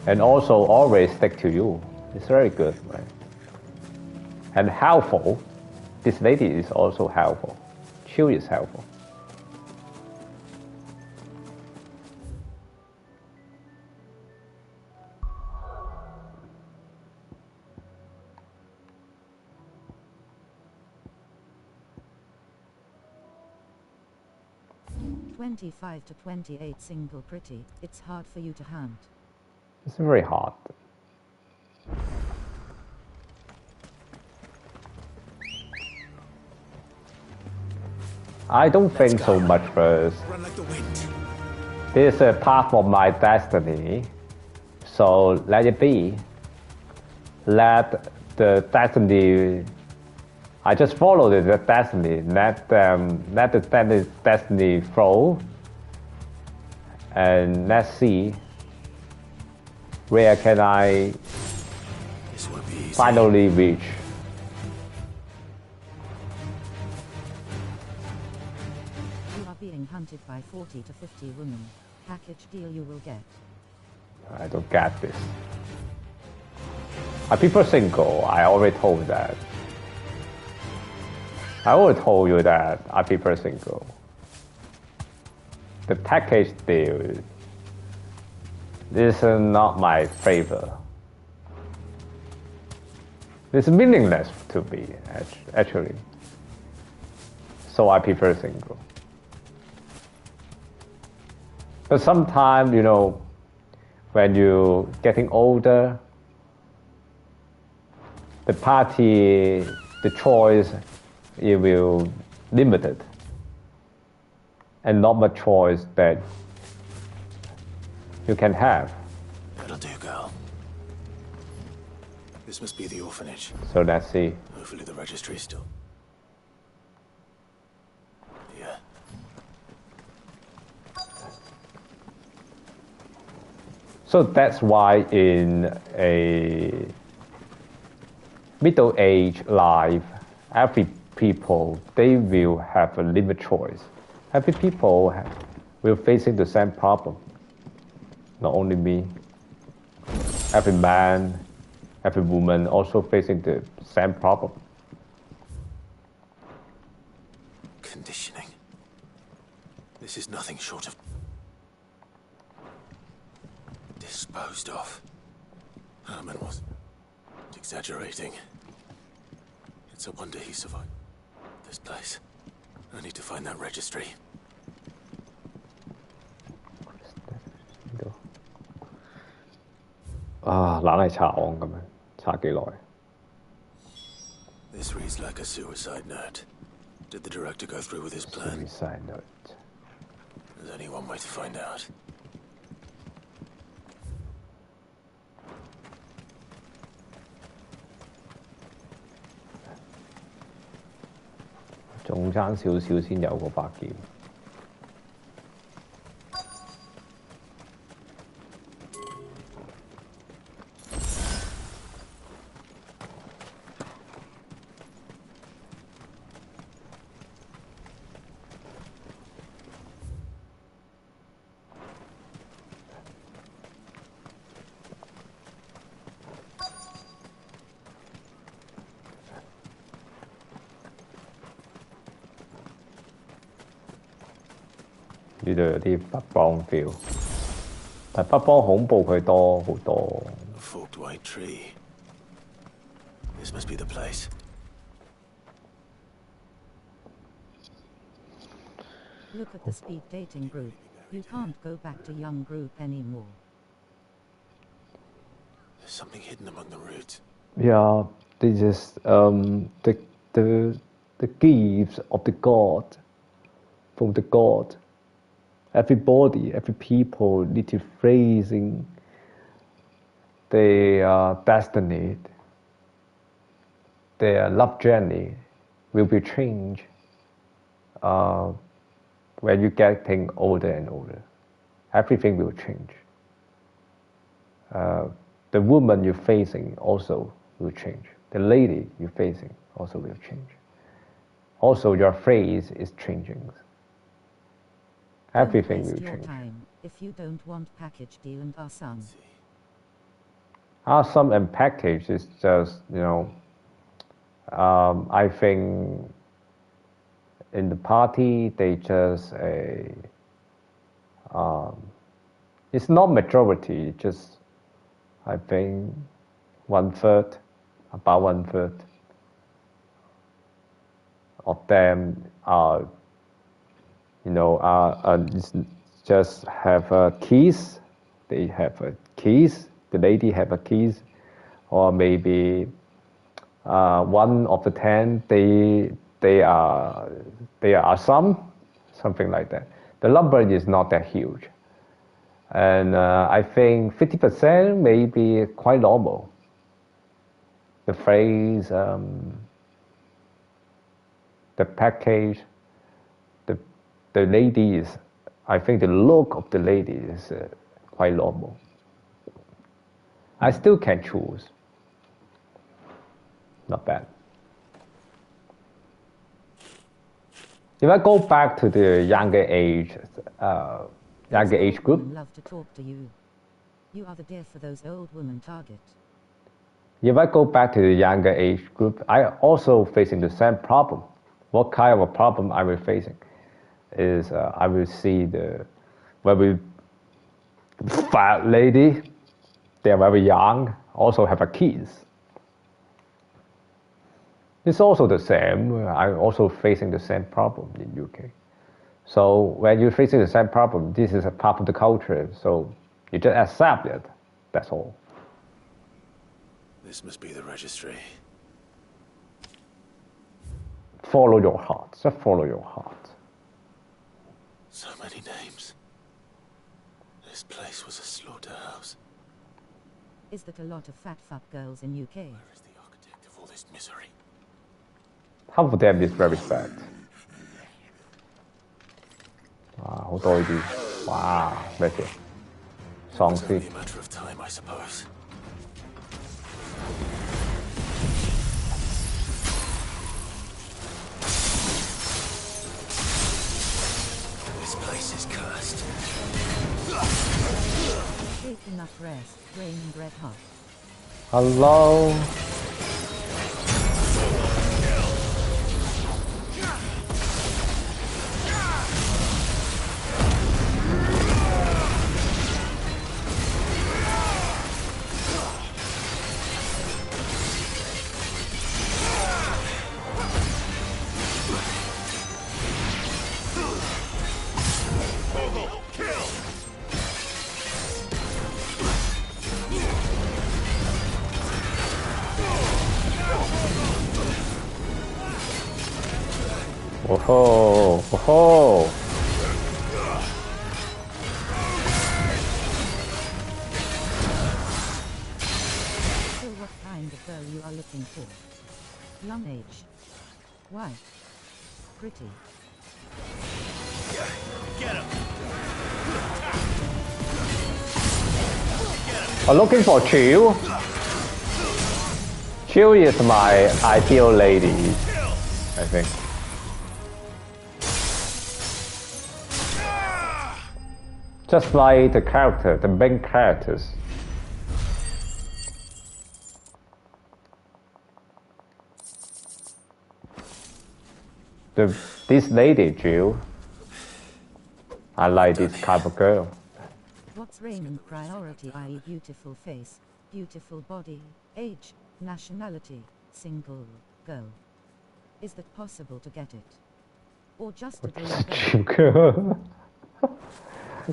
and also always stick to you. It's very good, right? And helpful. This lady is also helpful. Chill is helpful. "25 to 28 single pretty. It's hard for you to hunt." It's very hard. I don't think so much first. Run like the wind. This is a part of my destiny, so let it be. Let the destiny. I just follow the destiny. Let the destiny flow, and let's see where can I finally reach. "You are being hunted by 40 to 50 women. Package deal you will get." I don't get this. I prefer single. I already told that. I already told you that I prefer single. The package deal is not my favor. It's meaningless to me, actually. So I prefer single. But sometimes, you know, when you're getting older, the party, the choice, it will limited, and not much choice that you can have. That'll do, girl. This must be the orphanage. So let's see. Hopefully the registry is still. Yeah. So that's why in a middle-aged life, every people, they will have a limited choice. Every people will facing the same problem. Not only me. Every man, every woman also facing the same problem. Conditioning. This is nothing short of disposed of. Herman was exaggerating. It's a wonder he survived this place. I need to find that registry. This reads like a suicide note. Did the director go through with his plan? Suicide note. There's only one way to find out.仲爭少少先有個白劍。呢度有啲北邦 feel， 但北邦恐怖佢多好多。A forked white tree. This must be the place. Look at the speed dating group. You can't go back to young group anymore. There's something hidden among the roots. Yeah, this is the gifts of the God, from the God. Everybody, every people need to phrasing their destiny, their love journey will be changed when you getting older and older. Everything will change. The woman you're facing also will change. The lady you're facing also will change. Also, your phrase is changing. Everything will Don't waste your change. time if you don't want package deal and our son. Awesome and package is just, I think in the party they just it's not majority, just I think about one third of them are, just have keys. They have keys. The lady have a keys, or maybe 1 of the 10 they are something like that. The number is not that huge, and I think 50% may be quite normal. The phrase, the package, the ladies, I think the look of the lady is quite normal. I still can choose. Not bad. If I go back to the younger age group, Love to talk to you. You are the dear for those old women target. If I go back to the younger age group, I also facing the same problem. What kind of a problem I will facing is I will see the very fat lady. They are very young, also have a kids. It's also the same. I'm also facing the same problem in UK. So when you're facing the same problem, this is a part of the culture. So you just accept it. That's all. This must be the registry. Follow your heart. Just follow your heart. So many names. This place was a slaughterhouse. Is that a lot of fat fuck girls in UK? Where is the architect of all this misery? Half of them is very fat. 哇，好多呢啲，哇，咩事？喪屍。 Only a matter of time, I suppose. This place is cursed. Take enough rest, raining red hot. Hello. Whoa, whoa. So what kind of girl you are looking for? Young age. White. Pretty. Get him. I'm looking for Chill. Chill is my ideal lady, I think. Just like the character, the main characters. This lady, Jill. I like this type of girl. What's reigning priority, i.e. beautiful face, beautiful body, age, nationality, single, girl? Is that possible to get it? Or just a dream girl?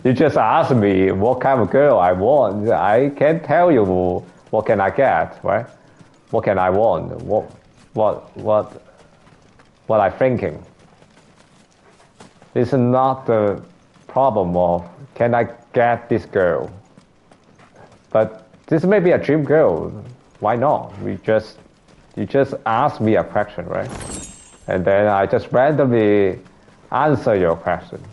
You just asked me what kind of girl I want. I can't tell you what can I get, right? What can I want? What I'm thinking. It's not the problem of can I get this girl, but this may be a dream girl. Why not? You just ask me a question, right? And then I just randomly answer your question.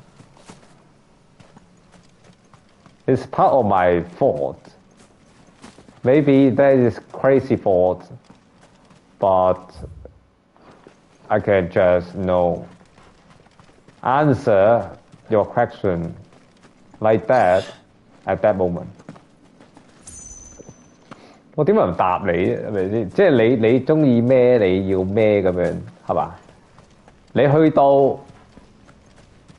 It's part of my fault. Maybe that is crazy fault, but I can just answer your question like that at that moment. 我點解唔答你啫？係咪先？即係你中意咩，你要咩咁樣係嘛？你去到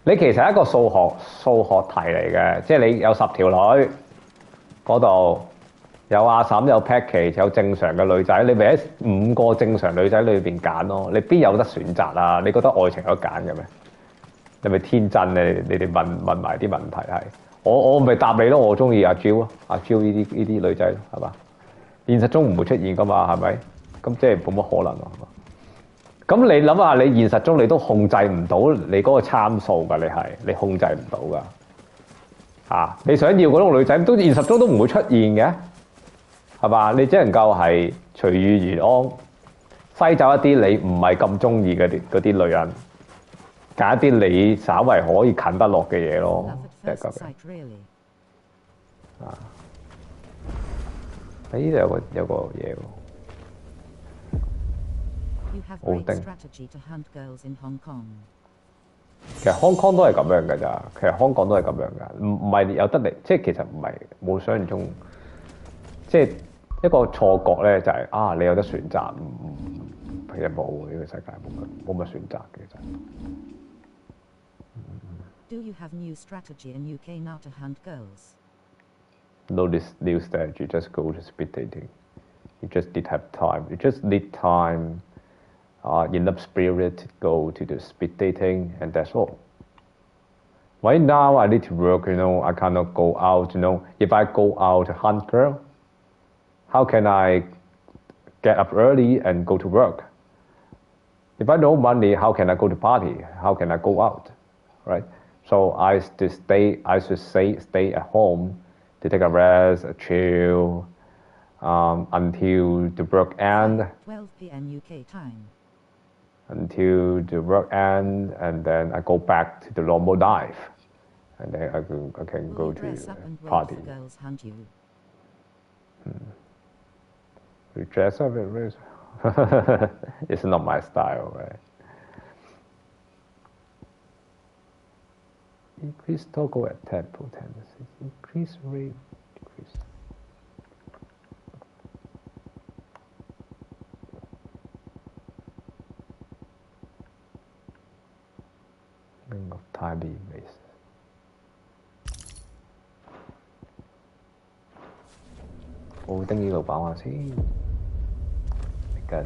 你其實係一個數學題嚟嘅，即係你有10條女嗰度有阿嬸有 package 有正常嘅女仔，你咪喺5個正常女仔裏邊揀咯。你邊有得選擇啊？你覺得愛情有得揀嘅咩？你咪天真你哋問埋啲問題係我咪答你咯。我中意阿 Jill 咯，阿 Jill 呢啲女仔係嘛？現實中唔會出現噶嘛，係咪？咁即係冇乜可能啊。咁你諗下，你現實中你都控制唔到你嗰個參數㗎，你控制唔到㗎。你想要嗰種女仔，都現實中都唔會出現嘅，係嘛？你只能夠係隨遇而安，篩走一啲你唔係咁中意嗰啲女人，揀一啲你稍為可以近得落嘅嘢咯，即係咁樣。喺呢度有個嘢喎。奧丁。其實香港都係咁樣㗎咋，其實香港都係咁樣㗎，唔係有得嚟，即係其實唔係冇想象中，即係一個錯覺咧，就係你有得選擇，其實冇呢個世界冇乜選擇嘅其實。Do you have new strategy in UK now to hunt girls? No, this new strategy. Just go to speed dating. You just need have time. You just need time, enough spirit to go to the speed dating, and that's all. Right now, I need to work. I cannot go out. If I go out to hunt girl, how can I get up early and go to work? If I no money, how can I go to party? How can I go out? Right? So I should stay at home. To take a rest, a chill, until the work end. 12 p.m. UK time. Until the work end, and then I go back to the normal life, and then I can go to party. Girls hunt you. You dress up, it's not my style, right? Increase toggle attack potency. Increase rate. Decrease. Ring of tiny base. Ôi, tăng nhiều bảo mà xí. Cần.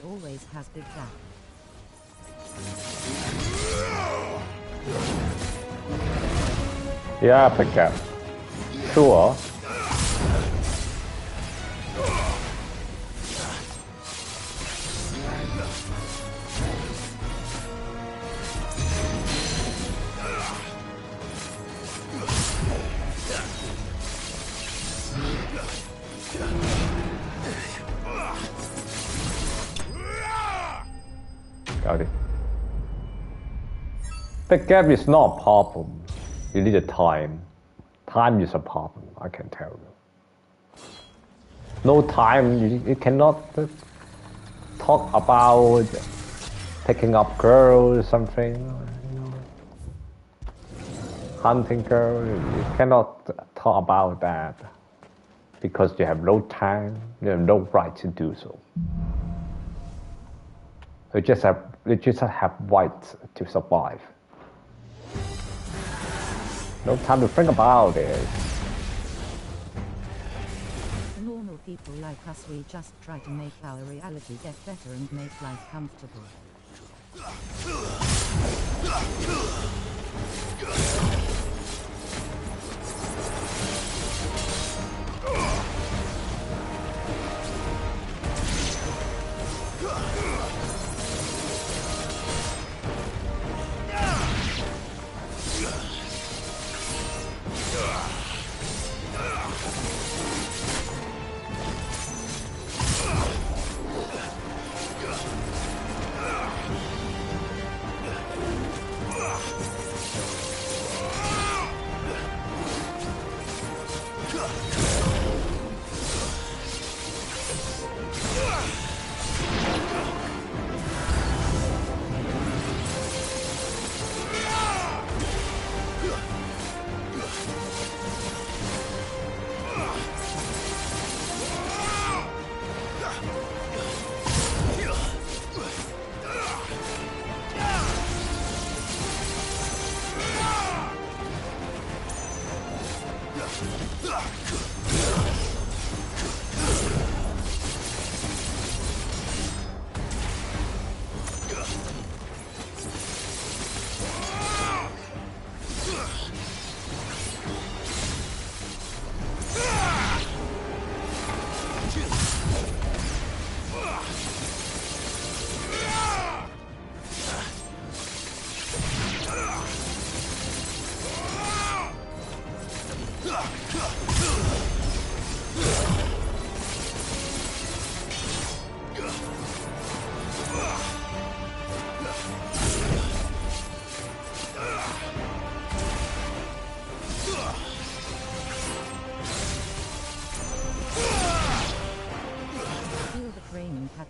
Always has big gap. Yeah, big gap. Sure. Got it. Big gap is not a problem. You need a time. Time is a problem, I can tell you. No time, you cannot talk about picking up girls, something, hunting girls. You cannot talk about that because you have no time, you have no right to do so. You just have rights to survive. No time to think about it. For normal people like us, we just try to make our reality get better and make life comfortable.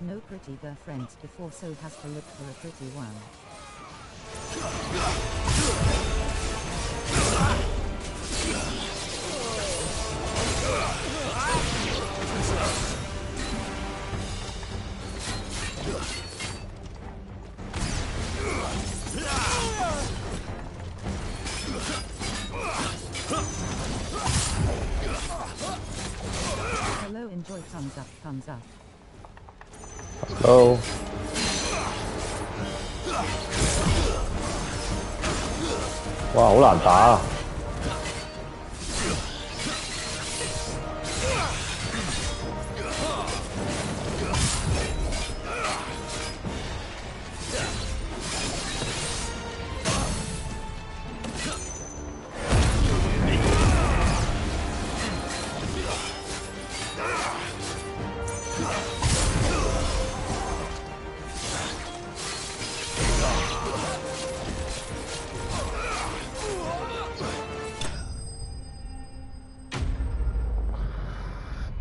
No pretty girlfriends before, so has to look for a pretty one. Hello, enjoy, thumbs up, thumbs up. Hello. Wow, 好難打啊！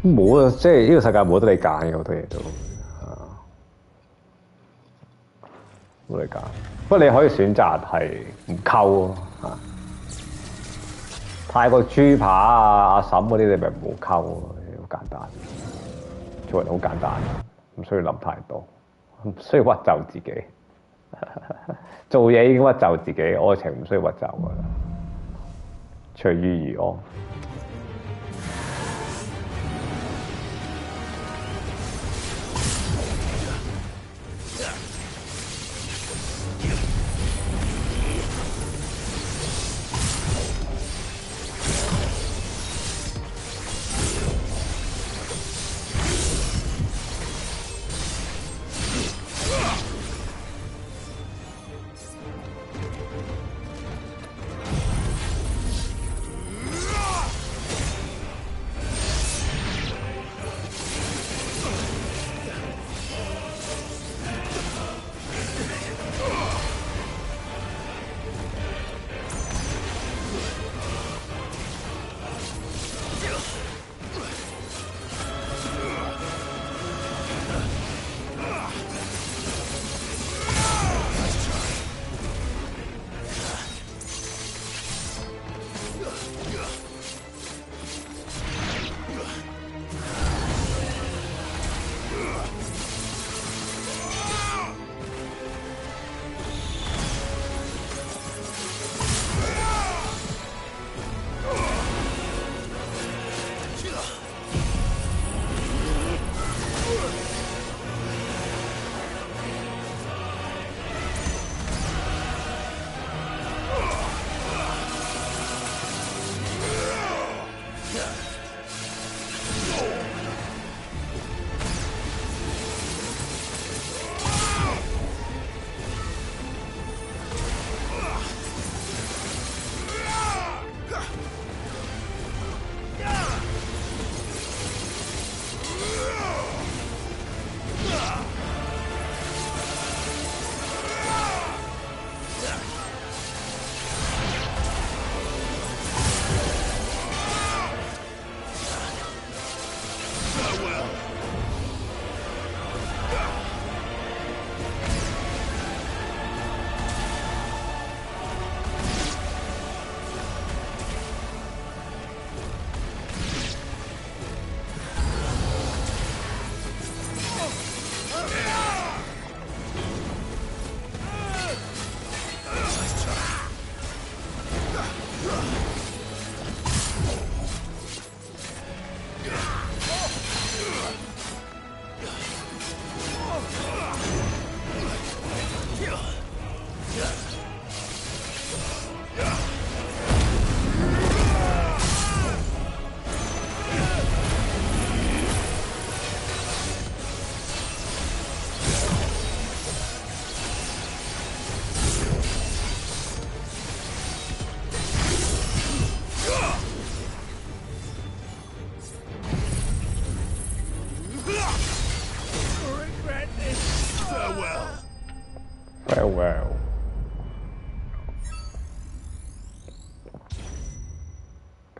冇啊，即係呢個世界冇得你揀嘅好多嘢都，冇得你揀。不過你可以選擇係唔溝咯嚇。泰國豬扒啊、阿嬸嗰啲你咪唔好溝咯，好簡單。做人好簡單，唔需要諗太多，唔需要屈就自己。做嘢已經屈就自己，愛情唔需要屈就㗎啦，隨遇而安。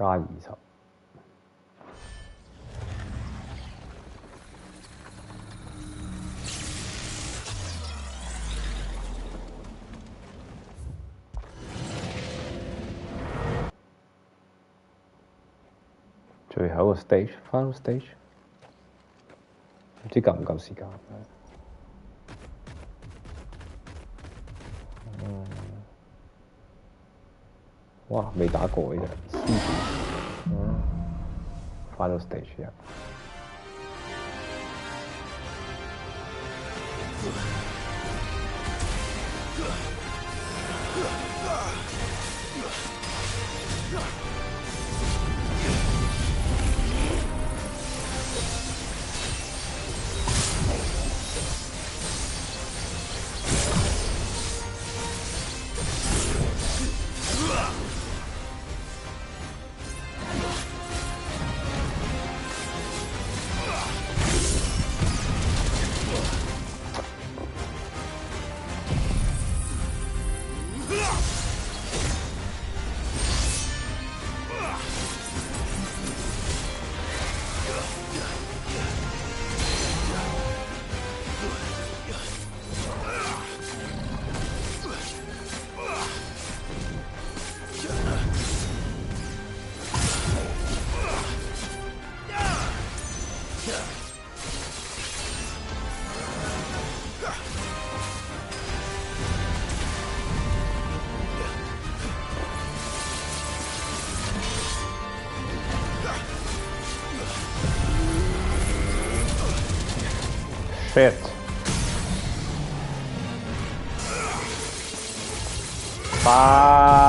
加20。最後一個 stage，final stage，唔知夠唔夠時間。哇，未打過呢隻獅子。final stage 啊！Shit. Ah.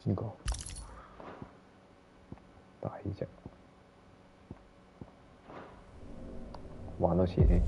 呢個大隻，玩多次先。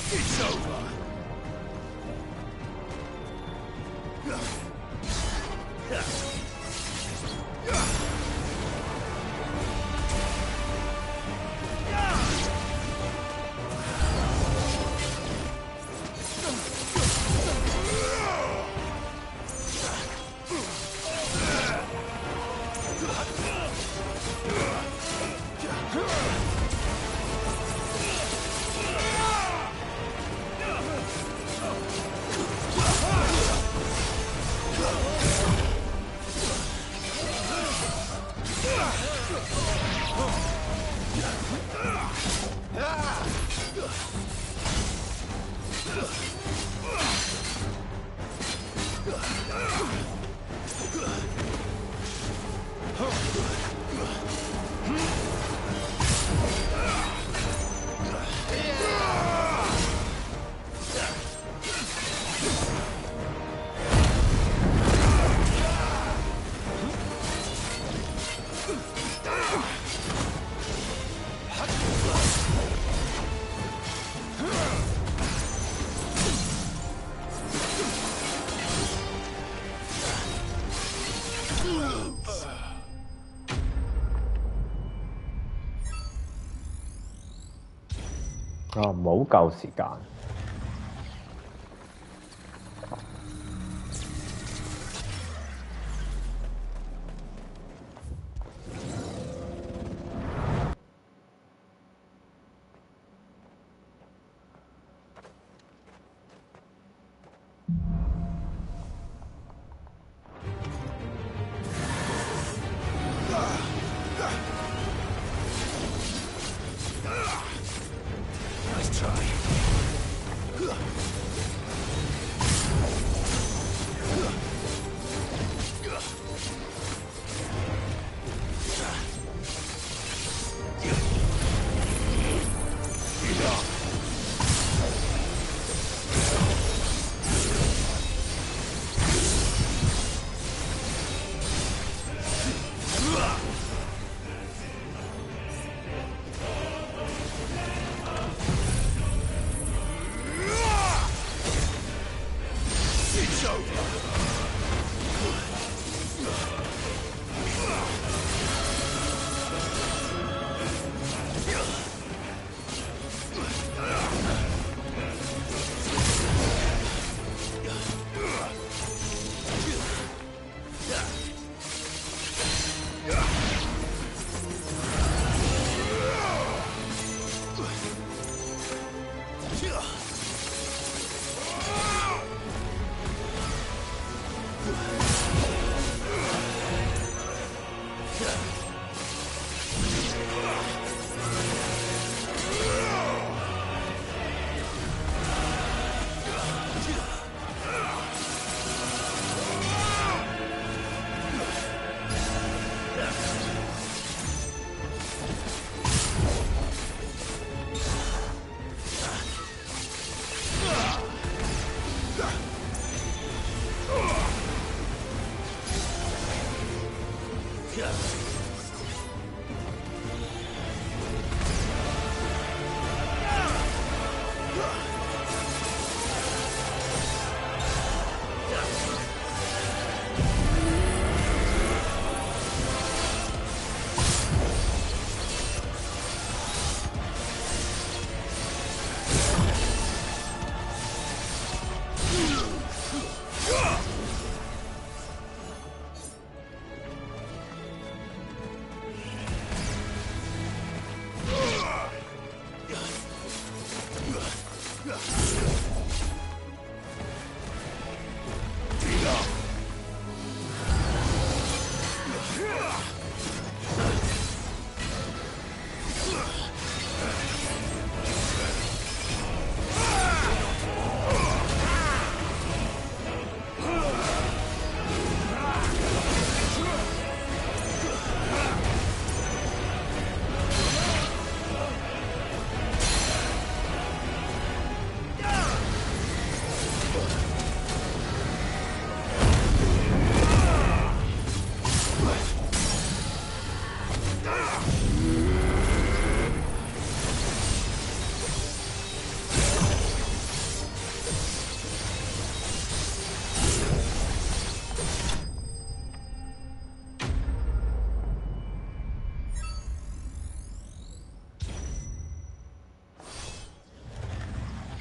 It's over.啊，冇夠時間。Nice try.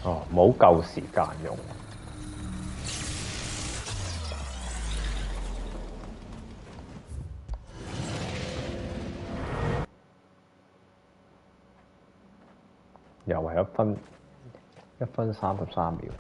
哦，冇夠時間用。又係1分33秒。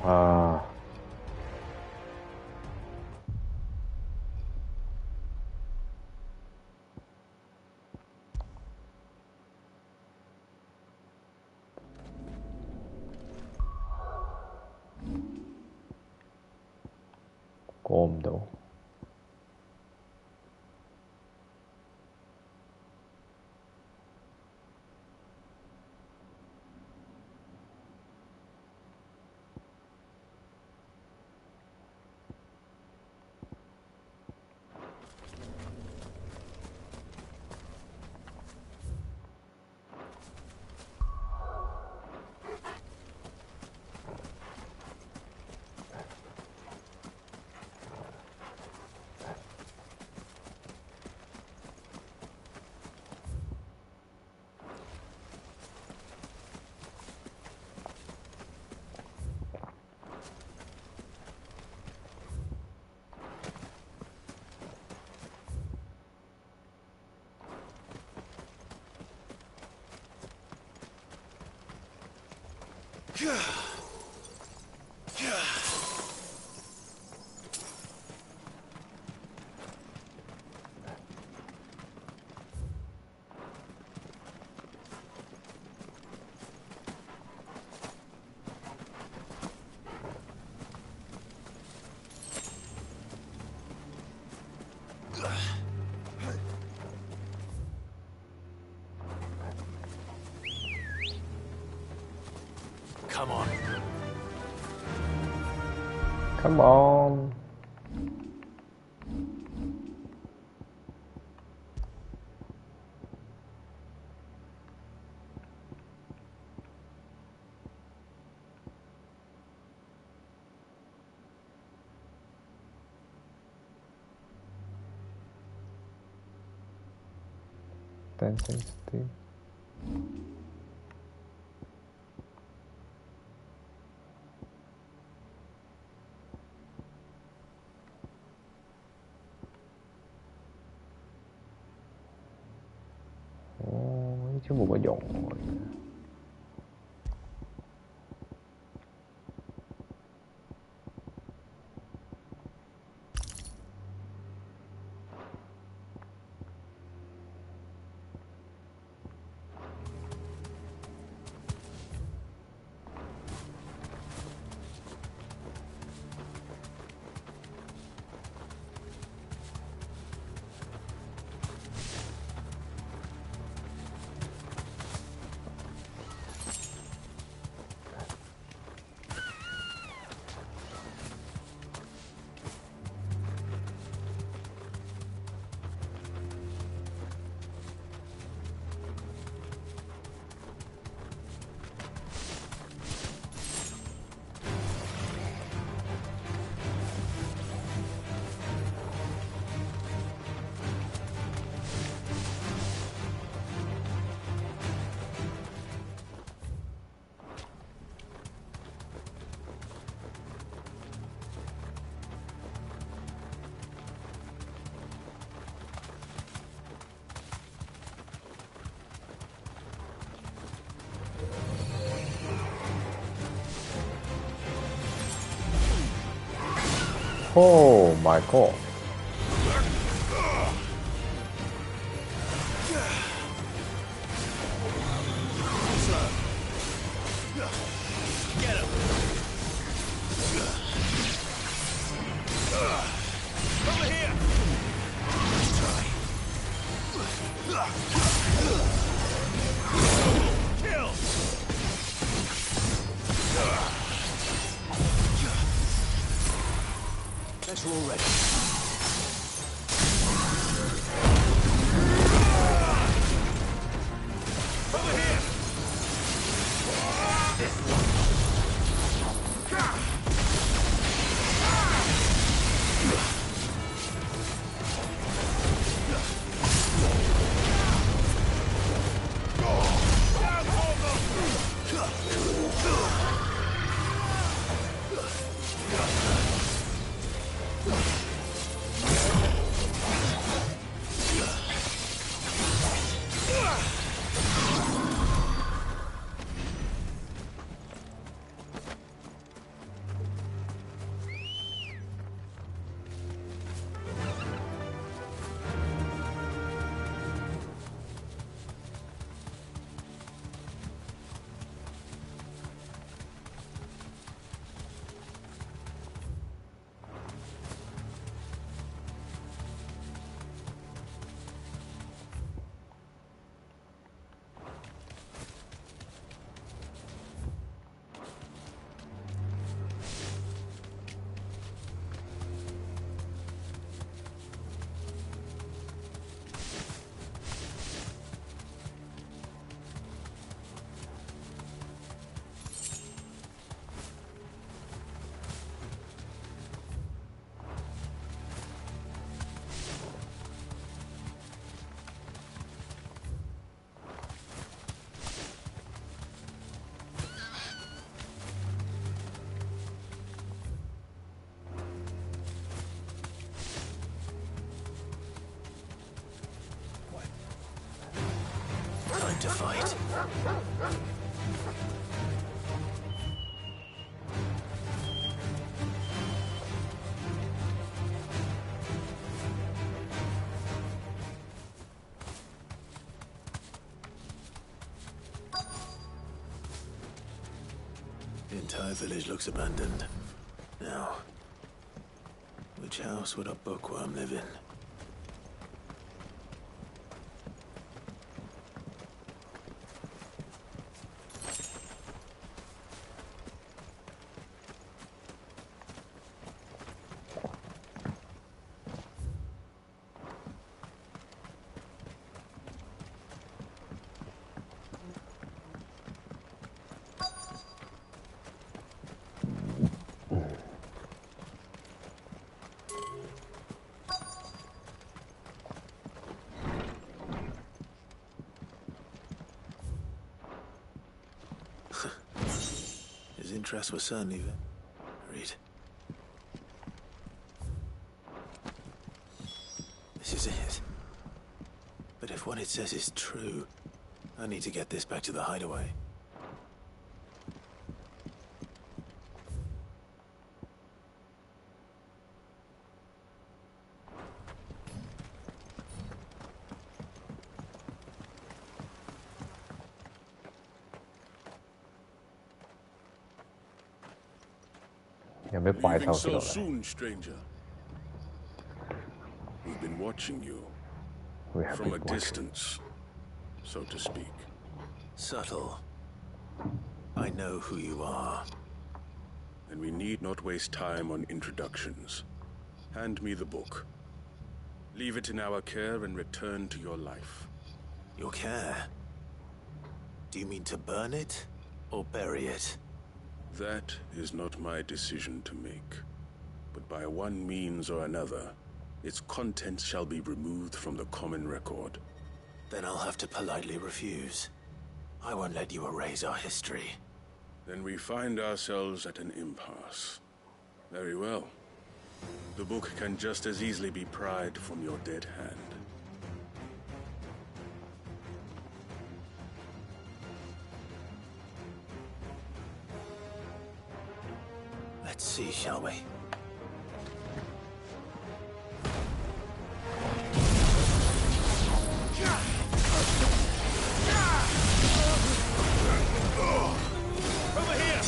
啊！過唔到。Come on. Come on. Dancing stick.呢招冇乜用喎。Oh my god. That's all ready. Over here. time to fight. The entire village looks abandoned. Now, which house would a bookworm live in? His interests were certainly varied. This is it. But if what it says is true, I need to get this back to the hideaway. Leaving so soon, stranger. We've been watching you from a distance, so to speak. Subtle. I know who you are. And we need not waste time on introductions. Hand me the book. Leave it in our care and return to your life. Your care? Do you mean to burn it or bury it? That is not my decision to make. But by one means or another, its contents shall be removed from the common record. Then I'll have to politely refuse. I won't let you erase our history. Then we find ourselves at an impasse. Very well. The book can just as easily be pried from your dead hand. Let's see, shall we? Over here!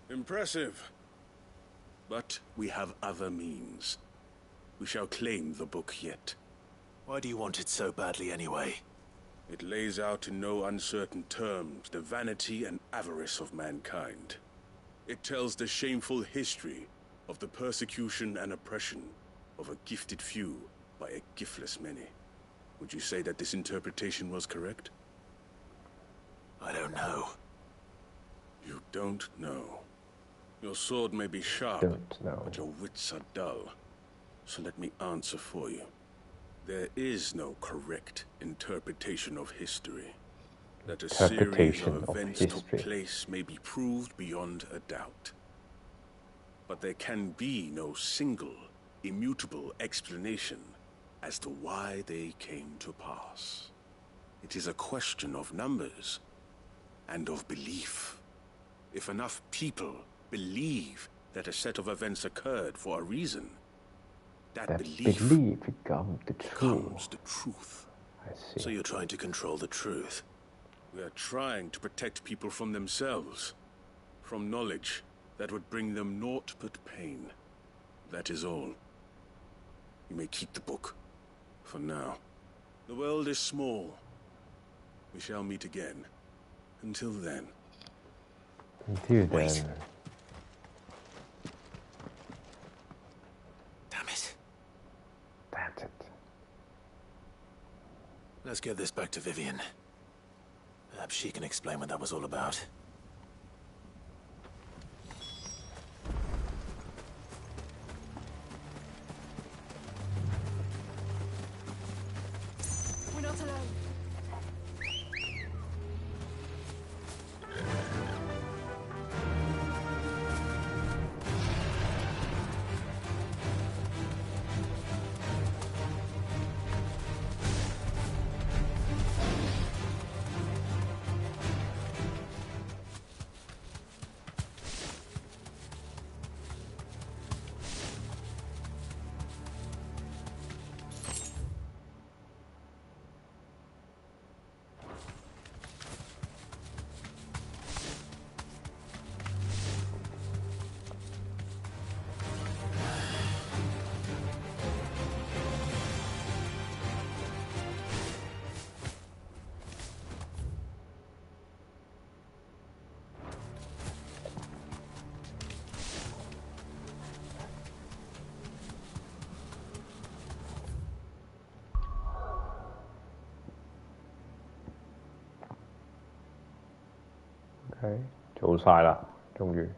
Impressive. But we have other means. We shall claim the book yet. Why do you want it so badly anyway? It lays out in no uncertain terms the vanity and avarice of mankind. It tells the shameful history of the persecution and oppression of a gifted few by a giftless many. Would you say that this interpretation was correct? I don't know. You don't know. Your sword may be sharp, but your wits are dull. So let me answer for you. There is no correct interpretation of history. That a series of events took place may be proved beyond a doubt. But there can be no single, immutable explanation as to why they came to pass. It is a question of numbers and of belief. If enough people believe that a set of events occurred for a reason, that belief becomes the truth. I see. So you're trying to control the truth? We are trying to protect people from themselves, from knowledge that would bring them naught but pain. That is all. You may keep the book, for now. The world is small. We shall meet again. Until then. Until then. Wait. Damn it. That's it. Let's get this back to Vivian. Perhaps she can explain what that was all about. We're not alone. OK， 做晒啦，終於。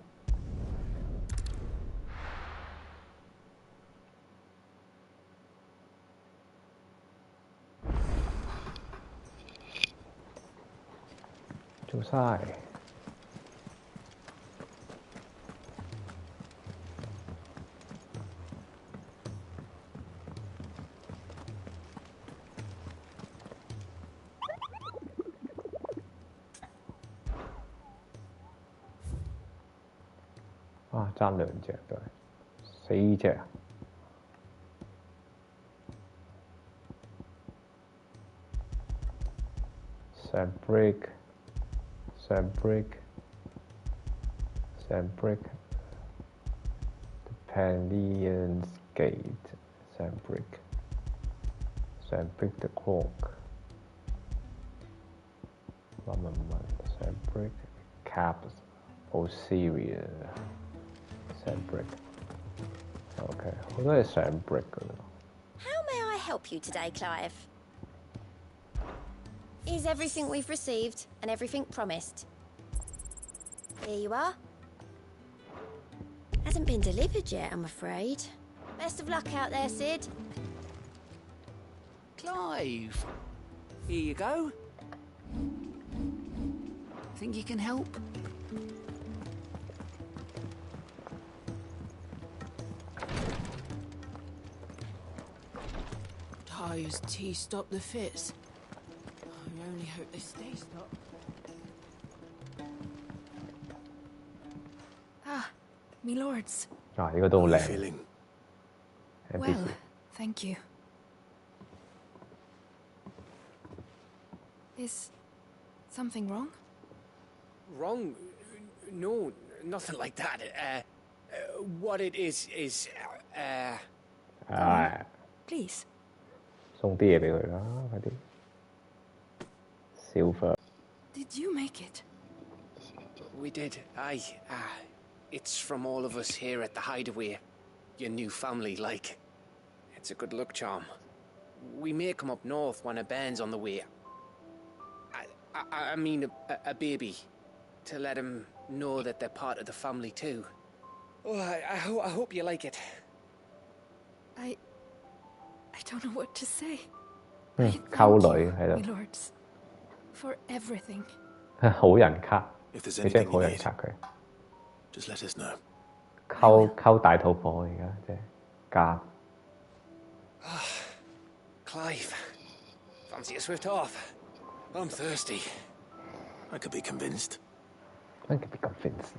做晒。啊，爭2隻都係，4隻。Sandbrick, the Pantheon's Gate, Sandbrick the Clock, Sandbrick, Caps, Osiria, Sandbrick. OK， 好多係 Sandbrick 㗎啦。 How may I help you today, Clive? Is everything we've received and everything promised? Here you are. Hasn't been delivered yet, I'm afraid. Best of luck out there, Sid. Clive, here you go. Think you can help? Ty's tea stopped the fits. I only hope they stay stopped. Ah, me lords. 啊，呢個都好靚。Well, thank you. Is something wrong? Wrong? No, nothing like that. What it is... Please. 送啲嘢俾佢啦，快啲。Silver. Did you make it? We did, aye. It's from all of us here at the Hideaway. Your new family, like. It's a good luck charm. We may come up north when a band's on the way. I mean a baby. To let him know that they're part of the family too. Oh, I hope you like it. I don't know what to say. 溝女喺 My 度， lords, for everything. 好人卡， If there's 你真 anything 係好 you 人 need, 卡佢， just let us know. 溝大肚婆而家即係加。 Clive, fancy a swift off? I'm thirsty. I could be convinced. I could be convinced.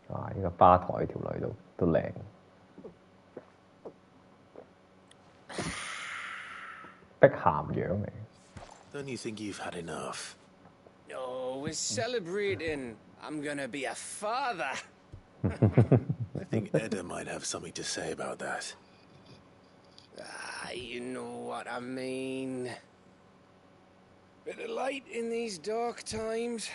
哇！呢個吧台條女都靚，碧咸樣嚟。 Don't you think you've had enough? Oh, we're celebrating. I'm gonna be a father. I think Edda might have something to say about that. Ah, you know what I mean. Bit of light in these dark times.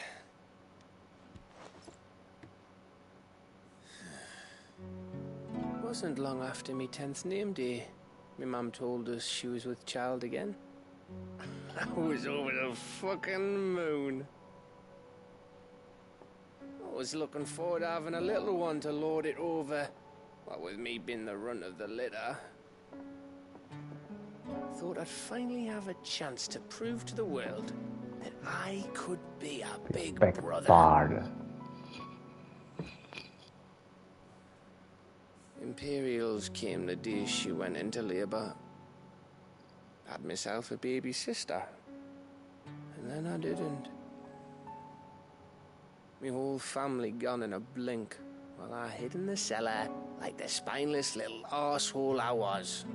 Wasn't long after me 10th name day. My mum told us she was with child again. I was over the fucking moon. I was looking forward to having a little one to lord it over. What with me being the runt of the litter. Thought I'd finally have a chance to prove to the world that I could be a big brother. Bard. Imperials came the day she went into labour. Had myself a baby sister. And then I didn't. My whole family gone in a blink, while I hid in the cellar like the spineless little arsehole I was.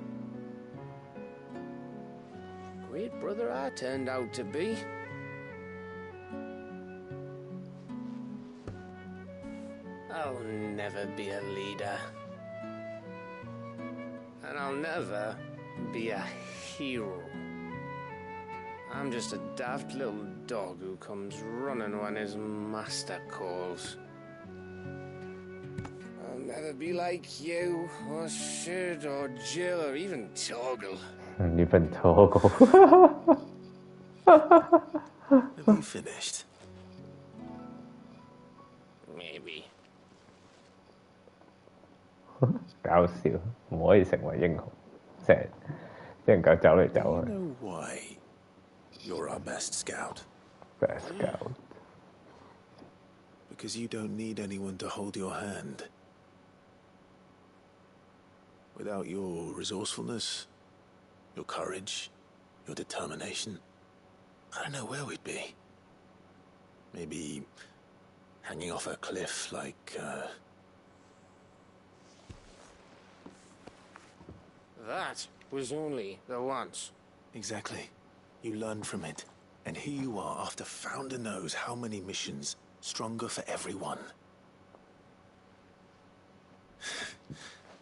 Great brother I turned out to be. I'll never be a leader. And I'll never be a hero. I'm just a daft little dog who comes running when his master calls. I'll never be like you, or Sid, or Jill, or even Torgal. Even Torgal. Have you finished? Maybe. 搞笑，唔可以成為英雄，成日一人腳走嚟走 Do 去。 you know why you're our best scout? Best scout. Because you don't need anyone to hold your hand. Without your resourcefulness, your courage, your determination, I don't know where we'd be. Maybe hanging off a cliff like, That was only the once. Exactly. You learned from it. And here you are after Founder knows how many missions, stronger for everyone.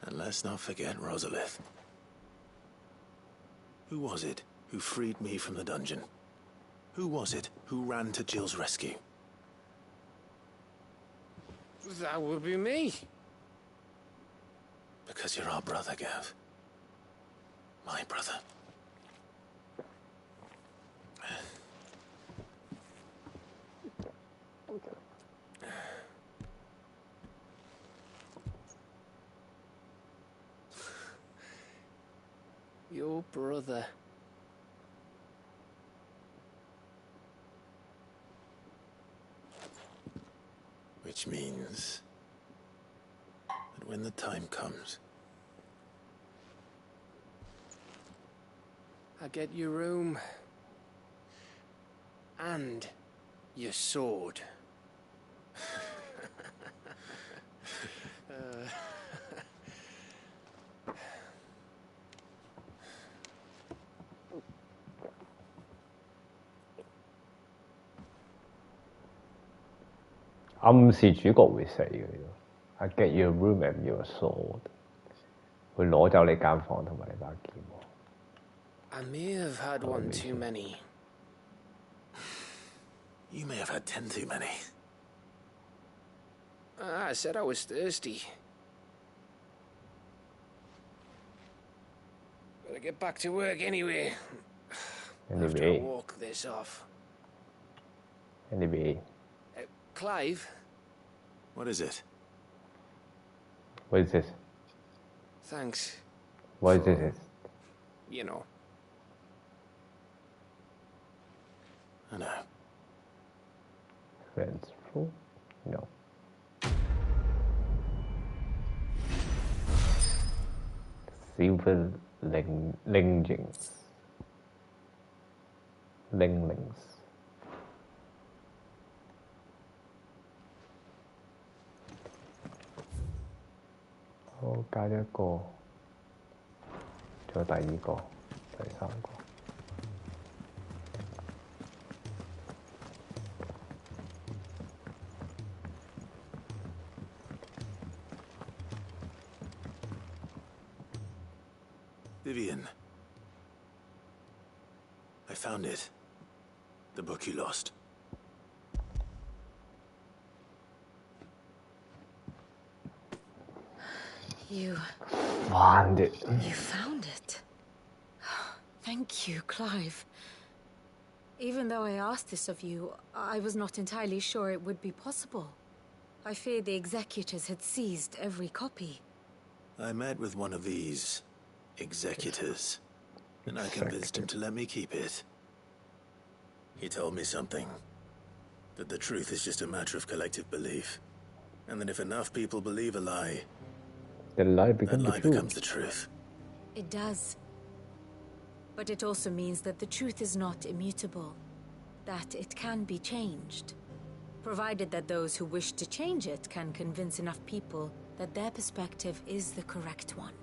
And let's not forget Rosalith. Who was it who freed me from the dungeon? Who was it who ran to Jill's rescue? That would be me. Because you're our brother, Gav. My brother. Your brother. Which means that when the time comes, I get your room. And your sword. I 暗示主角會死嘅。I get your room and your sword， 會攞走你間房同埋你把劍。 I may have had one too many. you may have had 10 too many. I said I was thirsty. Better get back to work anyway. After I walk this off. Anyway. Clive? What is it? What is this? Thanks. What is this? You know. I know. Vengeful? No. Silver linglings.好，加咗一個，仲有第二個、第三個。Vivian. I found it. The book you lost. You found it. You found it. Thank you, Clive. Even though I asked this of you, I was not entirely sure it would be possible. I feared the executors had seized every copy. I met with one of these executors, and I convinced him to let me keep it. He told me something. That the truth is just a matter of collective belief. And that if enough people believe a lie, the lie becomes the truth. It does. But it also means that the truth is not immutable. That it can be changed. Provided that those who wish to change it can convince enough people that their perspective is the correct one.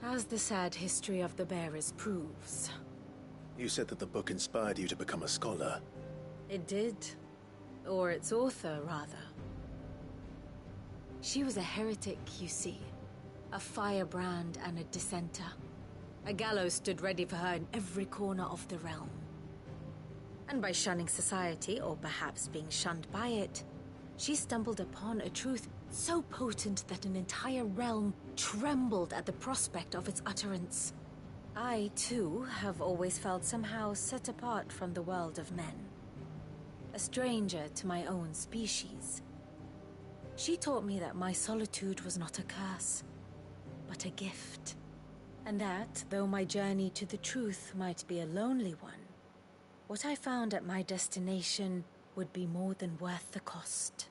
As the sad history of the bearers proves. You said that the book inspired you to become a scholar. It did. Or its author, rather. She was a heretic, you see. A firebrand and a dissenter. A gallows stood ready for her in every corner of the realm. And by shunning society, or perhaps being shunned by it, she stumbled upon a truth so potent that an entire realm trembled at the prospect of its utterance. I, too, have always felt somehow set apart from the world of men. A stranger to my own species. She taught me that my solitude was not a curse, but a gift. And that, though my journey to the truth might be a lonely one, what I found at my destination would be more than worth the cost.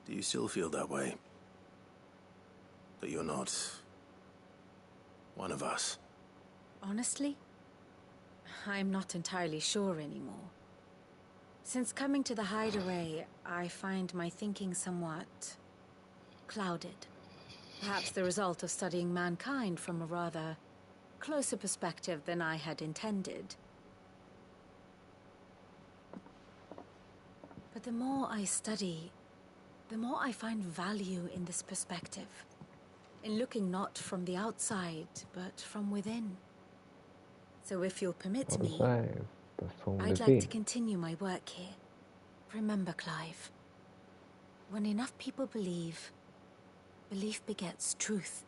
Do you still feel that way? That you're not one of us? Honestly, I'm not entirely sure anymore. Since coming to the Hideaway, I find my thinking somewhat clouded. Perhaps the result of studying mankind from a rather closer perspective than I had intended. But the more I study, the more I find value in this perspective. In looking not from the outside, but from within. So if you'll permit me, I'd like to continue my work here. Remember, Clive, when enough people believe, belief begets truth.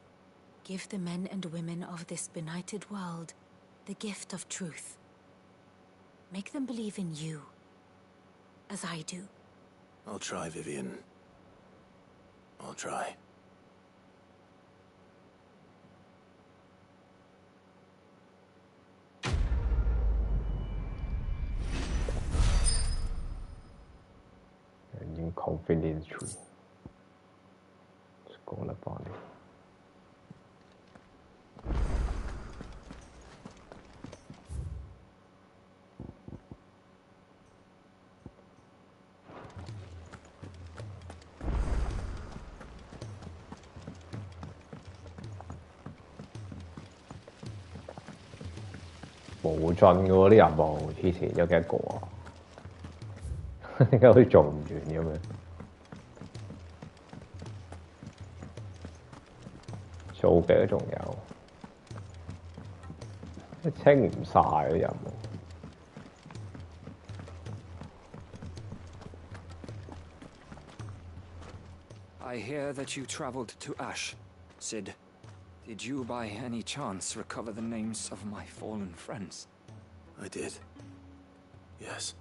Give the men and women of this benighted world the gift of truth. Make them believe in you, as I do. I'll try, Vivian. I'll try. Confidential. Scholar body.無盡嘅喎啲任務，之前有幾多個啊？點解好似做唔完咁樣？做嘅仲有，清唔晒啲任務。I hear that you traveled to Ash, Cid. Did you by any chance recover the names of my fallen friends? I did. Yes.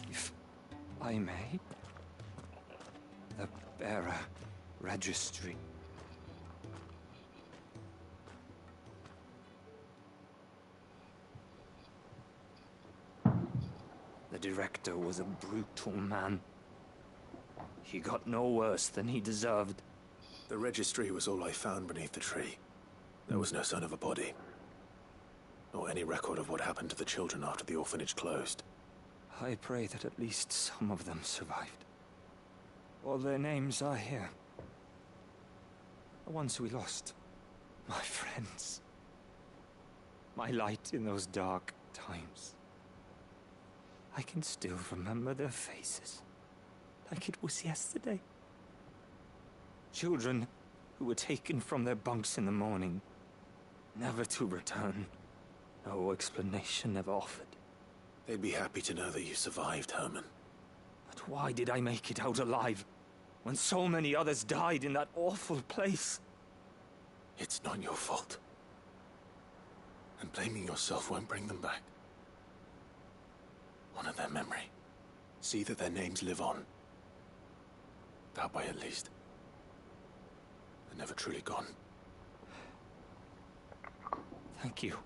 If I may, the bearer registry. The director was a brutal man. He got no worse than he deserved. The registry was all I found beneath the tree. There was no sign of a body. Nor any record of what happened to the children after the orphanage closed. I pray that at least some of them survived. All their names are here. The ones we lost. My friends. My light in those dark times. I can still remember their faces, like it was yesterday. Children who were taken from their bunks in the morning, never to return. No explanation ever offered. They'd be happy to know that you survived, Herman. But why did I make it out alive, when so many others died in that awful place? It's not your fault. And blaming yourself won't bring them back. Honor their memory. See that their names live on. That way, at least. They're never truly gone. Thank you.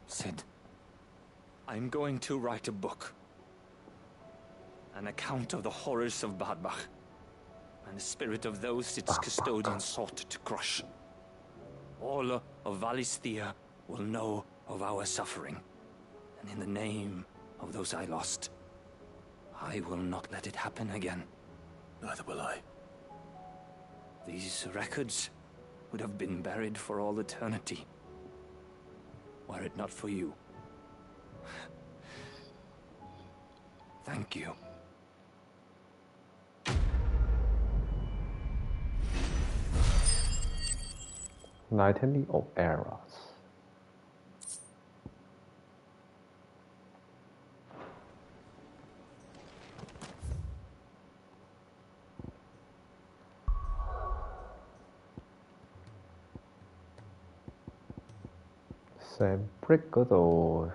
Sid, I'm going to write a book. An account of the horrors of Bad Bach, and the spirit of those its custodians sought to crush. All of Valisthea will know of our suffering. And in the name of those I lost, I will not let it happen again. Neither will I. These records would have been buried for all eternity, were it not for you. Thank you. Nightingale of Eras. Sam Brick嗰度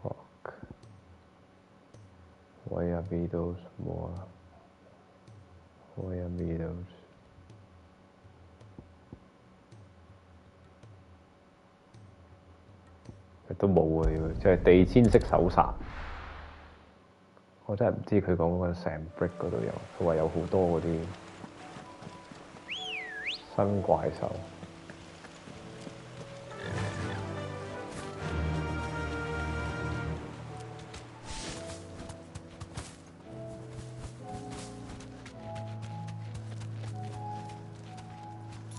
fuck. Why are Meadows more? Why are Meadows? 都冇啊！就係地氈式搜查。我真係唔知佢講嗰個成 brick 嗰度有，佢話有好多嗰啲新怪獸。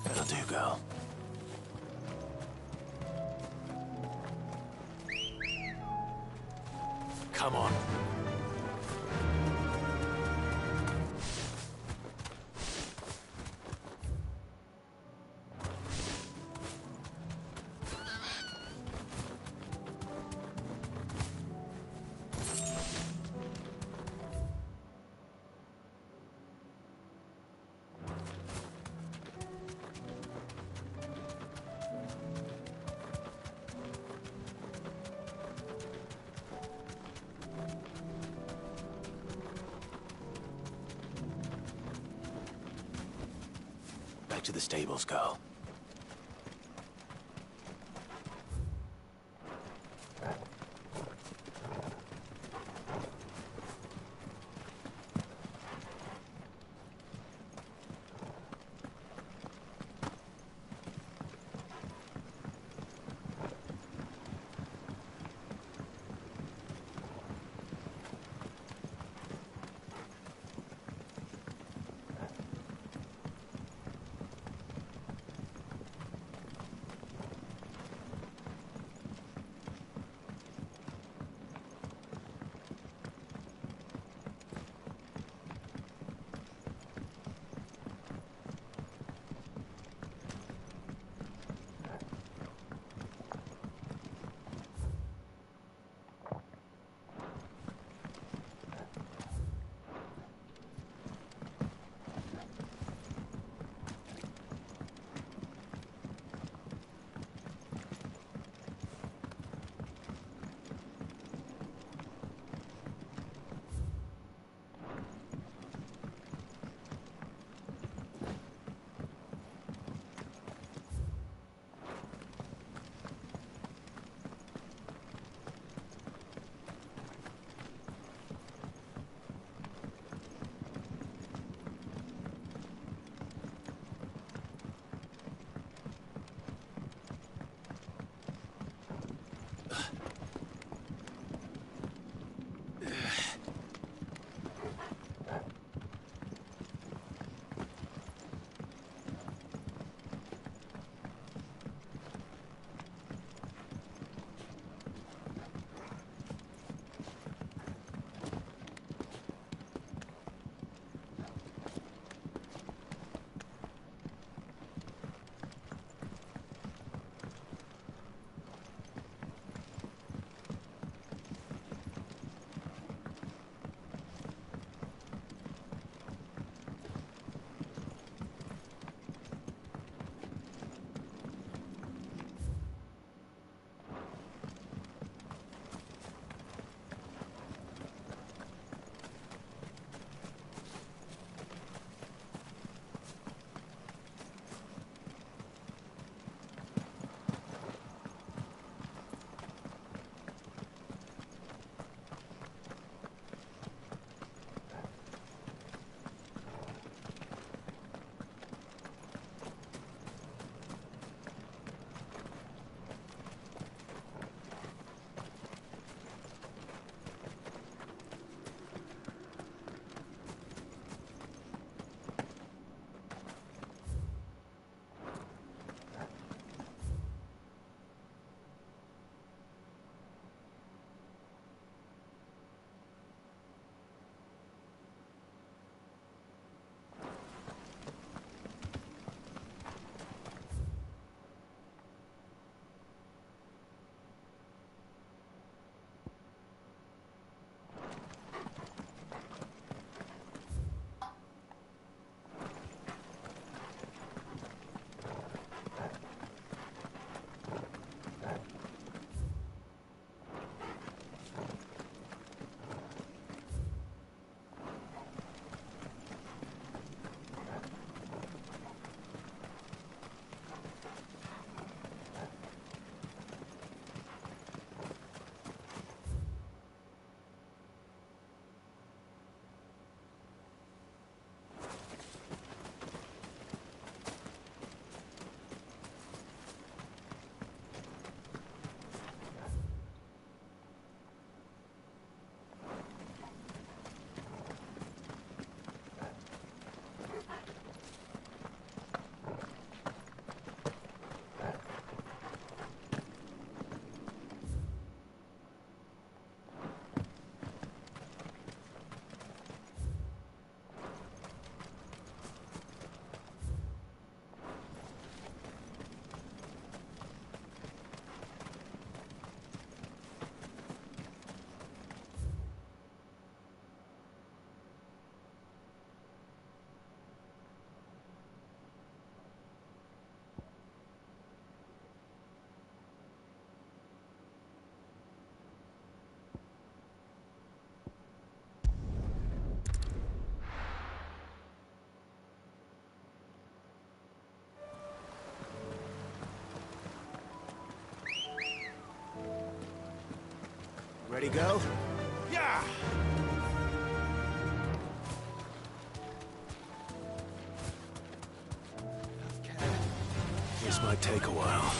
That'll do, girl. Come on. Back to the stables, girl. Ready, go? Yeah! This might take a while.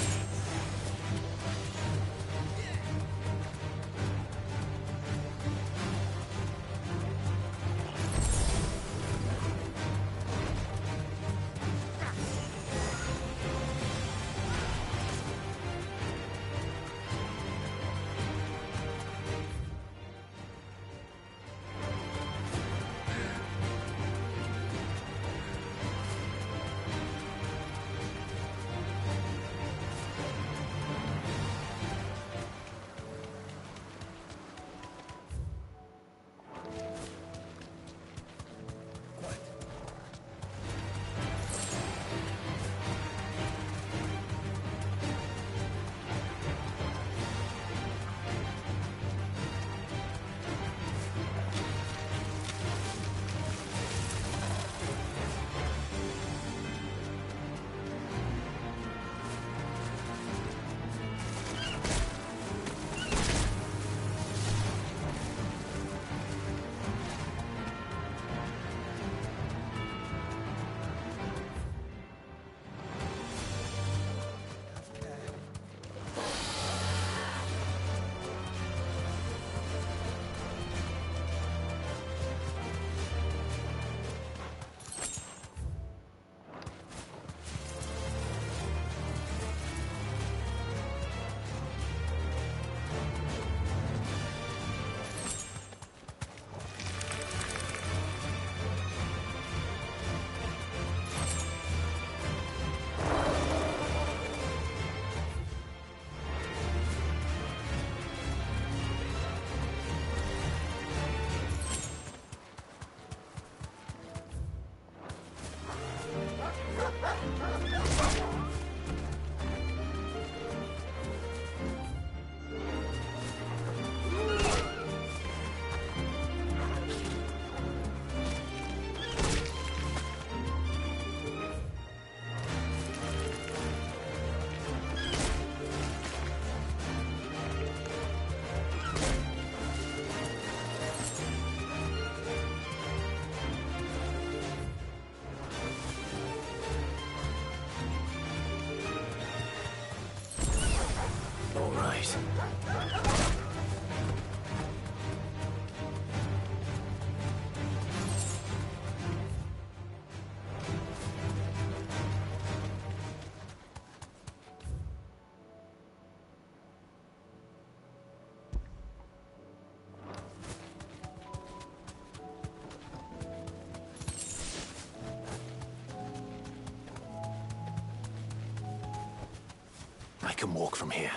I can walk from here.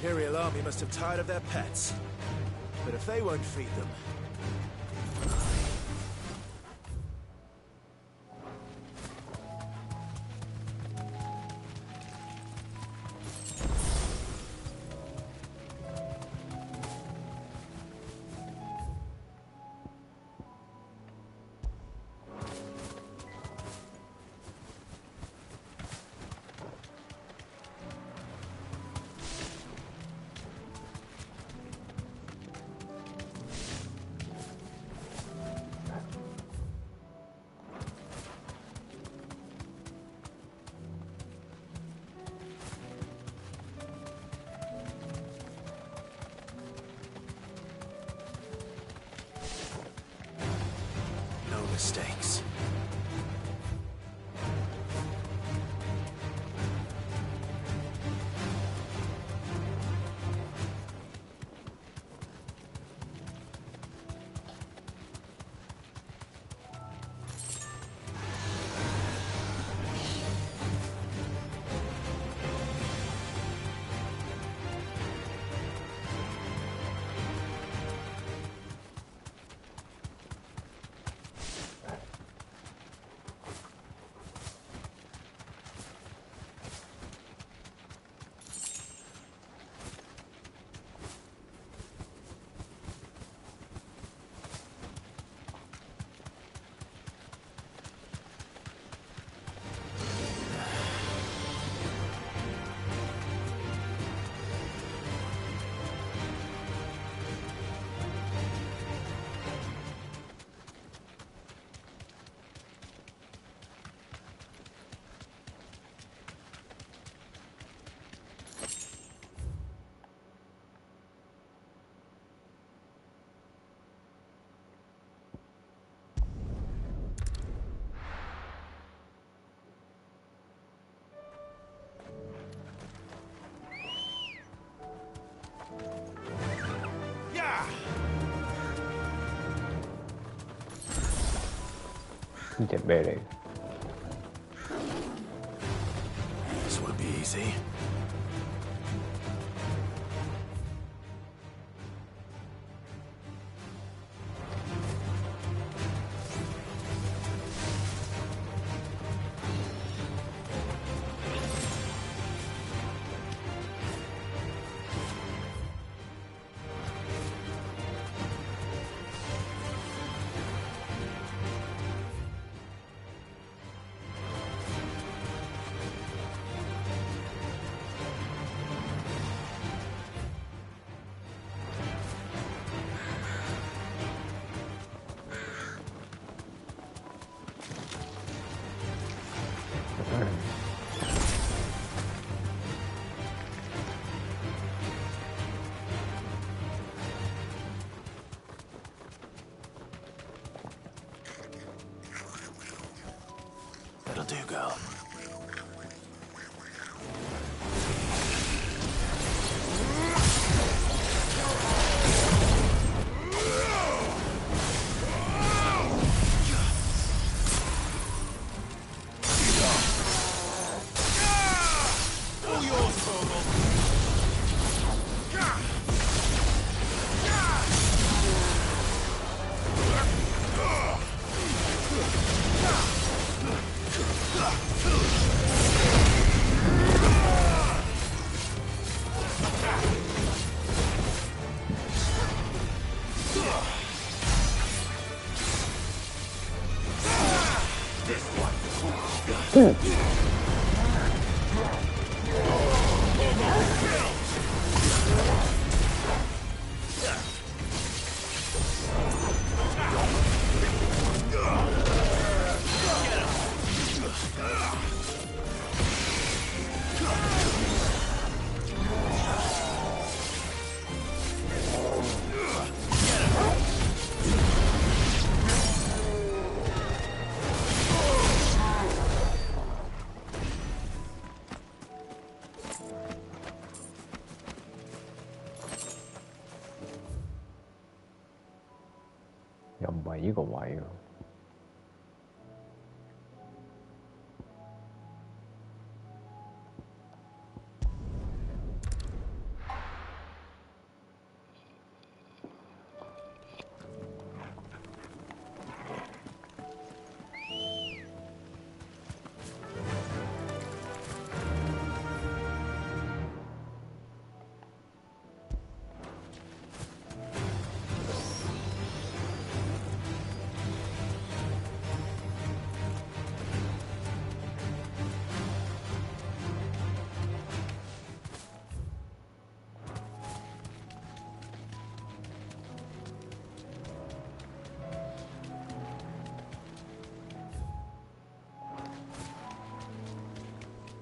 Imperial army must have tired of their pets. But if they won't feed them... No mistakes. This won't be easy. That'll do, girl. All yours, Vogel.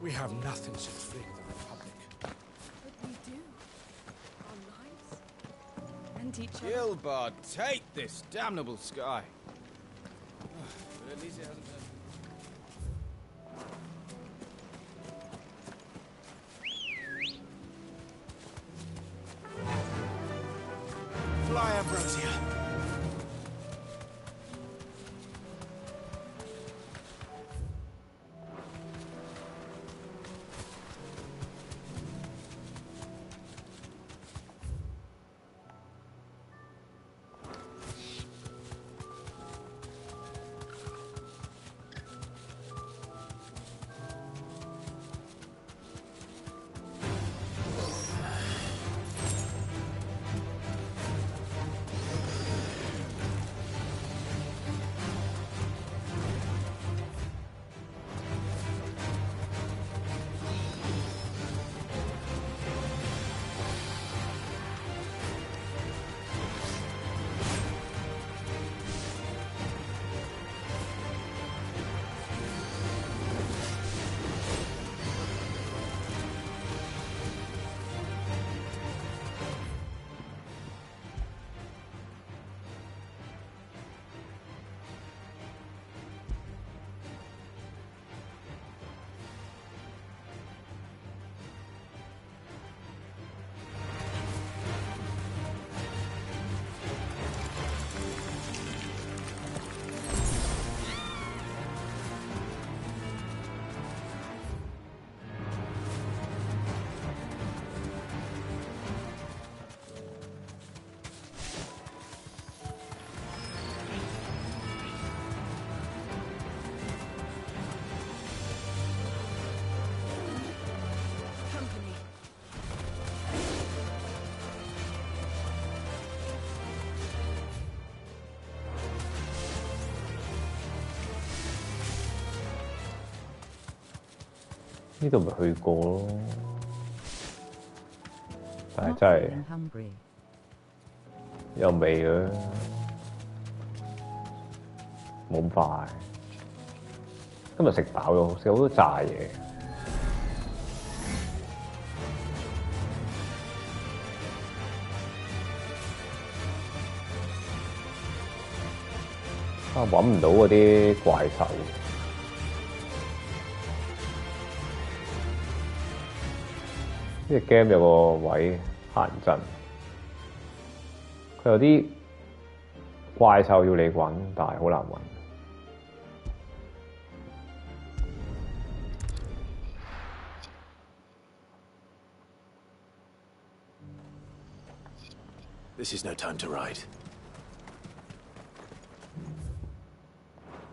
We have nothing since freeing the Republic. But we do. Our lives. And each other. Gilbert, take this damnable sky. But at least it hasn't hurt. Fly, Ambrosia.呢度咪去過咯，但係真係 hungry. 又未嘅，冇咁快。今日食飽咗，食好多炸嘢。啊，揾唔到嗰啲怪獸。呢隻 game 有個位乞人憎，佢有啲怪獸要你揾，但係好難揾。This is no time to ride.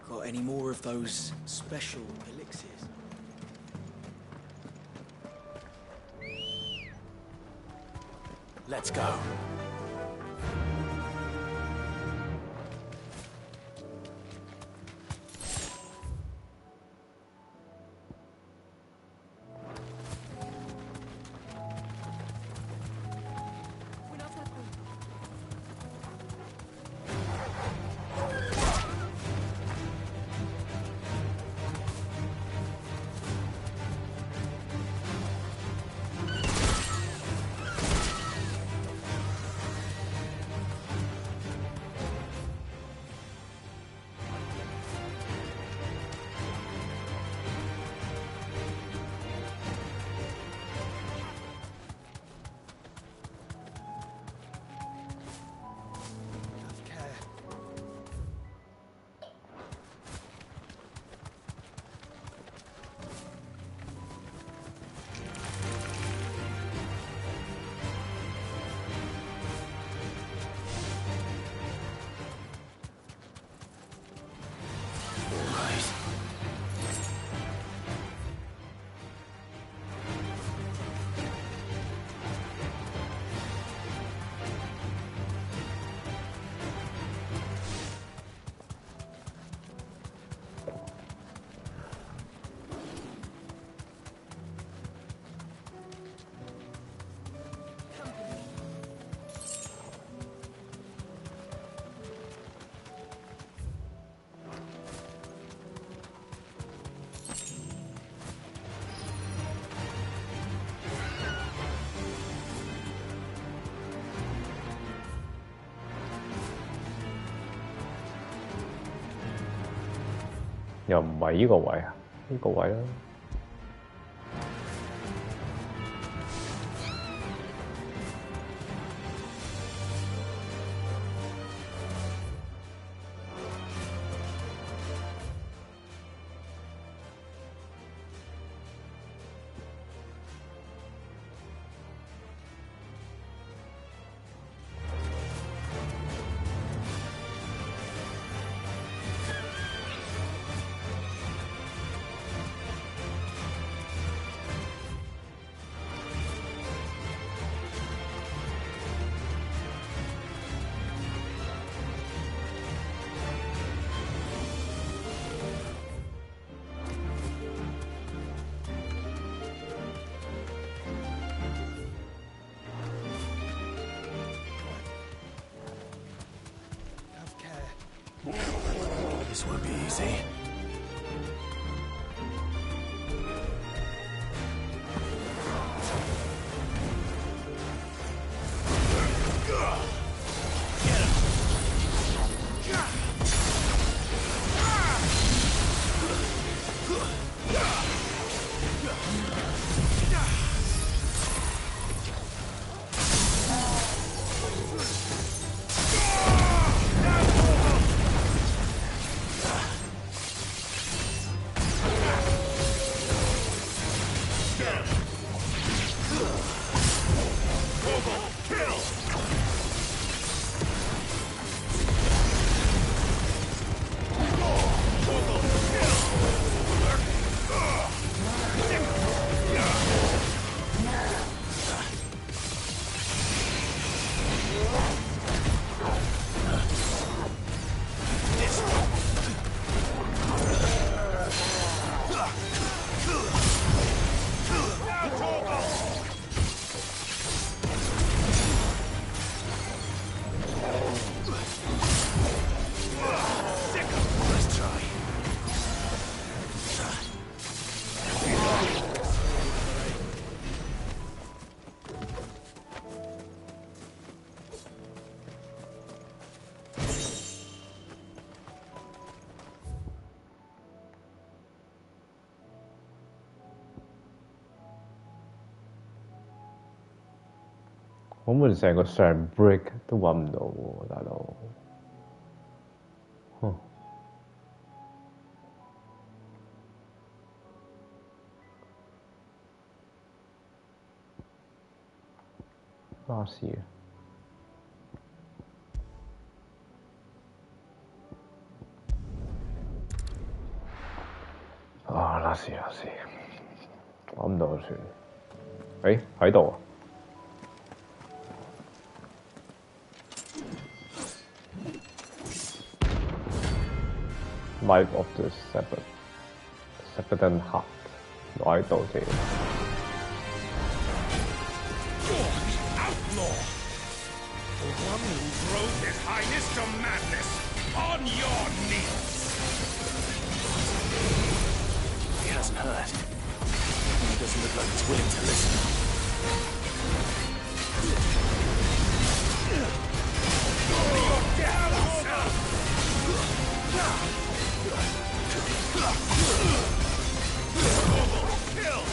Got any more of those special elixirs? Let's go. 又唔係呢個位啊，呢個位啦。This won't be easy.我們成個上 break 都揾唔到喎，大佬。拉屎啊！拉屎，揾唔到就算。誒喺度啊！Life of the Sabbath Heart 攞喺度先。Outlaw! The one who drove His Highness to madness! On your knees! He hasn't heard. He doesn't look like he's willing to listen. Your death yourself! Kill!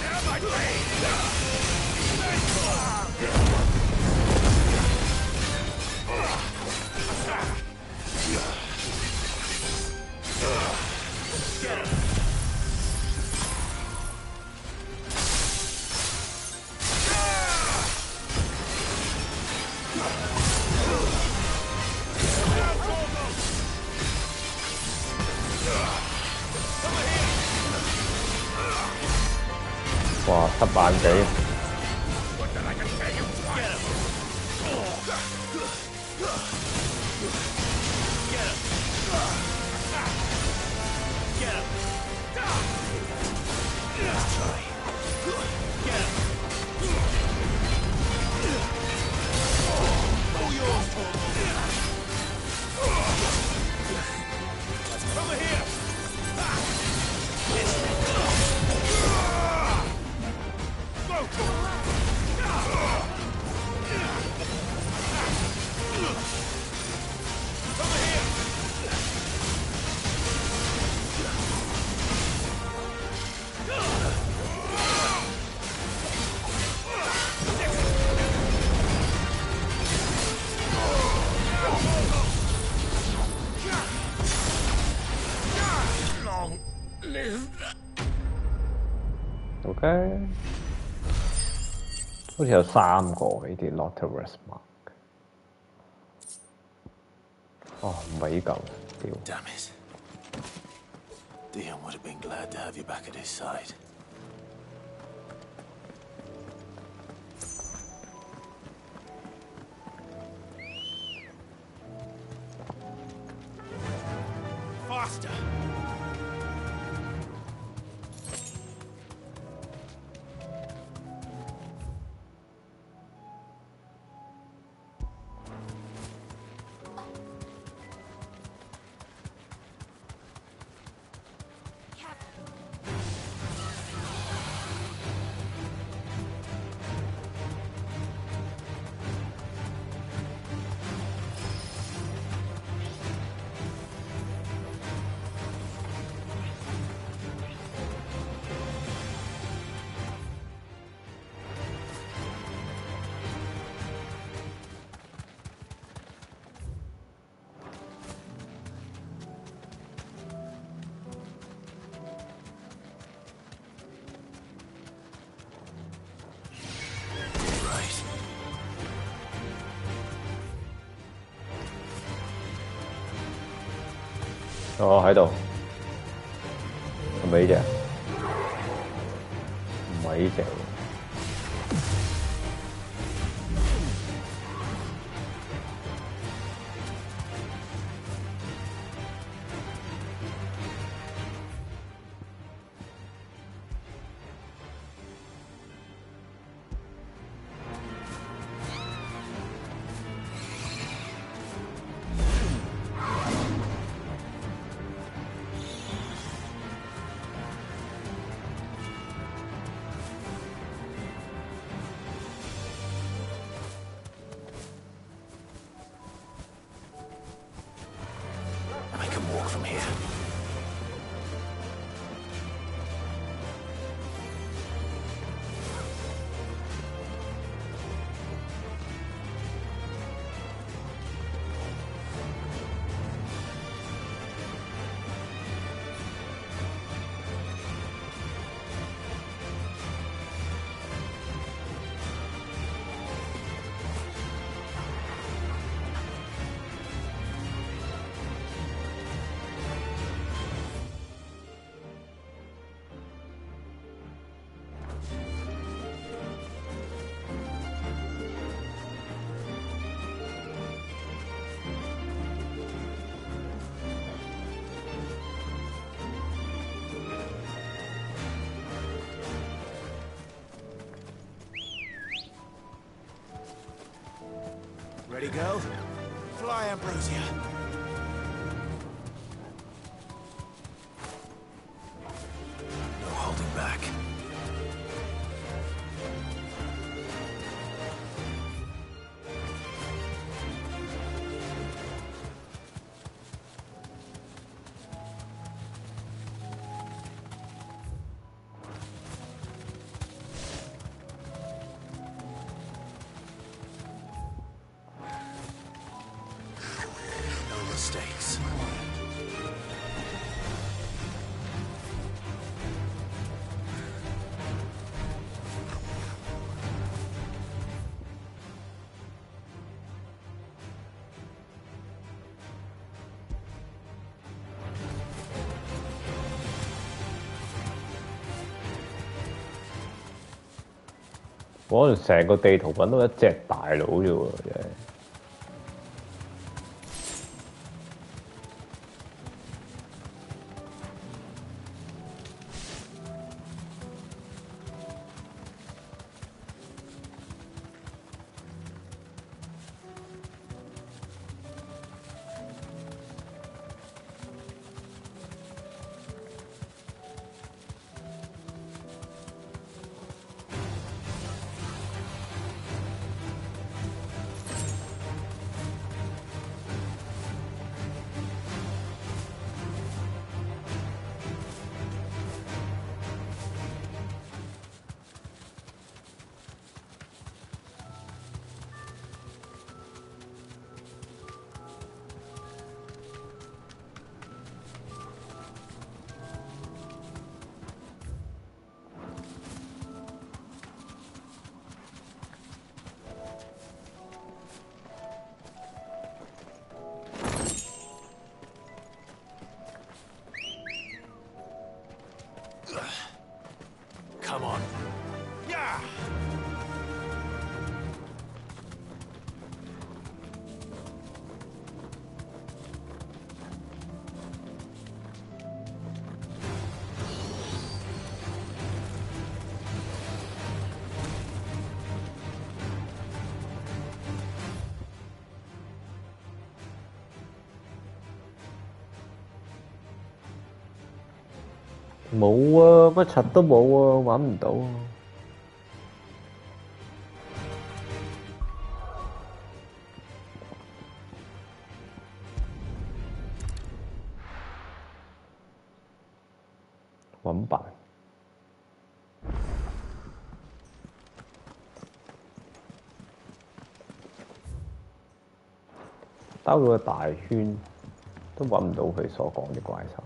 Damn my哇，7萬幾！嘅，好似有3個呢啲 Nautilus mark。哦，唔係呢嚿，屌！ Damn it. Dion would have been glad to have you back at his side. Faster! Right. 哦，喺度，係咪呢隻？唔係呢隻。Ready, go? Fly, Ambrosia. No holding back. Mistakes.可能成個地圖揾到一隻大佬啫喎，真係。冇啊，乜柒都冇啊，揾唔到啊。揾辦。兜咗個大圈，都揾唔到佢所講嘅怪獸。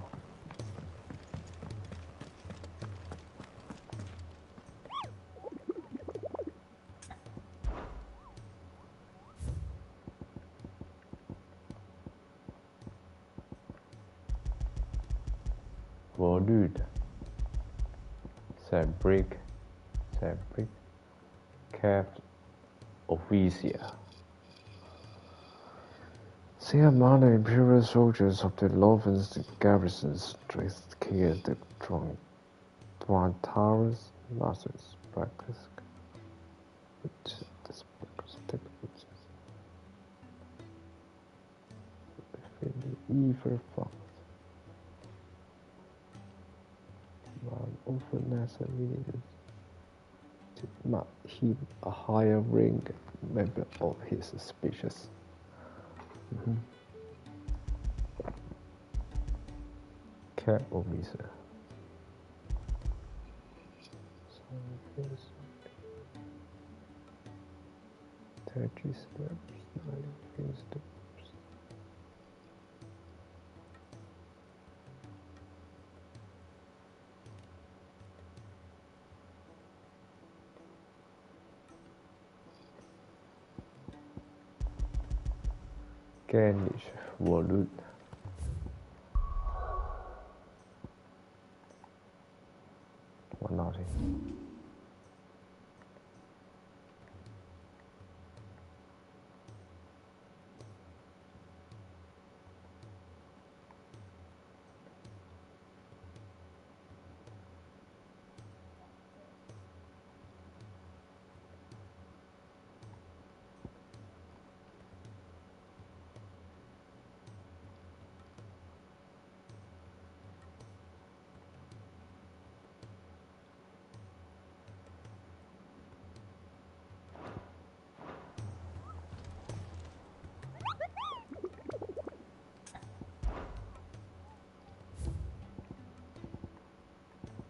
Volute, Sabric, Cave Officia. See among the imperial soldiers of the Lovens garrisons dressed here the Towers, Masters, practice, which the Evil Fox. One openness did not him a higher rank member of his species. Cat officer. Ganish Volute. One naughty.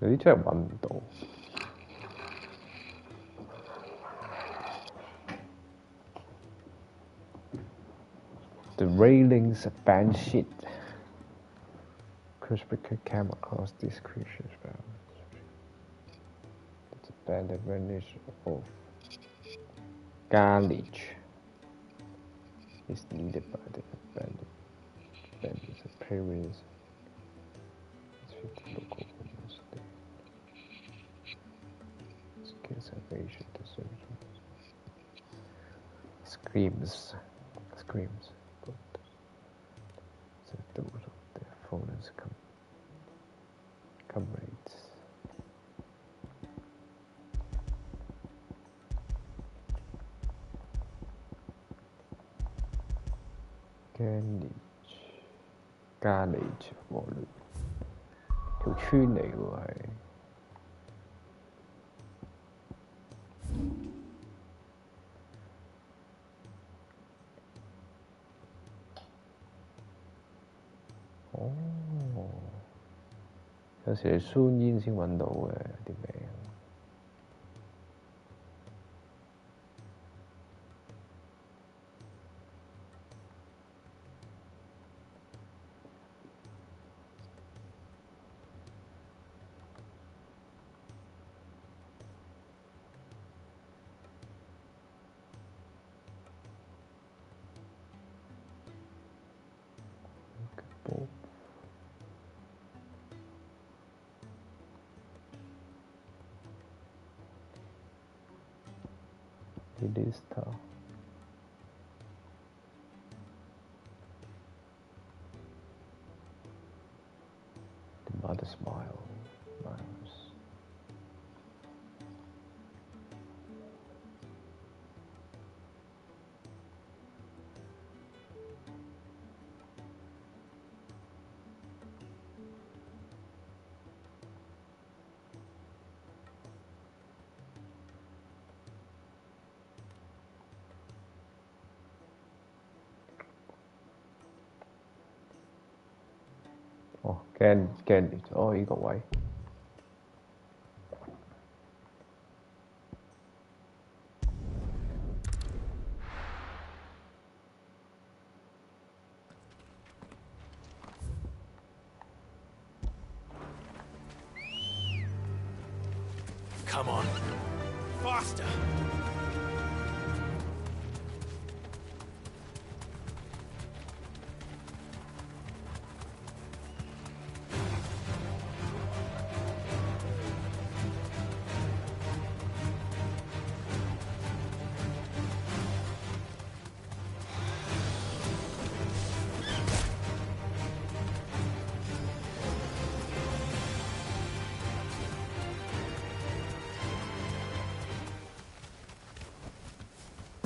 有啲真係揾唔到。The railings band sheet. Crispy came across this creature's bounds. It's a band advantage of Garlic is needed by the bandits appearance. Local skill salvation to screams. But those of their fallen comrades. Garlic Volute 條村嚟喎係。哦，有時係酸煙先揾到嘅啲名。Lista. The mother smile. Miles. 驚哦呢個位。Come on. Faster!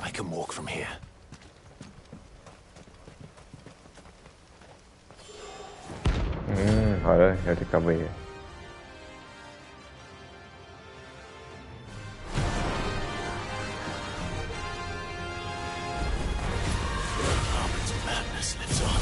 I can walk from here. 係咯，有啲咁嘅嘢。Harmon's madness lives on.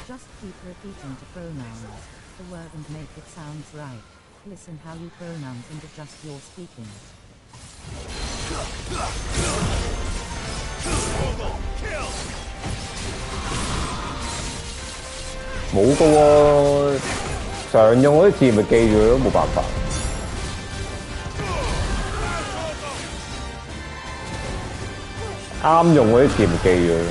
Just keep repeating the pronouns, the word and make it sound right. Listen how you pronounce and adjust your speaking.冇㗎喎，常用嗰啲字咪記住咯，冇辦法。啱用嗰啲字咪記住咯。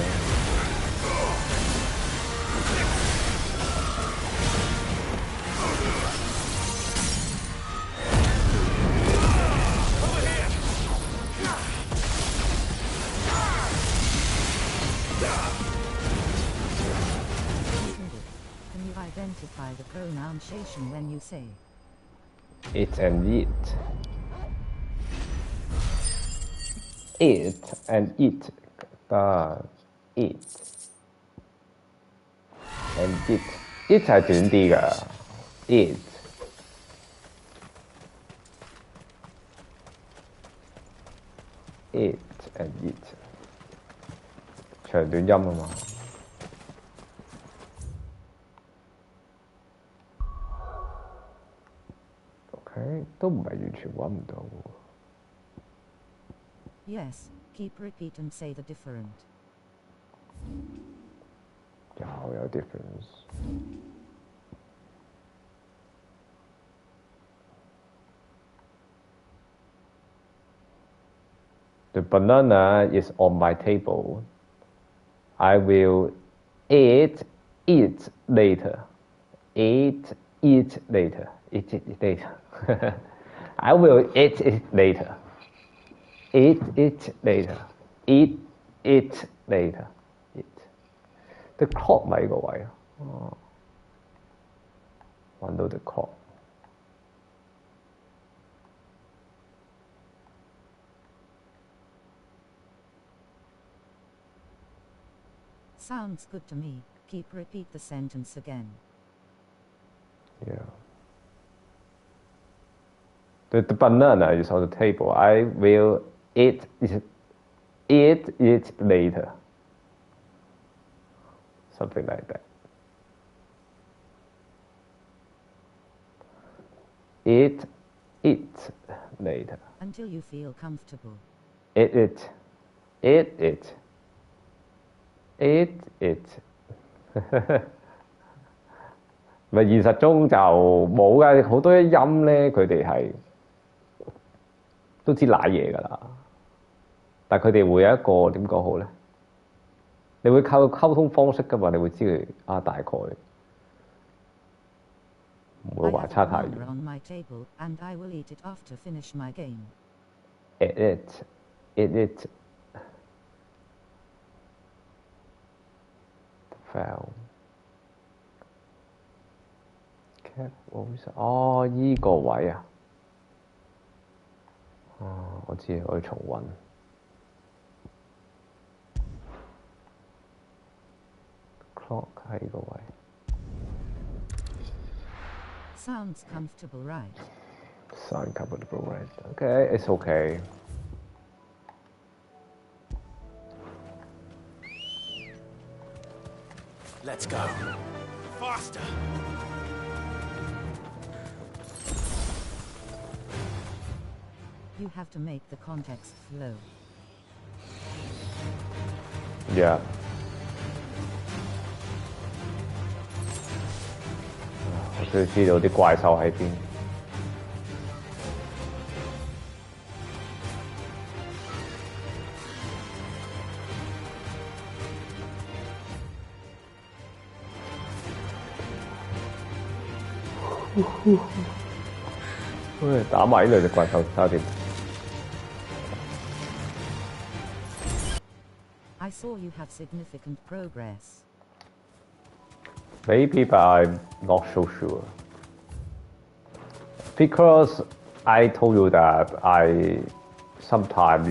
Can you identify the pronunciation when you say It and it. It and it. It. And it. It 係短啲㗎。It. It and it. 長短音啊嘛。OK， 都唔係完全揾唔到喎。Yes, keep repeat and say the different. 有 difference。The banana is on my table. I will eat it later. Eat it later. Eat it later. I will eat it later. Eat it later. Eat it later. Eat. The clock 咪呢個位咯。揾到 the clock。Sounds good to me. Keep repeat the sentence again. Yeah. The banana is on the table. I will eat it later. Something like that. Eat it later. Until you feel comfortable. Eat it. Eat it. Eat it. 咪現實中就冇㗎，好多音咧，佢哋係都知賴嘢㗎啦。但佢哋會有一個點講好咧？你會靠溝通方式㗎嘛？你會知佢啊大概唔會話差太遠。On my table, and I will eat it after finish my game. Eat it. Fail. Cat voice. 哦，依個位啊。哦，我知，我要重溫。Clock 喺呢個位。Sounds comfortable, right? Sound comfortable, right? Okay, it's okay. Let's go. Faster. You have to make the context flow. Yeah. 我需要知道啲怪獸喺邊。喂，打埋呢兩隻怪獸搞掂。I saw you have significant progress. Maybe, but I'm not so sure. Because I told you that sometimes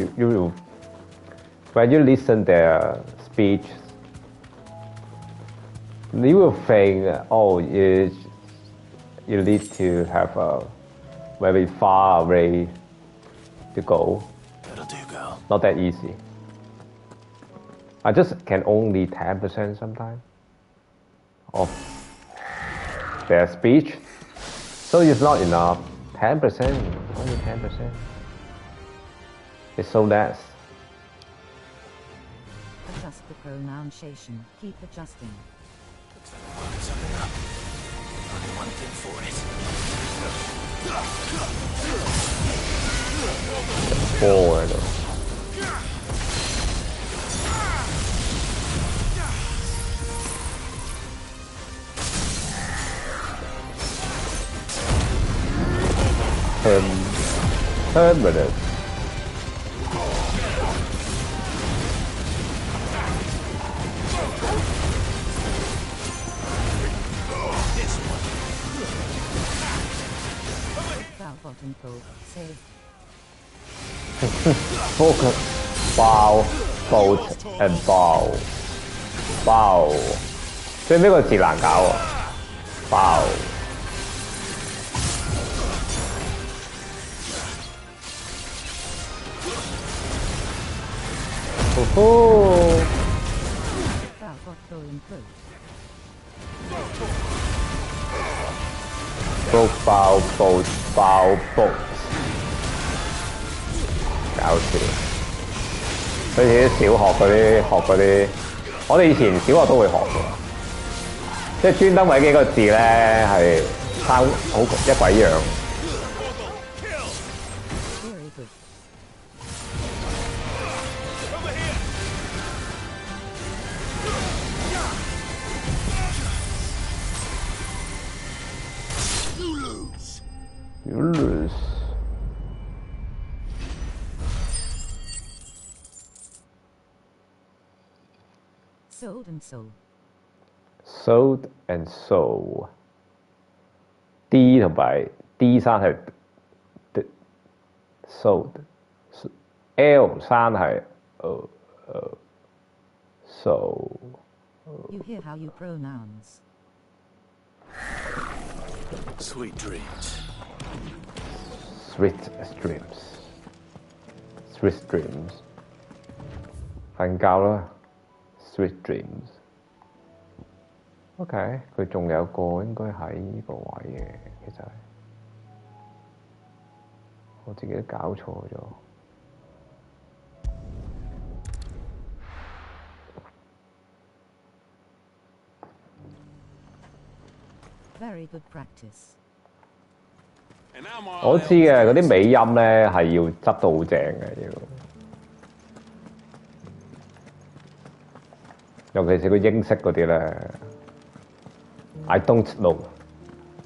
when you listen their speech, you will think, oh, you need to have a very far away to go. That'll do, girl. Not that easy. I just can only 10% sometimes of their speech. So it's not enough. 10%, only 10%. It's so less. Adjust the pronunciation. Keep adjusting. Something up. Only one thing for it. Forward. Permanent. Bottom pull. Save. Focus. Bow, bolt, and bow. Bow. 最尾個字難搞喎。Bow. Oh. Bolt, bow, bolt, bow, bolt. 搞笑。佢哋啲小學嗰啲，我哋以前小學都會學嘅，即係專登為幾個字咧係生好一鬼樣。You lose. Sold and soul. Sold and soul. D 同埋 D 山係 sold。L 山係soul。 You hear how you pronounce. Sweet dreams. Sweet dreams. Sweet dreams. 瞓覺啦。Sweet dreams. OK， 佢仲有個應該喺呢個位嘅，其實係我自己都搞錯咗。Very good practice. 我知嘅，嗰啲尾音咧係要執到好正嘅，尤其是個英式嗰啲咧 ，I don't know，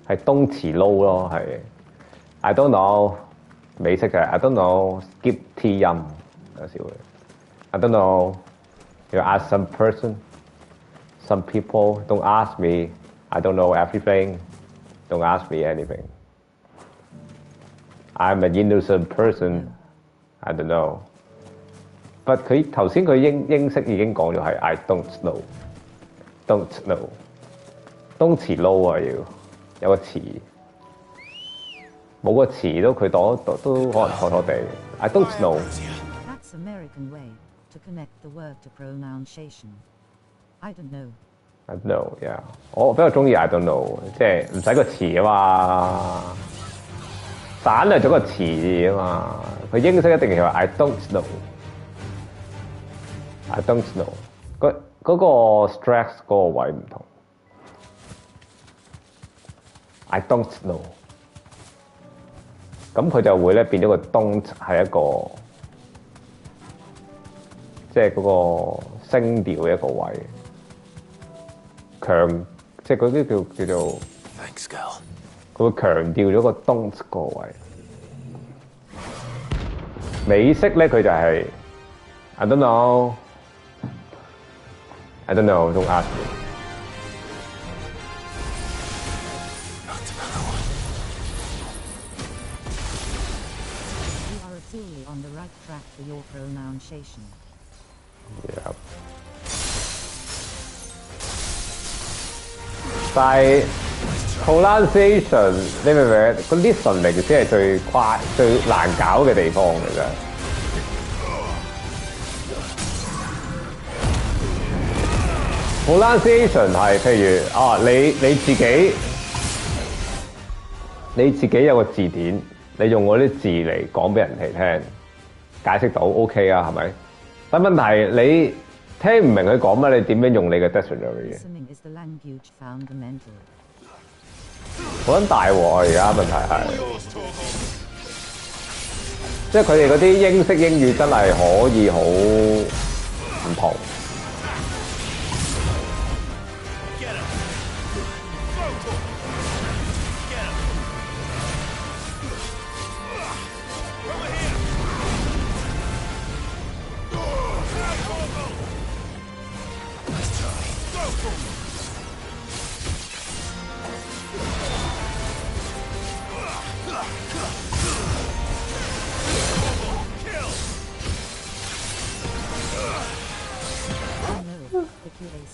係東詞撈咯，係 I don't know， 美式就係 I don't know，skip T 音有時會 I don't know，you ask some person，some people don't ask me，I don't know everything，don't ask me anything。I'm an innocent person. I don't know. But 佢頭先佢英式已經講咗係 I don't know. Don't know. 東詞撈啊要有個詞，冇個詞都佢都可能錯錯地。I don't know. That's American way to connect the word to pronunciation. I don't know. I don't know. Yeah. 我比較中意 I don't know， 即係唔使個詞啊嘛。省略咗個詞啊嘛，佢英式一定係話 I don't know，I don't know， 嗰個 stress 嗰個位唔同 ，I don't know， 咁佢就會咧變咗個 don't 係一個，即係嗰個聲調嘅一個位，強即係嗰啲叫做。Thanks, girl。佢會強調咗個 don't 個位。美式咧佢就係 I don't know，I don't know，don't ask me。You are absolutely on the right track for your pronunciation. Yeah。但係 pronunciation 你明唔明？個 listening 先係最快、最難搞嘅地方嚟㗎。pronunciation 係譬如你自己有個字典，你用嗰啲字嚟講俾人哋聽，解釋到 OK 啊，係咪？但問題你聽唔明佢講乜，你點樣用你嘅 dictionary 嘅？好撚大鑊啊！而家問題係，即係佢哋嗰啲英式英語真係可以好唔同。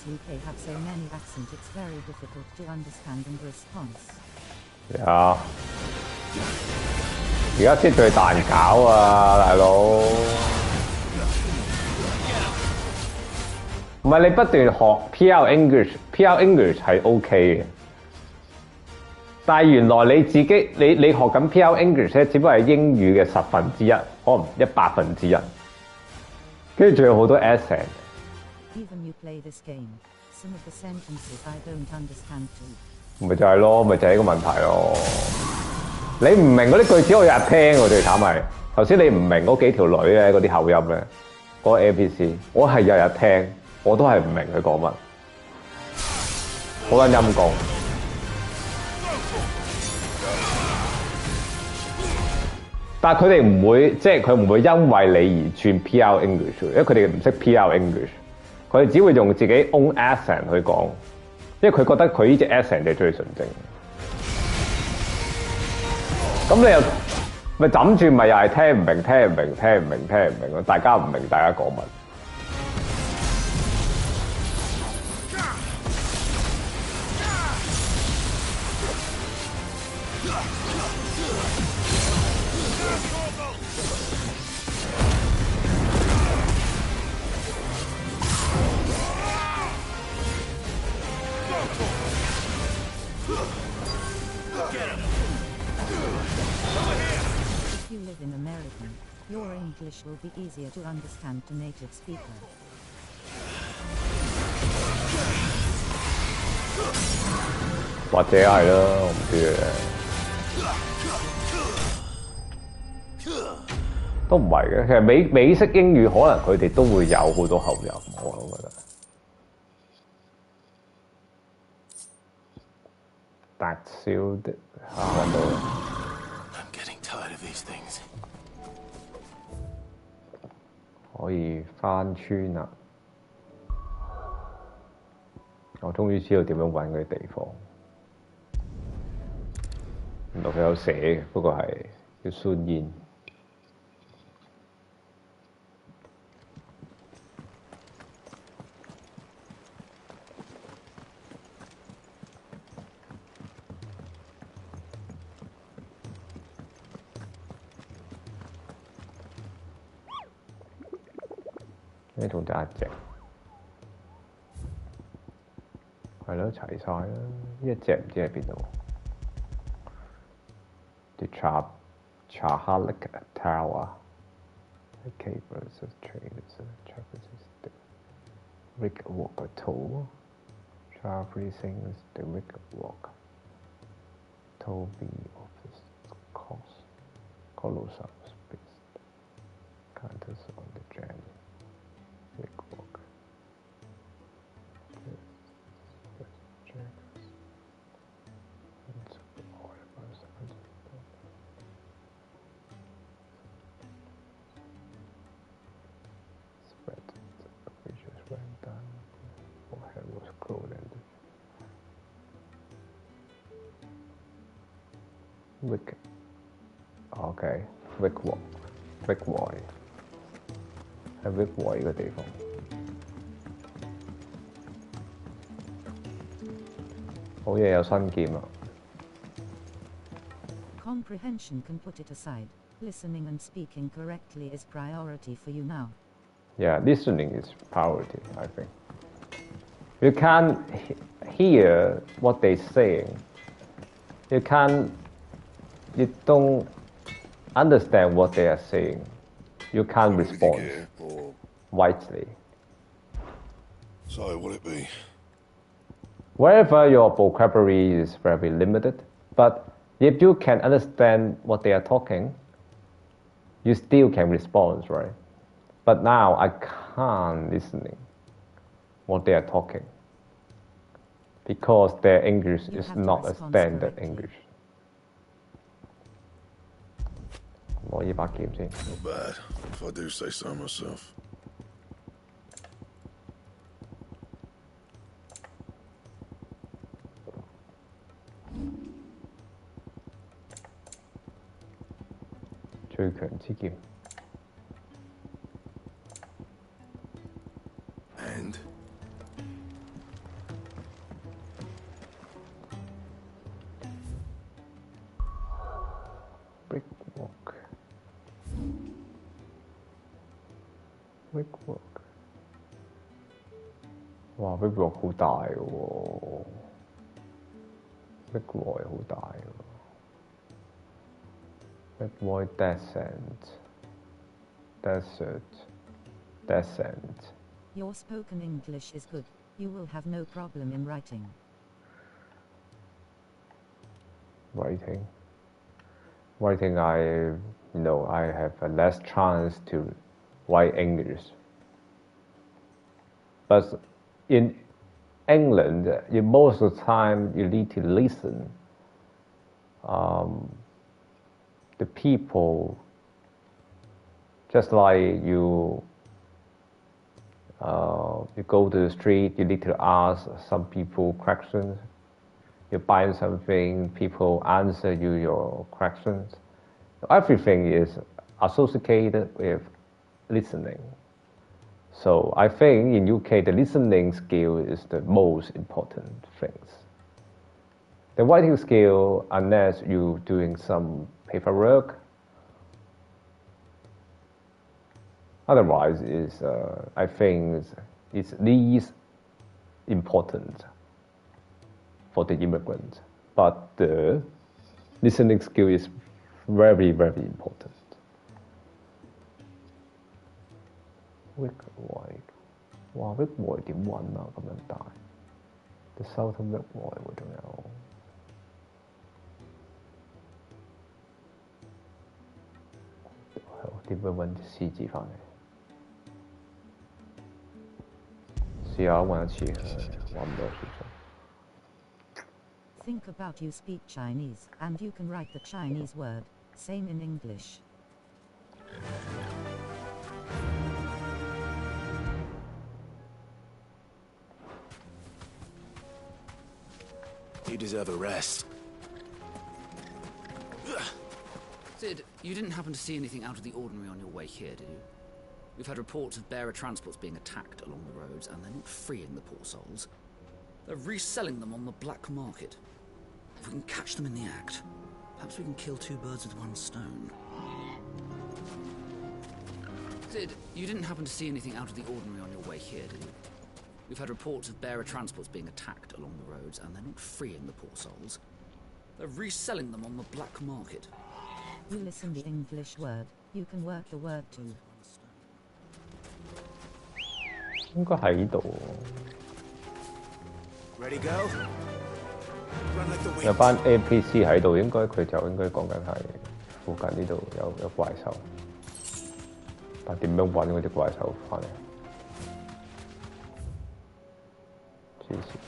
UK have so many accents, it's very difficult to understand and response. 啊！而家先最難搞啊，大佬！唔係你不斷學 PR English，PR English 係 OK 嘅，但係原來你自己你學緊 PR English 咧，只不過係英語嘅1/10，可能100%，跟住仲有好多 accent。Even you play this game, some of the sentences I don't understand too. 咪就係咯，咪就係呢個問題咯。你唔明嗰啲句子，我日日聽喎，最慘係頭先你唔明嗰幾條女咧嗰啲口音咧，嗰個 NPC， 我係日日聽，我都係唔明佢講乜，好撚陰功。但係佢哋唔會，即係佢唔會因為你而轉 PR English， 因為佢哋唔識 PR English。佢哋只會用自己 own accent 去講，因為佢覺得佢呢隻 accent 係最純正。咁你又咪枕住咪又係聽唔明咯？大家唔明大家講乜？If you live in America, your English will be easier to understand to native speaker. 有或者係啦，我唔知嘅。都唔係嘅，其實美式英語可能佢哋都會有好多口音，我覺得。達少的揾到啦。I'm getting tired of these things. 可以翻村啦！我終於知道點樣揾嗰啲地方。原來佢有寫嘅，不過係要酸煙。呢度得一隻，係咯，齊晒啦！呢一隻唔知喺邊度。The Chahalik Tower, the cables of trains, the Rick Walker Toll, traversing the Rick Walker, Toll B office cost, colossal space, counters on the journey. Rick Walker. Wick. Okay, Wick Boy. 喺 Wick Boy 嘅地方。好嘢，有新劍啊！ Comprehension can put it aside. Listening and speaking correctly is priority for you now. Yeah, listening is priority, I think. You can't hear what they're saying. You don't understand what they are saying. You can't respond wisely. So, will it be? Wherever your vocabulary is very limited, but if you can understand what they are talking, you still can respond, right? But now I can't listening what they are talking because their English is not a standard English. 攞呢把劍先。 Not bad, if I do say so myself. And brickwork. Brickwork. 哇 ，brickwork 好大嘅喎 ，brickwork 好大嘅喎。 Brickwork descent. Your spoken English is good. You will have no problem in writing. Writing, I have a less chance to write English. But in England, most of the time you need to listen. The people, just like you go to the street, you need to ask some people questions. You buy something, people answer you your questions. Everything is associated with listening. So I think in UK the listening skill is the most important things. The writing skill, unless you're doing some paperwork, otherwise is I think it's least important for the immigrant. But the listening skill is very, very important. Wickboy， 哇 ！Wickboy 點揾啊？咁樣大，the Southern Wickboy 喎，仲有點樣揾 C 字翻嚟？試下揾一次，揾唔到算數。 Think about you speak Chinese, and you can write the Chinese word, same in English. You deserve a rest. Sid, you didn't happen to see anything out of the ordinary on your way here, did you? We've had reports of bearer transports being attacked along the roads, and they're not freeing the poor souls. They're reselling them on the black market. If we can catch them in the act, perhaps we can kill two birds with one stone. Sid, you didn't happen to see anything out of the ordinary on your way here, did you? We've had reports of bearer transports being attacked along the roads, and they're not freeing the poor souls. They're reselling them on the black market. You listen the English word, you can work the word too. 應該喺度 Ready go? Run like the wind. 有班 NPC 喺度，應該佢就應該講緊係附近呢度有怪獸，但點樣揾嗰啲怪獸翻嚟？黐線！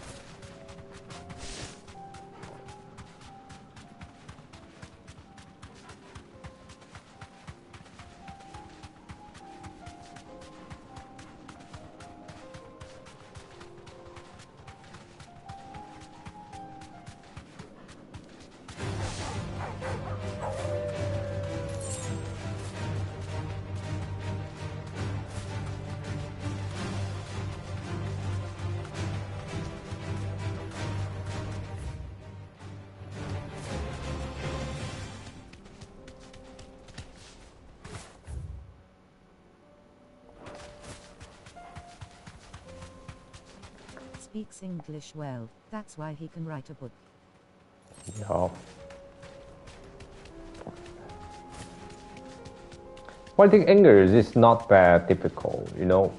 Speaks English well, that's why he can write a book. Yeah. Writing English is not that difficult, you know.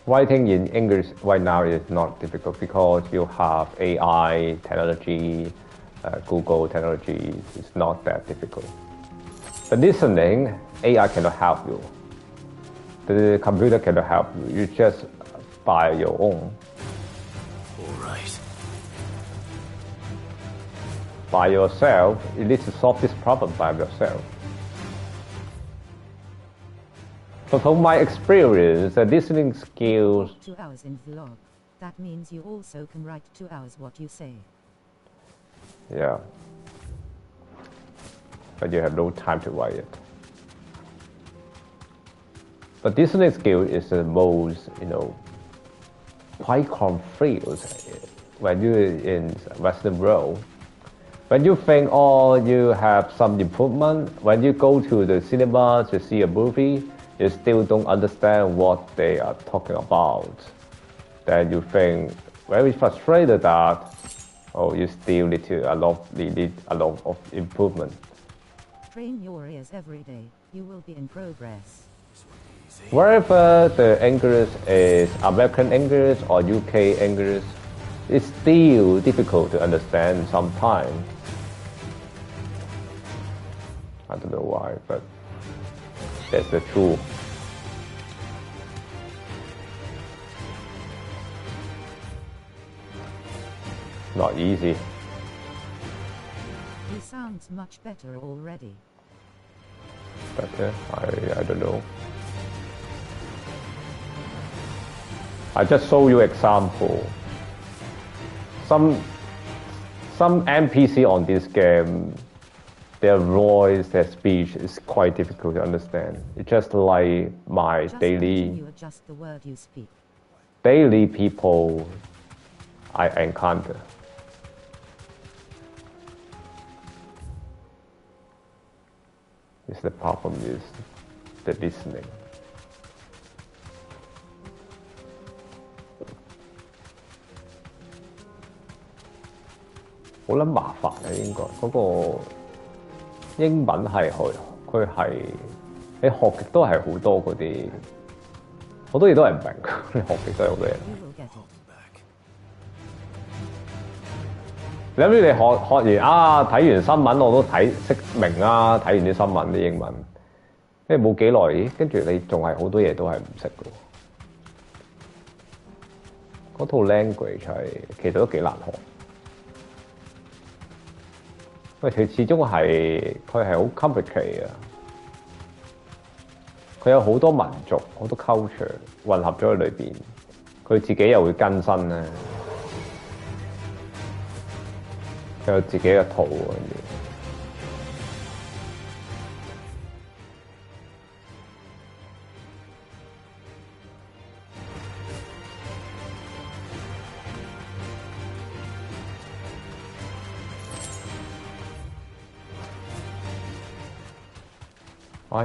Writing in English right now is not difficult because you have AI technology, Google technology. It's not that difficult. But listening, AI cannot help you. The computer cannot help you. You just by your own. By yourself, you need to solve this problem by yourself. But from my experience, the listening skills... 2 hours in vlog. That means you also can write 2 hours what you say. Yeah. But you have no time to write it. But listening skill is the most, you know, quite confused when you're in Western world. When you think, oh, you have some improvement, when you go to the cinema to see a movie, you still don't understand what they are talking about. Then you think very frustrated that, oh, you still need a lot of improvement. Train your ears every day, you will be in progress. Wherever the English is American English or UK English, it's still difficult to understand sometimes. I don't know why, but that's the truth. Not easy. He sounds much better already. Better? I don't know. I just show you example. Some NPC on this game, their voice, their speech is quite difficult to understand. It's just like my Just daily you adjust the word you speak. daily people I encounter. Is the problem is the listening. 好撚麻煩啊！應該嗰個英文係佢係你學極都係好多嗰啲好多嘢都係唔明，你學極都係好多嘢。你諗住你學完啊，睇完新聞我都識明啊，睇完啲新聞啲英文，跟住冇幾耐，咦？跟住你仲係好多嘢都係唔識嘅喎。嗰套 language 其實都幾難學，因為佢始終佢係好 complicated 啊。佢有好多民族、好多 culture 混合咗喺裏邊，佢自己又會更新咧，佢有自己嘅套嘅。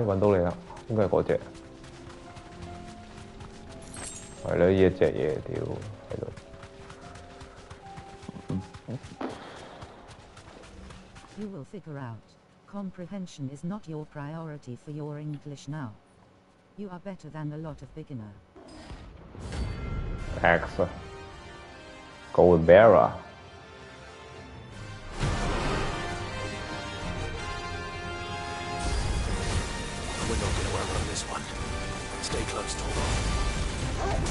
揾到你啦，應該係嗰隻，係啦，呢一隻嘢屌喺度。You will figure out. Comprehension is not your priority for your English now. You are better than a lot of beginner. X. Goldberra. We're not getting away on this one. Stay close, Torvald.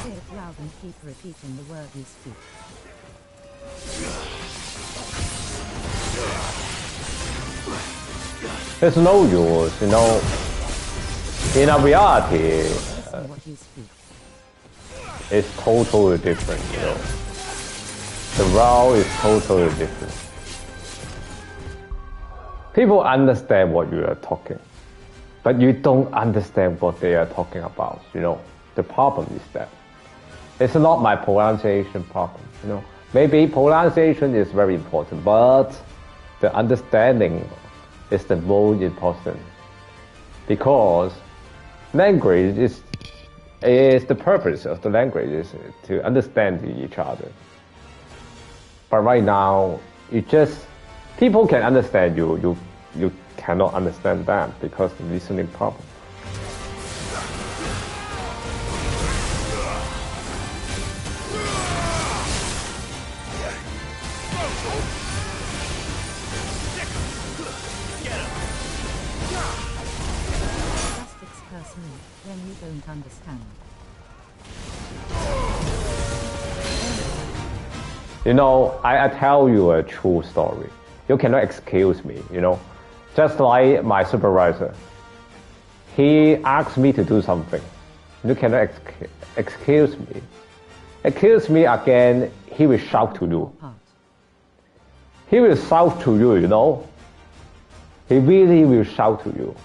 Say it loud and keep repeating the word you speak. There's no rules, you know. In a reality, What you speak. it's totally different, you know. The role is totally different. People understand what you are talking, but you don't understand what they are talking about, you know. The problem is that it's not my pronunciation problem, you know. Maybe pronunciation is very important, but the understanding is the most important, because language is the purpose of the language is to understand each other. But right now, people can understand you cannot understand them because of the listening problem. Plastics curse me when you don't understand. You know, I tell you a true story. You cannot excuse me, you know. Just like my supervisor. He asked me to do something. You cannot excuse me. Accuse me again, he will shout to you. He will shout to you, you know. He really will shout to you.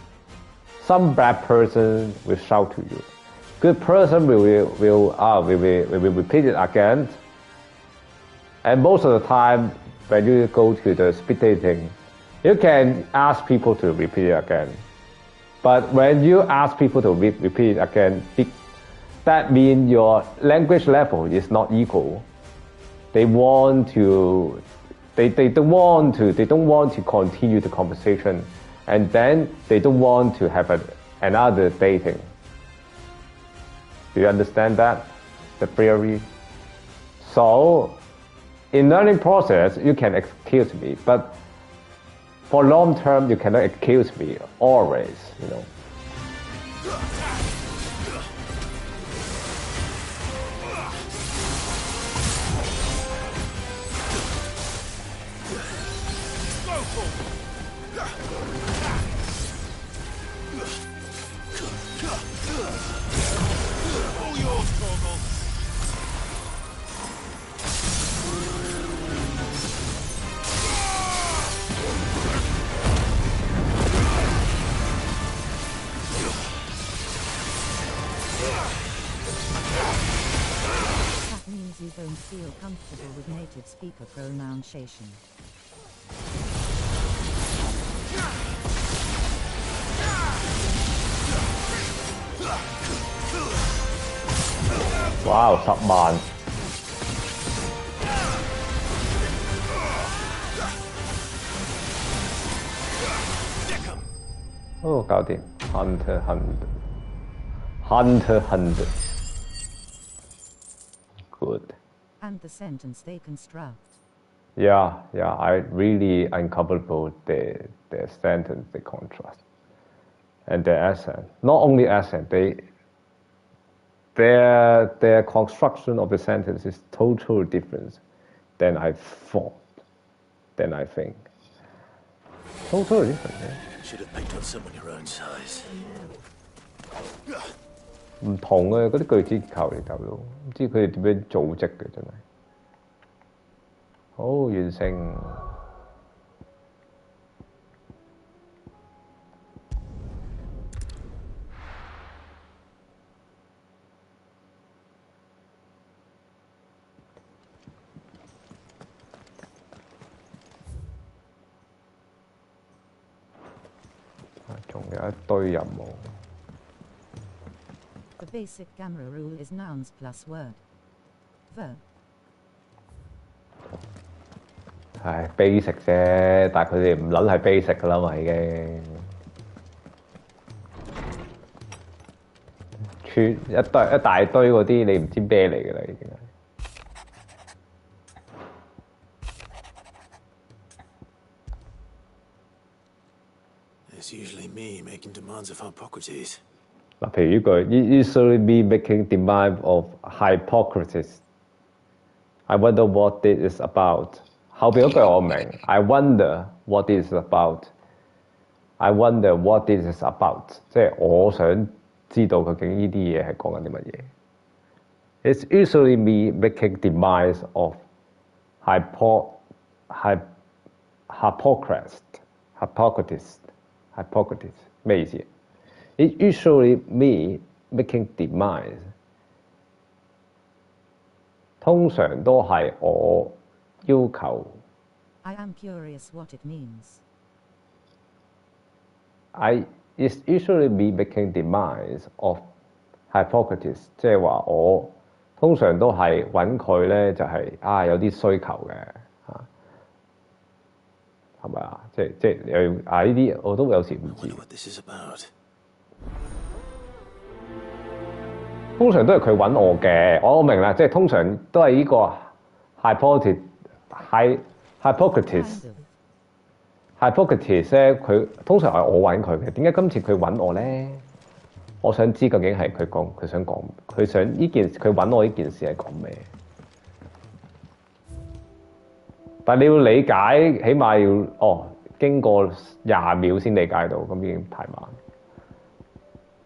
Some bad person will shout to you. Good person will repeat it again. And most of the time, when you go to the speed dating, you can ask people to repeat it again. But when you ask people to repeat it again, that means your language level is not equal. They don't want to continue the conversation, and then they don't want to have another dating. Do you understand that? The theory? So, in learning process, you can excuse me, but for long term, you cannot excuse me always, you know. All yours, Torvald. That means you don't feel comfortable with native speaker pronunciation. Wow, 10萬。哦，搞掂 Hunter Good. And the sentence they construct. Yeah, I really uncovered both the sentence, the contrast, and the accent. Not only accent, their construction of the sentence is totally different than I thought, than I think. Totally different. Should have picked on someone your own size. 唔同嘅嗰啲句子結構嚟，大佬，唔知佢哋點樣組織嘅真係。好完成。仲有一堆任務。The basic camera rule is nouns plus word. Verb. 係 basic 啫，但係佢哋唔撚係 basic 噶啦嘛，已經。一大堆嗰啲你唔知咩嚟㗎啦，已經係。It's usually me making demands of Hippocrates. 嗱，譬如呢句 usually me making demand of Hippocrates. I wonder what this is about. 後邊嗰句我明 ，I wonder what this is about. I wonder what this is about. 即係我想知道究竟呢啲嘢係講緊啲乜嘢。It's usually me making demands of Hippocrates 咩意思？ It's usually me making demands. 通常都係我要求。I am curious what it means. It's usually me making demands of Hippocrates， 即係話我通常都係揾佢咧，就係有啲需求嘅嚇，係咪啊？即有呢啲我都有時唔知。通常都係佢揾我嘅，我明啦，即係通常都係呢個 Hippocrates 咧，佢通常係我揾佢嘅。點解今次佢揾我咧？我想知究竟係佢想講，佢想呢件佢揾我呢件事係講咩？但係你要理解，起碼要經過20秒先理解到，咁已經太慢。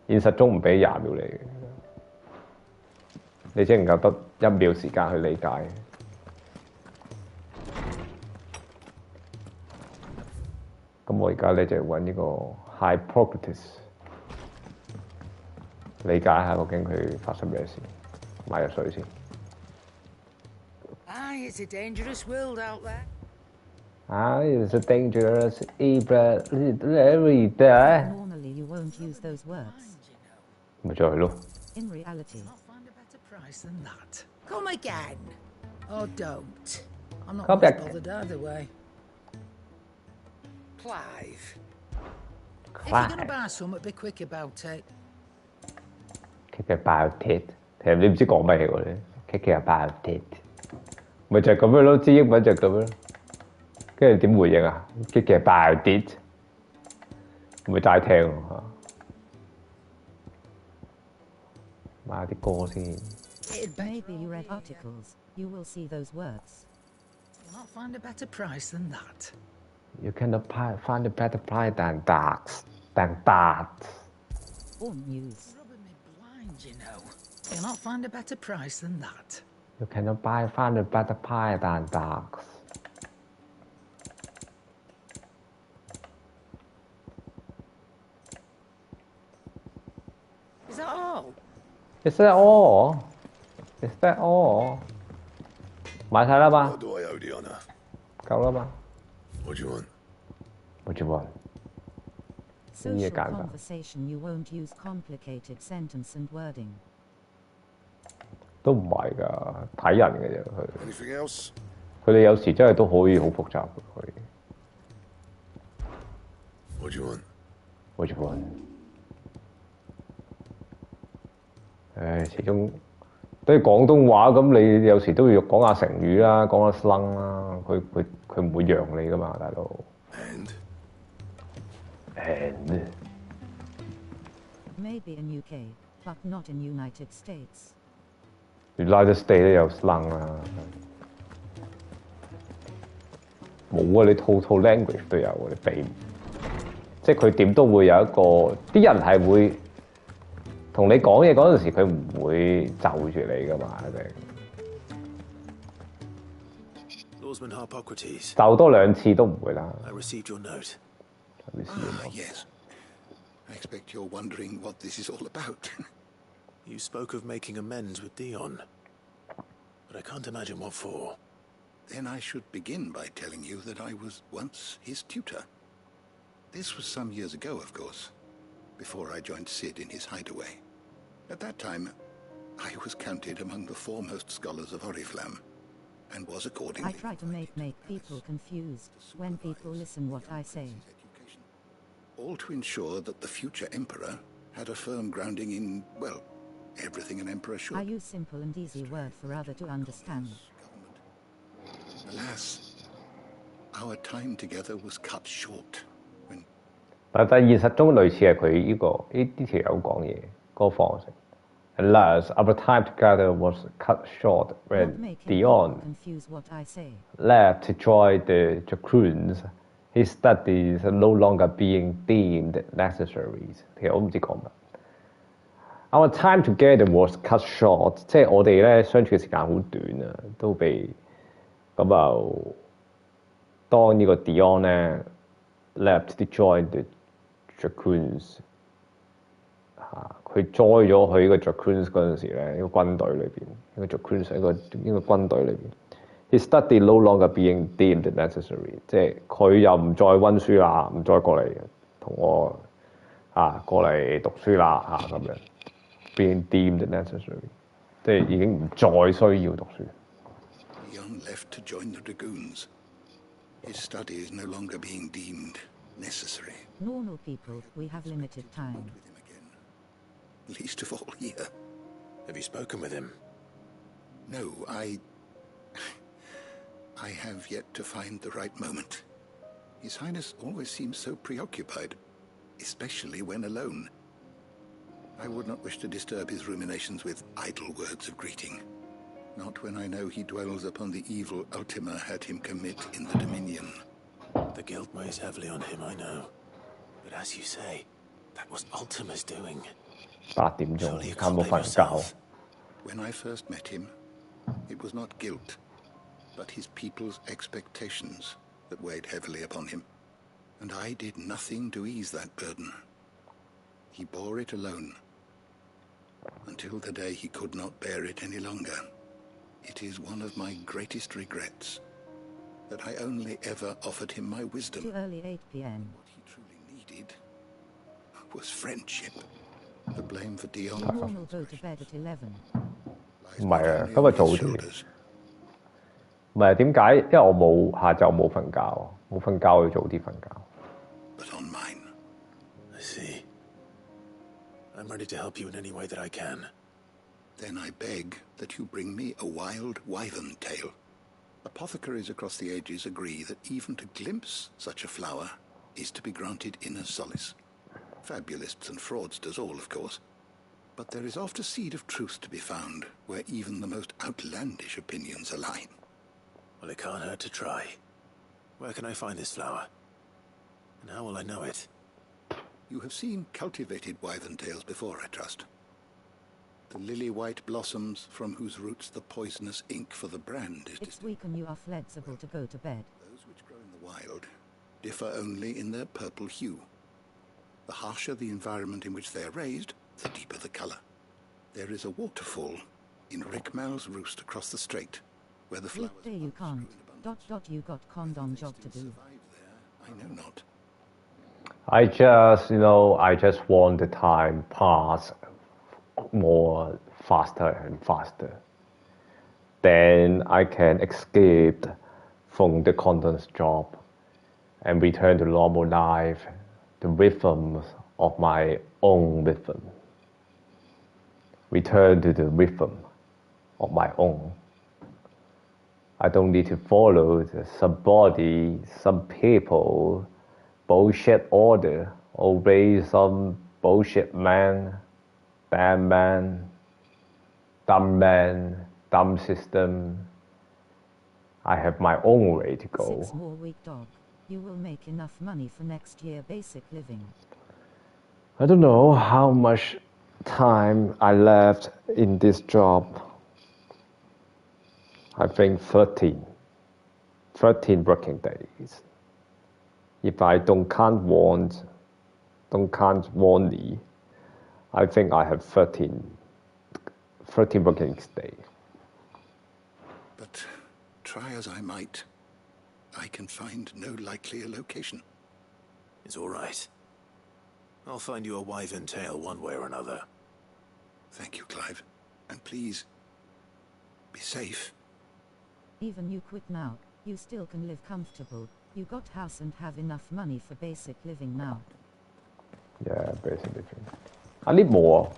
現實中唔俾20秒你嘅，你只能夠得1秒時間去理解。咁我而家咧就揾呢個 Hippocrates， 理解下究竟佢發生咩事，買入水先。It's a dangerous world out there. It's a dangerous every day. Normally you won't use those words. 咪就係咯。In reality. Find a better price than that. Come again. Or don't. I'm not Come much back. bothered either way. Clive. If Clive. you're gonna buy something, be quick about it. Quick about it， 其實你唔知講咩喎你 ？Quick about it， 咪就係咁樣咯，知英文就係咁樣咯。跟住點回應啊 ？Quick about it， 咪齋聽咯嚇。買下啲歌先。Maybe you read articles. You will see those words. You'll not find a better price than that. You cannot find a better price than that. Or news. Rubbing me blind, you know. You'll not find a better price than that. You cannot find a better price than that. Is that all? Is that all? Is that all? 買晒啦嘛？ What do I owe the honor? 夠啦嘛？ What do you want? What do you want? Social conversation you won't use complicated sentence and wording. 都唔係㗎，睇人嘅啫佢。Anything else? 佢哋有時真係都可以好複雜嘅佢。What do you want? Which one？ 始終對廣東話咁，你有時都要講下成語啦，講下 slang 啦，佢唔會讓你噶嘛，大佬。And maybe in UK, but not in United States. United States 都有 slang 啦。冇啊！你套 language 都有喎，你避即係佢點都會有一個啲人係會同你講嘢嗰陣時，佢唔會就住你噶嘛，一定。Lordsman Harpocrates. 就多兩次都唔會啦。I received your note. Yes. I expect you're wondering what this is all about. You spoke of making amends with Dion, but I can't imagine what for. Then I should begin by telling you that I was once his tutor. This was some years ago, of course, before I joined Cid in his hideaway. At that time, I was counted among the foremost scholars of Oriflamme, and was accordingly... I try to make people confused when people listen what I say. All to ensure that the future emperor had a firm grounding in, well, everything an emperor should. I use simple and easy word for other to understand. Alas, our time together was cut short. 但現實中類似係佢呢條友講嘢嗰個方式。Alas, our time together was cut short when Dion left to join the Dracoons. His studies no longer being deemed necessary. 其實我唔知講乜。Our time together was cut short， 即係我哋咧相處嘅時間好短啊，都被咁就當呢個 Dion 咧 left to join the Dracoons 佢 join 咗去呢個 Dracoons 嗰陣時咧，呢個軍隊裏邊，呢個 Dracoons 喺呢個軍隊裏邊。His study no longer being deemed necessary， 即係佢又唔再温書啦，唔再過嚟同我過嚟讀書啦咁樣。Being deemed necessary， 即係已經唔再需要讀書。Dion left to join the Dragoons. His studies no longer being deemed necessary. Normal people, we have limited time. Least of all here. Have you spoken with him? No, I have yet to find the right moment. His Highness always seems so preoccupied, especially when alone. I would not wish to disturb his ruminations with idle words of greeting. Not when I know he dwells upon the evil Ultima had him commit in the Dominion. The guilt weighs heavily on him, I know. But as you say, that was Ultima's doing. 8點鐘，差唔多瞓覺。When I first met him, it was not guilt, but his people's expectations that weighed heavily upon him. And I did nothing to ease that burden. He bore it alone, until the day he could not bear it any longer. It is one of my greatest regrets that I only ever offered him my wisdom. Too early 8 p.m. What he truly needed was friendship. The blame for Dion. Normal go to bed at 11. 唔係啊，今日早啲。唔係點解？因為我下晝冇瞓覺，冇瞓覺要早啲瞓覺。But on mine. I see. I'm ready to help you in any way that I can. Then I beg that you bring me a wild wyvern tail. Apothecaries across the ages agree that even to glimpse such a flower is to be granted inner solace. Fabulists and fraudsters all, of course. But there is oft a seed of truth to be found where even the most outlandish opinions align. Well, it can't hurt to try. Where can I find this flower? And how will I know it? You have seen cultivated wyvern tails before, I trust. The lily-white blossoms from whose roots the poisonous ink for the brand is It's weak and you are flexible to go to bed. Those which grow in the wild differ only in their purple hue. The harsher the environment in which they are raised, the deeper the colour. There is a waterfall in Rickmal's roost across the strait, where the flowers... Weekday you can't. ... you got condom job to do. I know not. I just want the time pass more faster and faster. Then I can escape from the contents job and return to normal life, the rhythms of my own rhythm. Return to the rhythm of my own. I don't need to follow somebody, some people, bullshit order, obey some bullshit man, bad man, dumb system. I have my own way to go. 6 more week, dog. You will make enough money for next year basic living. I don't know how much time I left in this job. I think 13 working days. If I can't want me, I think I have 13 working days. But try as I might, I can find no likelier location. It's all right. I'll find you a wyvern tail one way or another. Thank you, Clive. And please, be safe. Even you quit now, you still can live comfortable. You got house and have enough money for basic living now. Yeah, basic living. I need more.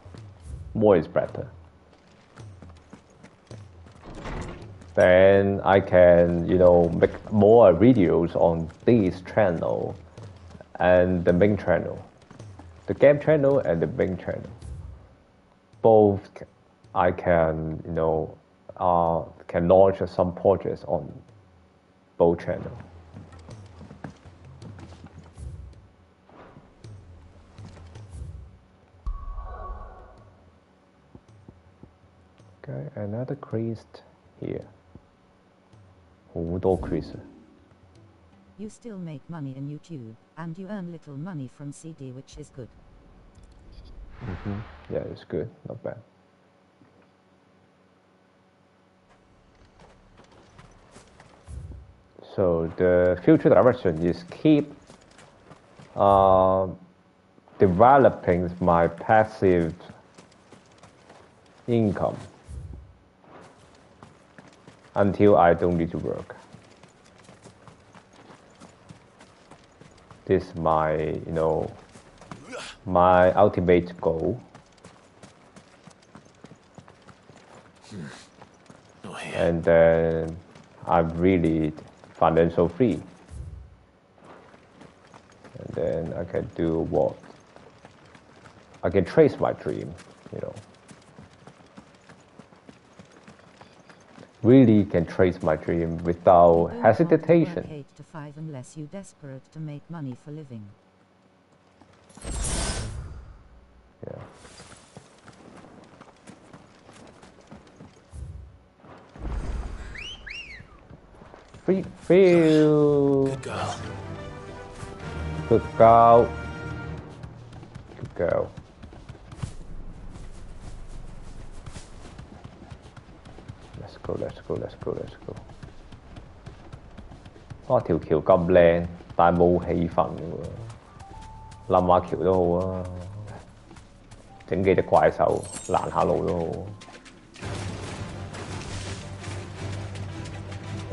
More is better. Then I can, make more videos on this channel and the main channel. The game channel and the main channel. Both I can, can launch some projects on both channels. Okay, another crease here. 好多 crease. You still make money in YouTube, and you earn little money from CD, which is good. Yeah, it's good, not bad. So the future direction is keep developing my passive income until I don't need to work. This is my, my ultimate goal. And then I'm really financial free. And then I can do what? I can trace my dream, Really can trace my dream without hesitation. 8 to 5 unless you desperate to make money for living. Yeah. Feel. Good girl. Good girl. Good girl. Let's go. 條橋咁靚，但係冇氣氛嘅喎。冧下橋都好啊，整幾隻怪獸攔下路都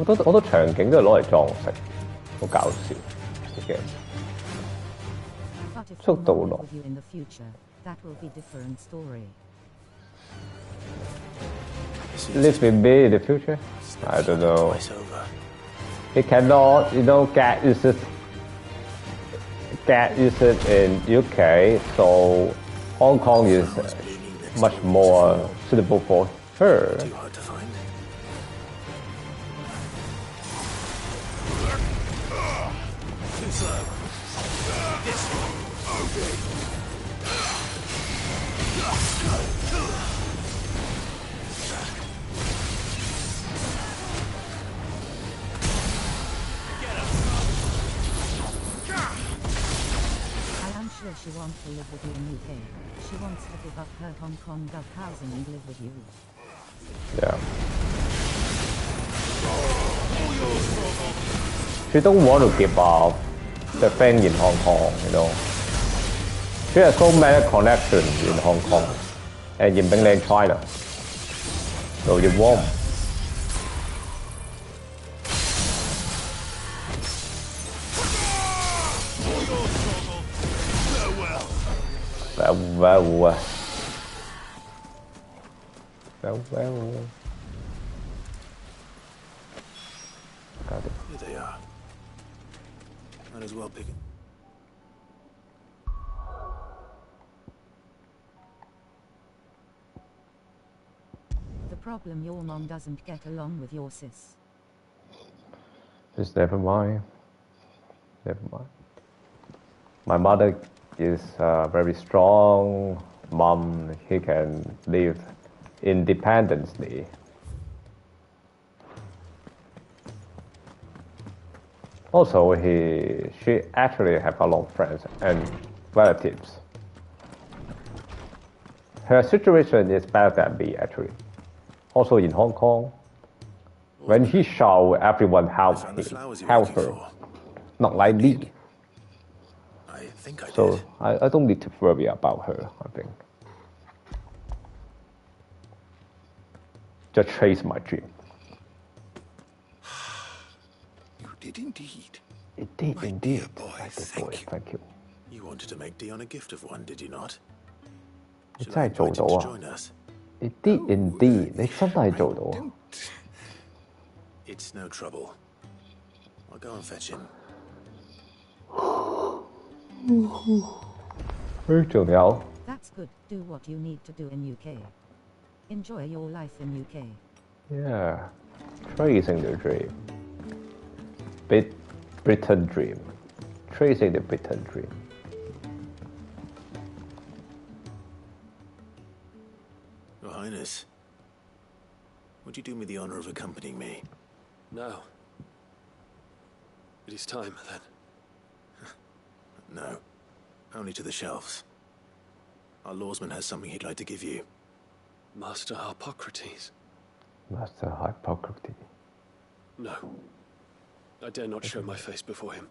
好。好多場景都係攞嚟裝飾，好搞笑嘅。速度落。Live with me in the future? I don't know. He cannot, get used in UK, so Hong Kong is much more suitable for her. Too hard to find. Too slow. She wants to live with you in UK. She wants to give up her Hong Kong gov housing and live with you. Yeah. She don't want to give up the thing in Hong Kong, She has so many connections in Hong Kong and in mainland China. So you won't. Well. Got it. Here they are. Might as well pick it. The problem your mom doesn't get along with your sis. Just never mind. Never mind. My mother is very strong. Mom, he can live independently. Also, she actually have a lot of friends and relatives. Her situation is better than me, actually. Also in Hong Kong, when he show, everyone help her. Not like me. I think I So I don't need to worry about her, I think. Just chase my dream. You did indeed. It did indeed. Thank you. You wanted to make Dion a gift of one, did you not? 你真係做到啊 ！It did indeed，你真係做到啊 It's no trouble. I'll go and fetch him. 仲有 That's good. Do what you need to do in UK. Enjoy your life in UK. Yeah, tracing the dream. Britain dream. Tracing the Britain dream. Your Highness, would you do me the honor of accompanying me? No. It is time, then. No. Only to the shelves. Our lawsman has something he'd like to give you. Master Harpocrates. Master Hippocrates. No. I dare not show my face before him.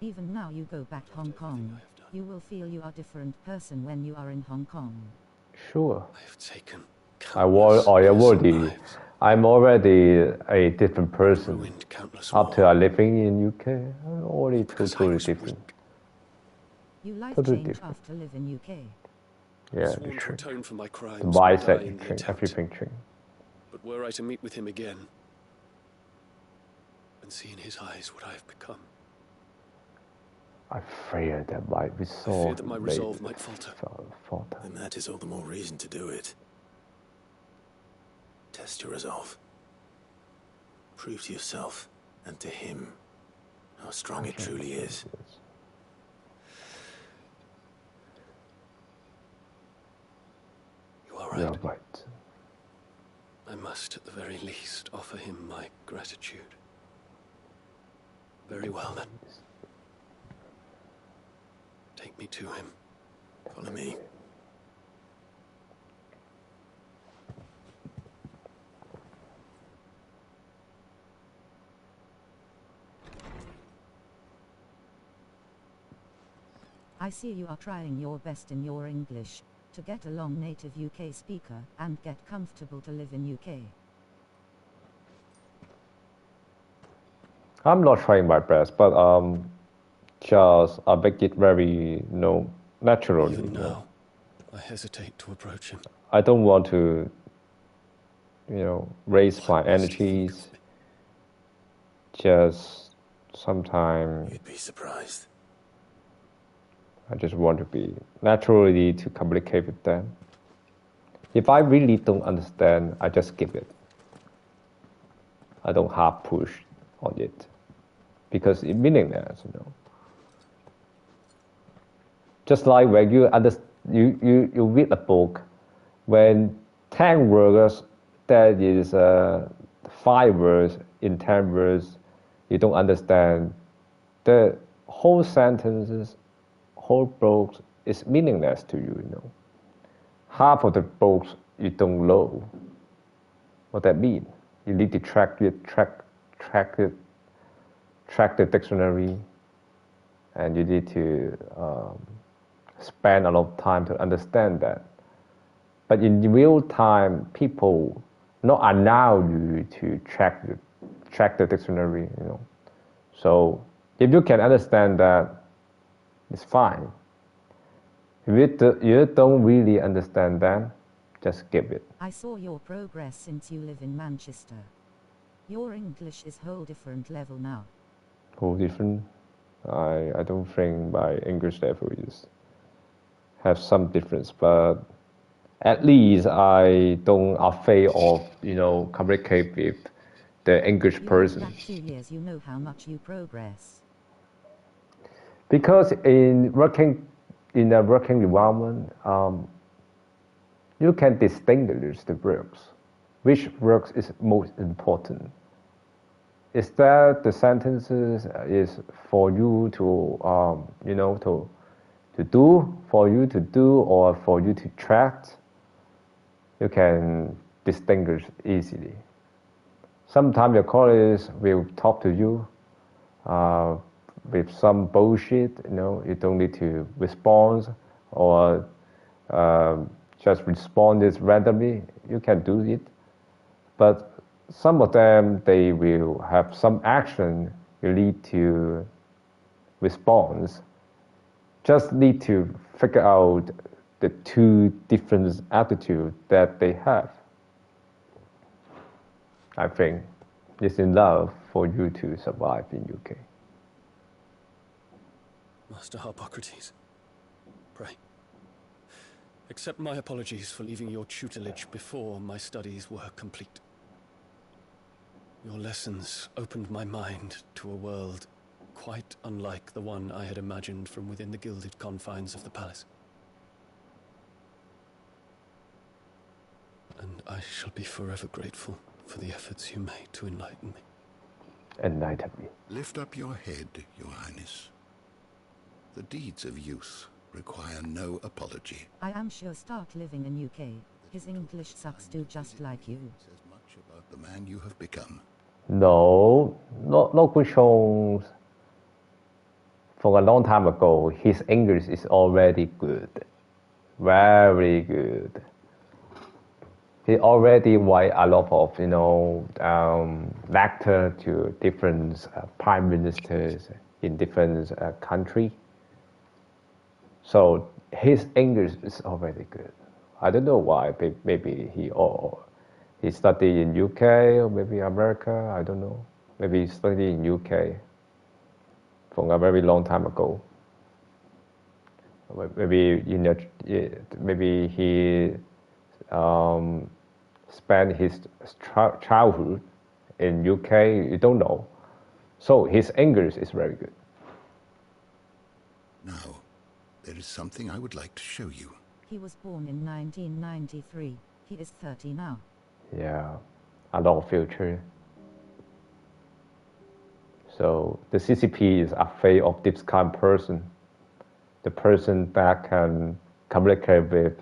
Even now you go back Hong Kong. You will feel you are a different person when you are in Hong Kong. Sure. I have taken I'm already a different person. After I living in UK, I'm already totally different. You life Totally change different. after live in UK. Yeah, Sworn the to trick. atone for my crimes. The or mindset die in the trick, attempt. everything trick. But were I to meet with him again and see in his eyes what I have become, I fear that my resolve, I fear that my resolve might falter. Then that is all the more reason to do it. Test your resolve. Prove to yourself and to him how strong it truly is. You are right. You're right. I must, at the very least, offer him my gratitude. Very well, then. Take me to him. Follow me. I see you are trying your best in your English to get along native UK speaker and get comfortable to live in UK. I'm not trying my best, but just I make it very naturally. Even now, I hesitate to approach him. I don't want to, raise my energies. Just sometimes You'd be surprised. I just want to be naturally to communicate with them. If I really don't understand, I just skip it. I don't hard push on it because it's meaningless, Just like when you read a book, when 10 words, that is 5 words in 10 words, you don't understand. The whole sentences, whole books is meaningless to you, Half of the books you don't know what that means. You need to track the dictionary, and you need to spend a lot of time to understand that. But in real time, people not allow you to track the dictionary, So if you can understand that, it's fine. If you don't really understand them, just skip it. I saw your progress since you live in Manchester. Your English is whole different level now. Whole different. I don't think my English level is have some difference, but at least I don't afraid of communicate with the English person. In that 2 years, you know how much you progress. Because in a working environment, you can distinguish the works. Which works is most important? Is that the sentences is for you to to do, for you to do, or for you to track? You can distinguish easily. Sometimes your colleagues will talk to you with some bullshit. You don't need to respond or just respond it randomly. You can do it, but some of them they will have some action you lead to response. Just need to figure out the two different attitudes that they have. I think it's enough for you to survive in UK. Master Harpocrates, pray, accept my apologies for leaving your tutelage before my studies were complete. Your lessons opened my mind to a world quite unlike the one I had imagined from within the gilded confines of the palace. And I shall be forever grateful for the efforts you made to enlighten me. Enlighten me. Lift up your head, Your Highness. The deeds of youth require no apology. I am sure Stark living in UK, his English sucks too, just like you. Says much about the man you have become. No, not Kuchong. For a long time ago, his English is already good. Very good. He already write a lot of, letter to different prime ministers in different countries. So his English is already good. I don't know why. Maybe he studied in UK or maybe America. I don't know. Maybe he studied in UK from a very long time ago. Maybe maybe he spent his childhood in UK. You don't know. So his English is very good. Now, there is something I would like to show you. He was born in 1993. He is 30 now. Yeah, a lot of future. So the CCP is afraid of this kind of person. The person that can communicate with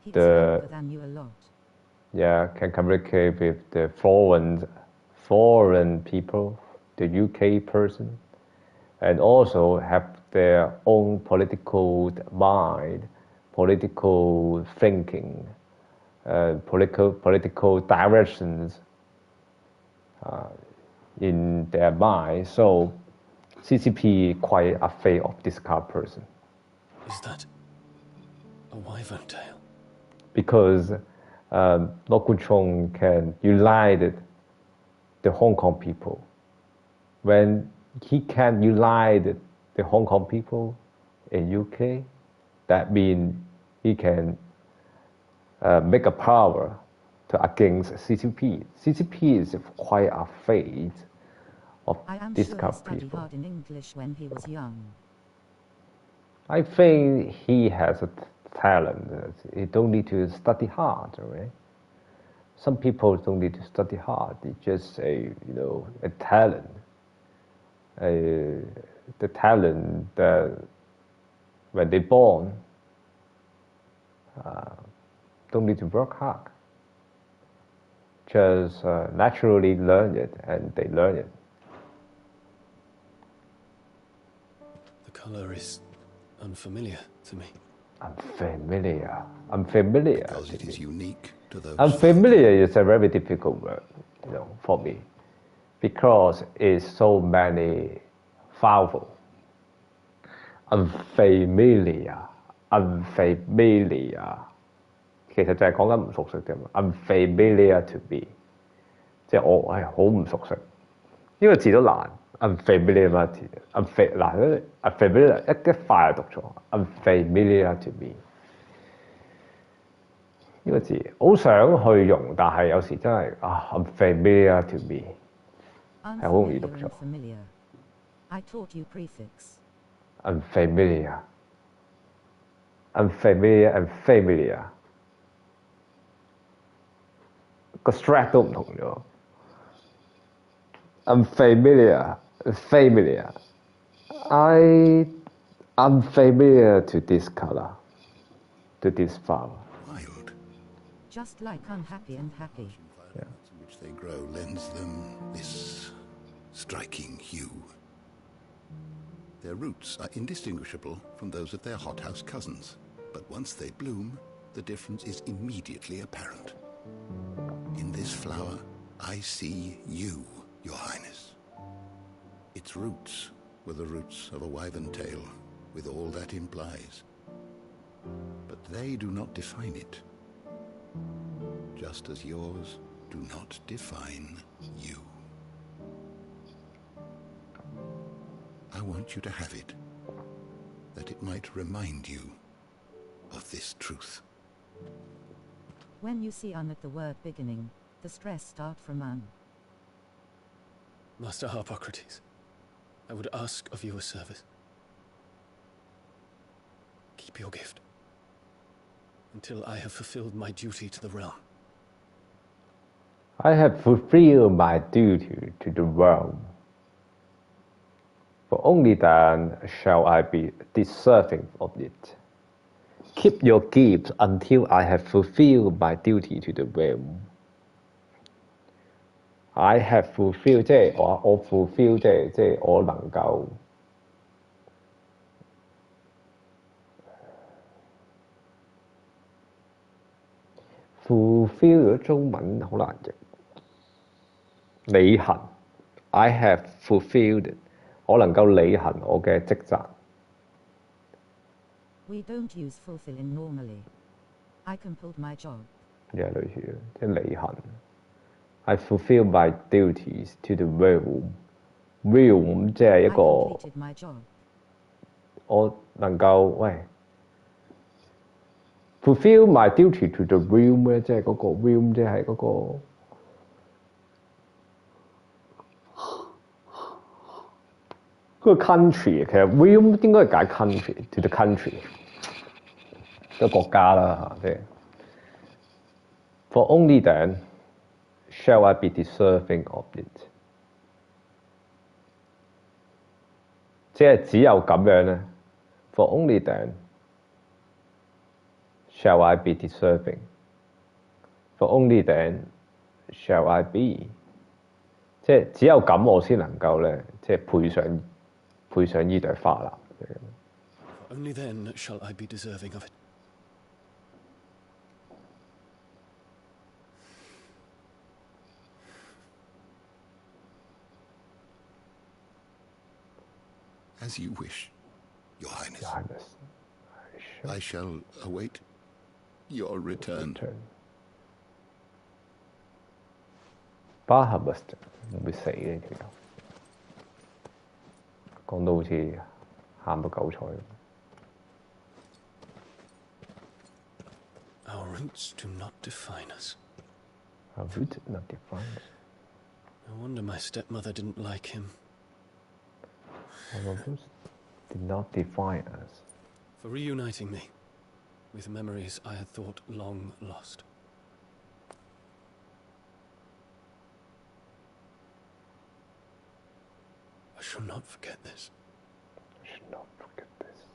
He's younger than you a lot. Yeah, can communicate with the foreign people, the UK person, and also have their own political mind, political thinking, political directions in their mind. So CCP quite afraid of this kind of person. Is that a wyvern tail? Because Lo Kuo Chong can unite the Hong Kong people. When he can unite the Hong Kong people in UK, that means he can make a power to against CCP. CCP is quite afraid of this kind of people. I am sure he studied hard in English when he was young. I think he has a talent. He don't need to study hard, right? Some people don't need to study hard. It's just a talent. The talent that when they're born, don't need to work hard. Just naturally learn it, and they learn it. The color is unfamiliar to me. Unfamiliar. Because it is unique to those. Unfamiliar is a very difficult word, for me, because it's so many vowels. unfamiliar，unfamiliar，其實就係講緊唔熟悉啫嘛。unfamiliar to be，即係我係好唔熟悉，呢個字都難。unfamiliar，unfamiliar 一快就讀咗 unfamiliar to be。呢個字好想去用，但係有時真係unfamiliar to me 係好容易讀錯。I taught you prefix. unfamiliar，unfamiliar，unfamiliar， 個 stress 都唔同咗。unfamiliar，unfamiliar， I unfamiliar to this color, to this flower. Just like unhappy and happy. In which they grow lends them this striking hue. Their roots are indistinguishable from those of their hothouse cousins, but once they bloom, the difference is immediately apparent. In this flower, I see you, Your Highness. Its roots were the roots of a wyvern tail, with all that implies. But they do not define it, just as yours do not define you. I want you to have it, that it might remind you of this truth. When you see at the word beginning, the stress start from Master Harpocrates, I would ask of you a service. Keep your gift until I have fulfilled my duty to the realm. I have fulfilled my duty to the realm, for only then shall I be deserving of it. Keep your gift until I have fulfilled my duty to the realm. I have fulfilled 即係我 fulfill 即係我能夠fulfill 咗中文好難譯，履行。I have fulfilled， 我能夠履行我嘅職責。We don't use fulfilling normally. I completed my job. 類似即係履行。I fulfill my duties to the realm. Realm 即係一個 my job. 我能夠fulfill my duty to the realm 咧，即係嗰個 realm 即係嗰個 country， 其實 realm 應該係解 country to the country， 個國家啦即係。For only then shall I be deserving of it， 即係只有咁樣咧。For only then shall I be deserving。For only then shall I be， 即係只有咁我先能夠咧，即係配上呢朵花啦。Only then shall I be deserving of it. As you wish, Your Highness. Your Highness. I shall await your return. Bahamut 會唔會死嘅？其實講到好似喊到韭菜咁。Our roots do not define us. Our roots do not define us. No wonder my stepmother didn't like him. Our roots did not define us. For reuniting me with memories I had thought long lost. I shall not forget this. I shall not forget this.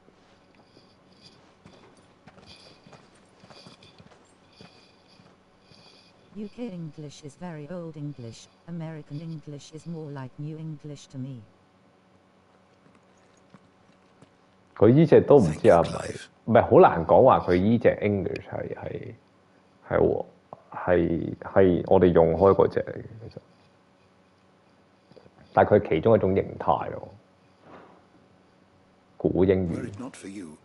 UK English is very old English. American English is more like New English to me. 佢依隻都唔知係咪，唔係好難講話佢依隻 English 係我哋用開嗰隻嚟嘅，其實，但係佢其中一種形態咯。古英 Were 語。 it not for you,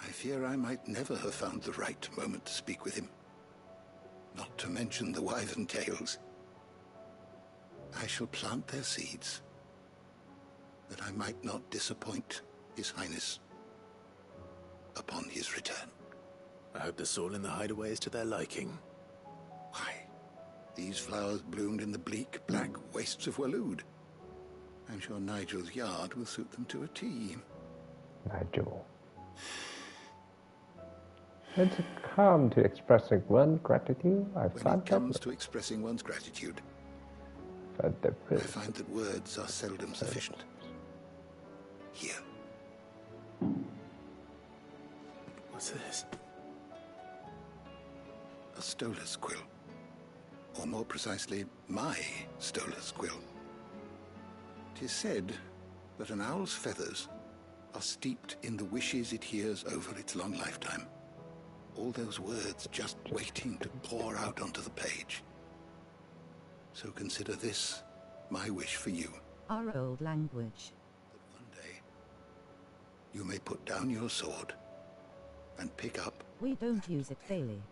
I fear I might never have found the right moment to speak with him. Not to mention the wyvern tales. I shall plant their seeds, that I might not disappoint His Highness upon his return. I hope the soil in the hideaway is to their liking. Why, these flowers bloomed in the bleak, black wastes of Waloed. I'm sure Nigel's yard will suit them to a T. Nigel. When it comes to expressing one's gratitude, I When find it comes to expressing one's gratitude, I find that words are seldom sufficient. Here. What's this? A Stolas quill. Or more precisely, my Stolas quill. 'Tis said that an owl's feathers are steeped in the wishes it hears over its long lifetime. All those words just waiting to pour out onto the page. So consider this my wish for you. Our old language. You may put down your sword and pick up. We don't use it daily.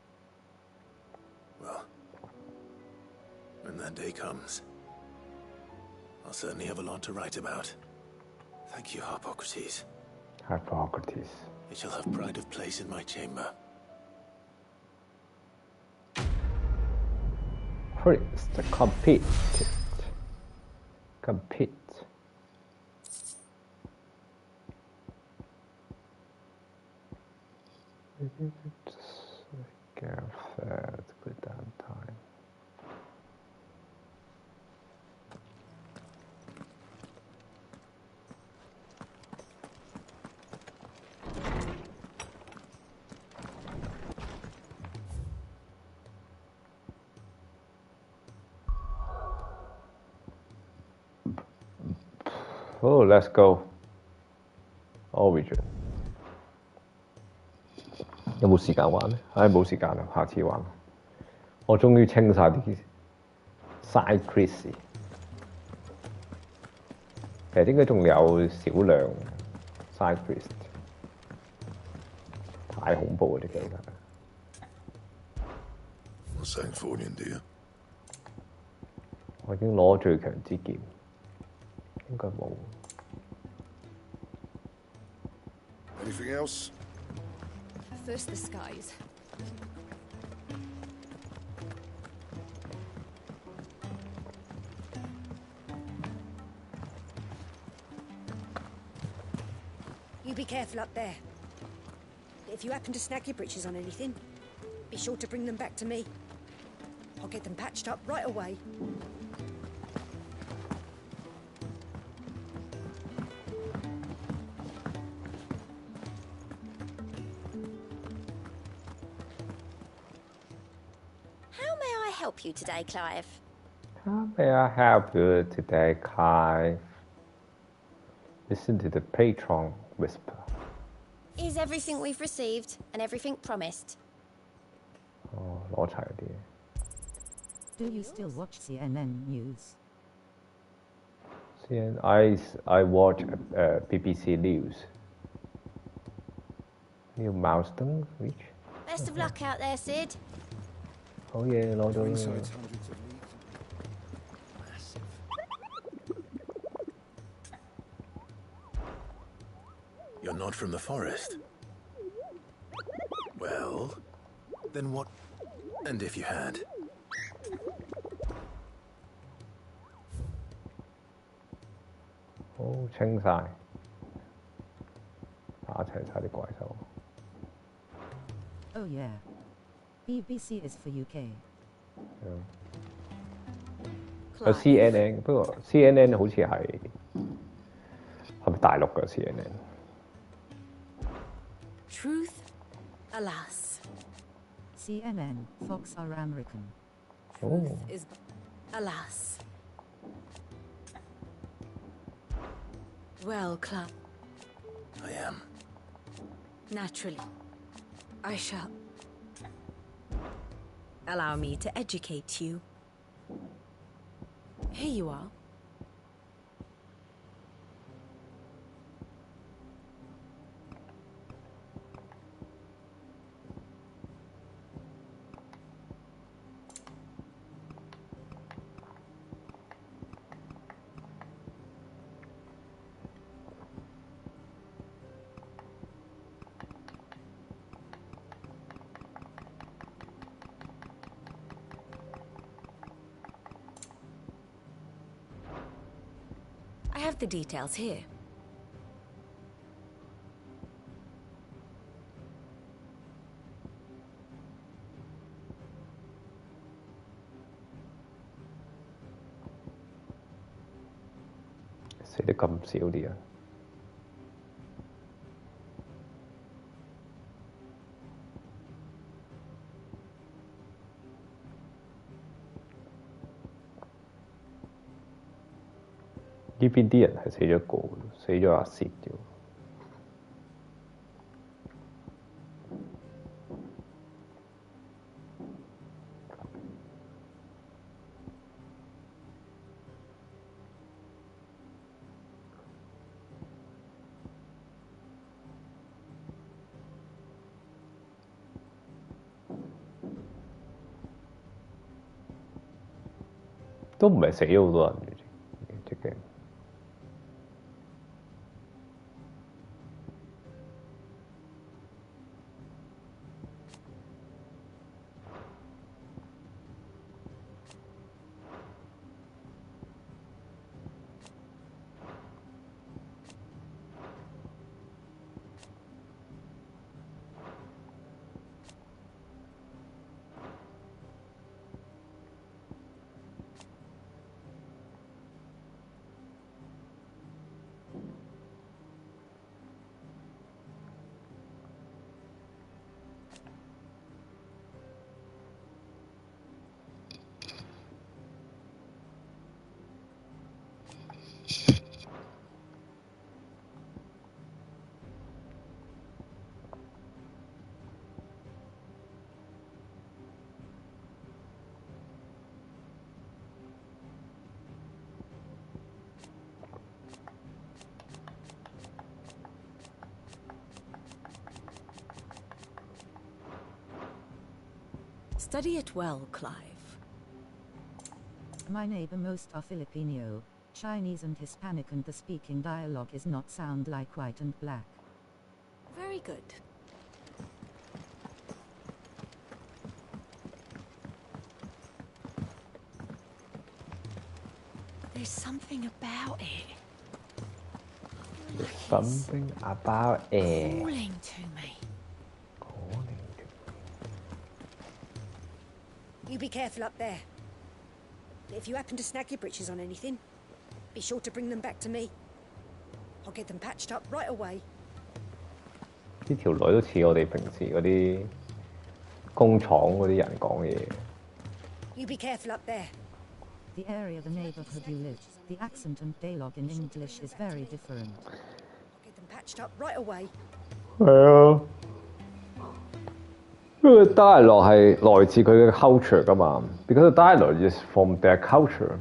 Well, when that day comes, I'll certainly have a lot to write about. Thank you, Harpocrates. Harpocrates. It shall have pride of place in my chamber. First, compete. Compete. Let's put down time. Oh, let's go. Origin。有冇時間玩咧？唉，冇時間啦，下次玩。我終於清晒啲 side quest。其實應該仲有少量 side quest。太恐怖啊！啲機得。What's saying Fornian, do you? 我已經攞最強之劍，應該冇。Anything else? First the skies. You be careful up there. If you happen to snag your britches on anything, be sure to bring them back to me. I'll get them patched up right away. How may I help you today, Clive? How may I help you today, Clive? Listen to the patron whisper. Is everything we've received and everything promised? 哦，攞齊啲。Do you still watch CNN news? I watch BBC News. New milestone reach. Best of luck out there, Sid. 好嘢，攞咗。 Inside's hundreds of leagues. You're not from the forest? Well, then what? And if you had? Oh, 清晒，打齊晒啲怪獸。 Oh yeah. BBC is for UK. 有 CNN，不過 CNN 好似係咪大陸嘅 CNN？ Truth, alas. CNN, Fox are American. Oh. Is alas. Well, Club. I am. Naturally. I shall. Allow me to educate you. Here you are. have the details here.寫得咁少啲啊！呢邊啲人係死咗一個，死咗阿薛啫。都唔係死咗好多人嘅，直情。Study it well, Clive. My neighbor most are Filipino, Chinese and Hispanic, and the speaking dialogue is not sound like white and black. Very good. There's something about it. Something about it. Calling to me. You be careful up there. If you happen to snag your britches on anything, be sure to bring them back to me. I'll get them patched up right away. 呢條女都似我哋平時嗰啲工廠嗰啲人講嘢。You be careful up there. The area, the neighborhood you live, the accent and dialogue in English is very different. I'll get them patched up right away. 係啊。因為 dialogue 係來自佢嘅 culture 㗎嘛，because the dialogue is from their culture.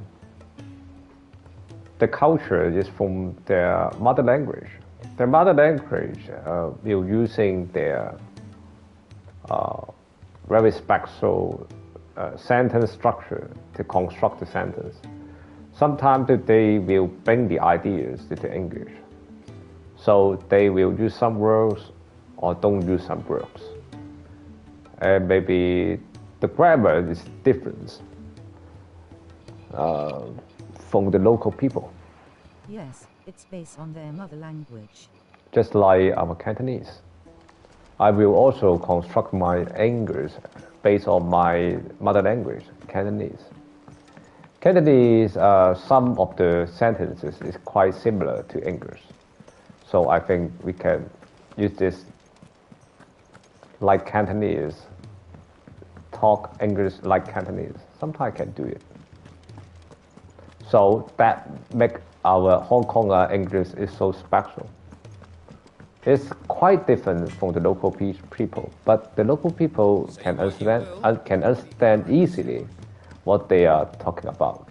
The culture is from their mother language. Their mother language will using their very special sentence structure to construct the sentence. Sometimes they will bring the ideas to the English. So they will use some words or don't use some words. And maybe the grammar is different from the local people. Yes, it's based on their mother language. Just like our Cantonese. I will also construct my English based on my mother language, Cantonese. Cantonese, some of the sentences is quite similar to English. So I think we can use this like Cantonese, talk English like Cantonese. Sometimes I can do it. So that make our Hong Kong English is so special. It's quite different from the local people, but the local people can understand easily what they are talking about.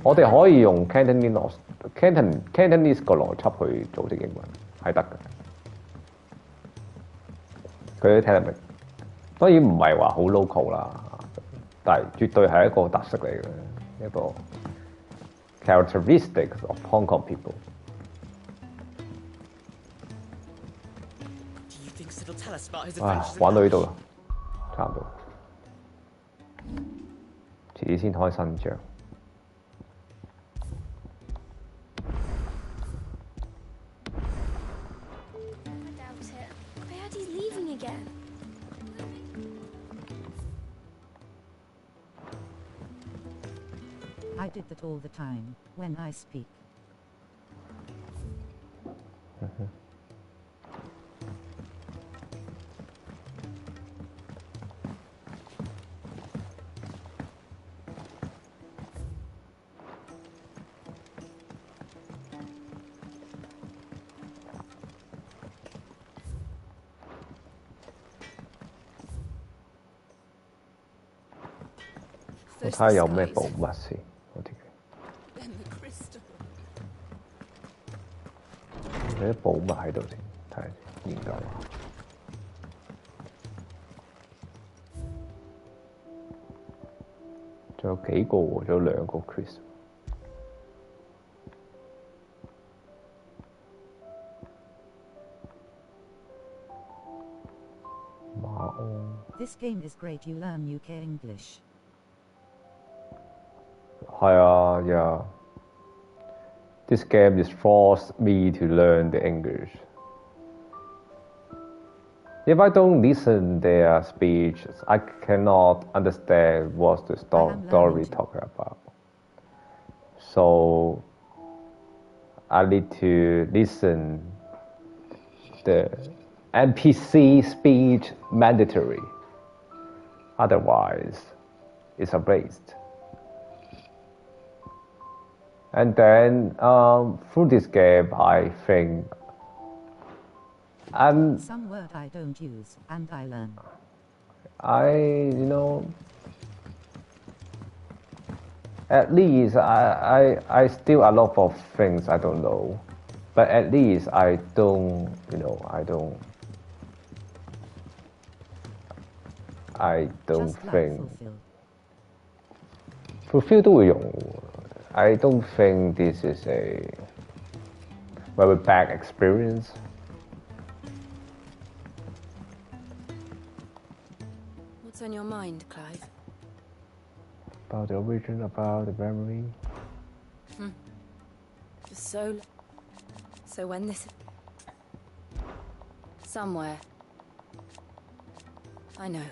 我哋可以用 Cantonese 個邏輯去組織英文，係得嘅。佢都聽得明。當然唔係話好 local 啦，但係絕對係一個特色嚟嘅，一個 characteristics of Hong Kong people。玩到呢度啦，差唔多。遲啲子先開新章。I did that all the time, when I speak.我睇下有咩寶物先。有啲寶物喺度先，睇下研究下。仲有幾個喎？仲有2個 Chris。馬鞍。This game is great. You learn UK English. 係啊，yeah. This game just forced me to learn the English. If I don't listen their speech, I cannot understand what the story talking about. So I need to listen the NPC speech mandatory. Otherwise, it's a waste. And then through this game, I think some word I don't use and I learn. At least I still a lot of things I don't know, but at least I don't think fulfill 都會用。I don't think this is a very bad experience. What's on your mind, Clive? About the origin, about the memory. For so when this... Somewhere. I know.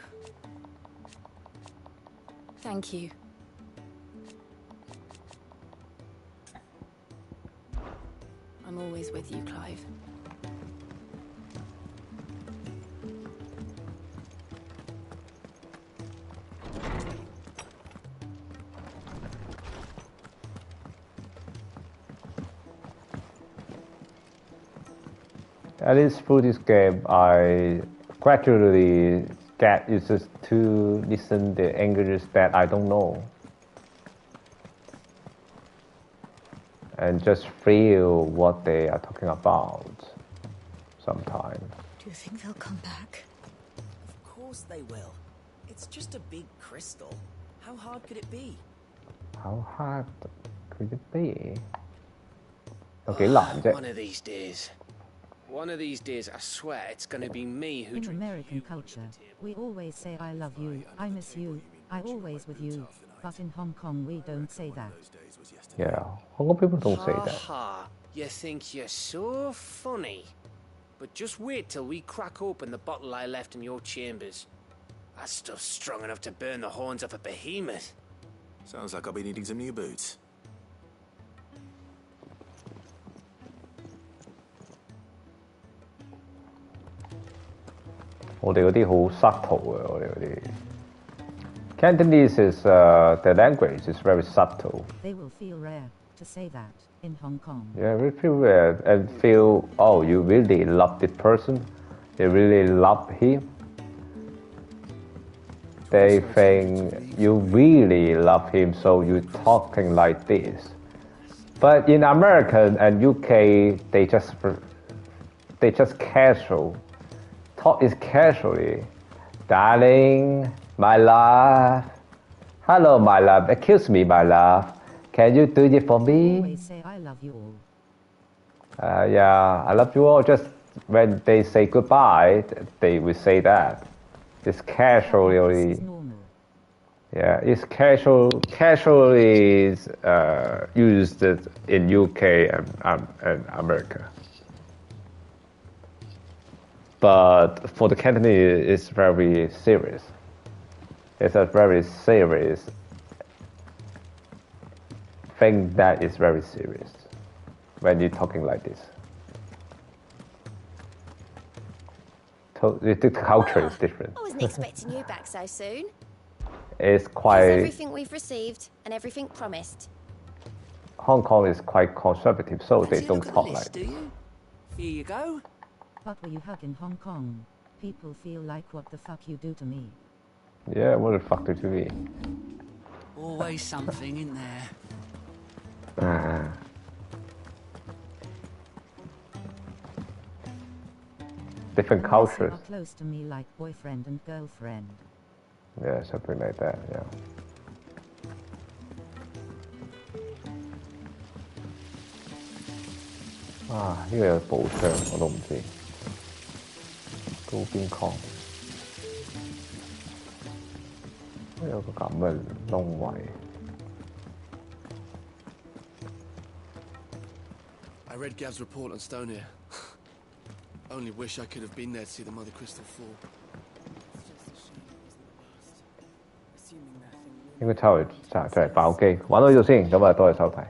Thank you. I'm always with you, Clive. At least through this game, I gradually get used to listen the English that I don't know. And just feel what they are talking about sometimes. Do you think they'll come back? Of course they will. It's just a big crystal. How hard could it be? How hard could it be? 有幾難啫？ One of these days, I swear, it's gonna be me who... In American culture, we always say I love you, I miss you, I always with you. But in Hong Kong, we don't say that. Yeah, Hong Kong people don't say that. Ha! You think you're so funny. But just wait till we crack open the bottle I left in your chambers. That stuff's strong enough to burn the horns off a behemoth. Sounds like I'll be needing some new boots. Cantonese is the language is very subtle. They will feel rare to say that in Hong Kong. Yeah, we feel rare and feel, oh, you really love this person, you really love him. They think you really love him, so you're talking like this. But in America and UK, they just casual. Talk is casually. Darling, my love. Hello, my love. Excuse me, my love. Can you do it for me? Always say I love you all. Yeah, I love you all. Just when they say goodbye, they will say that. Just casually. Yeah, it's casually used in UK and America. But for the Cantonese, it's very serious. It's a very serious thing that is very serious when you're talking like this. The culture is different. I wasn't expecting you back so soon. It's Here's quite. everything we've received and everything promised. Hong Kong is quite conservative, so they don't talk like. Do you? Here you go. What were you hugging Hong Kong? People feel like what the fuck you do to me. Yeah, what the fuck did you mean? Always something in there. Different cultures. Are close to me like boyfriend and girlfriend. Yeah, something like that, yeah. Ah, 呢個有步槍，我都唔知。高邊礦，有個咁嘅窿位。I read Gav's report on Stonehere. Only wish I could have been there to see the Mother Crystal fall. 應該抽嚟就嚟爆機，玩到呢度先，咁啊多謝收睇。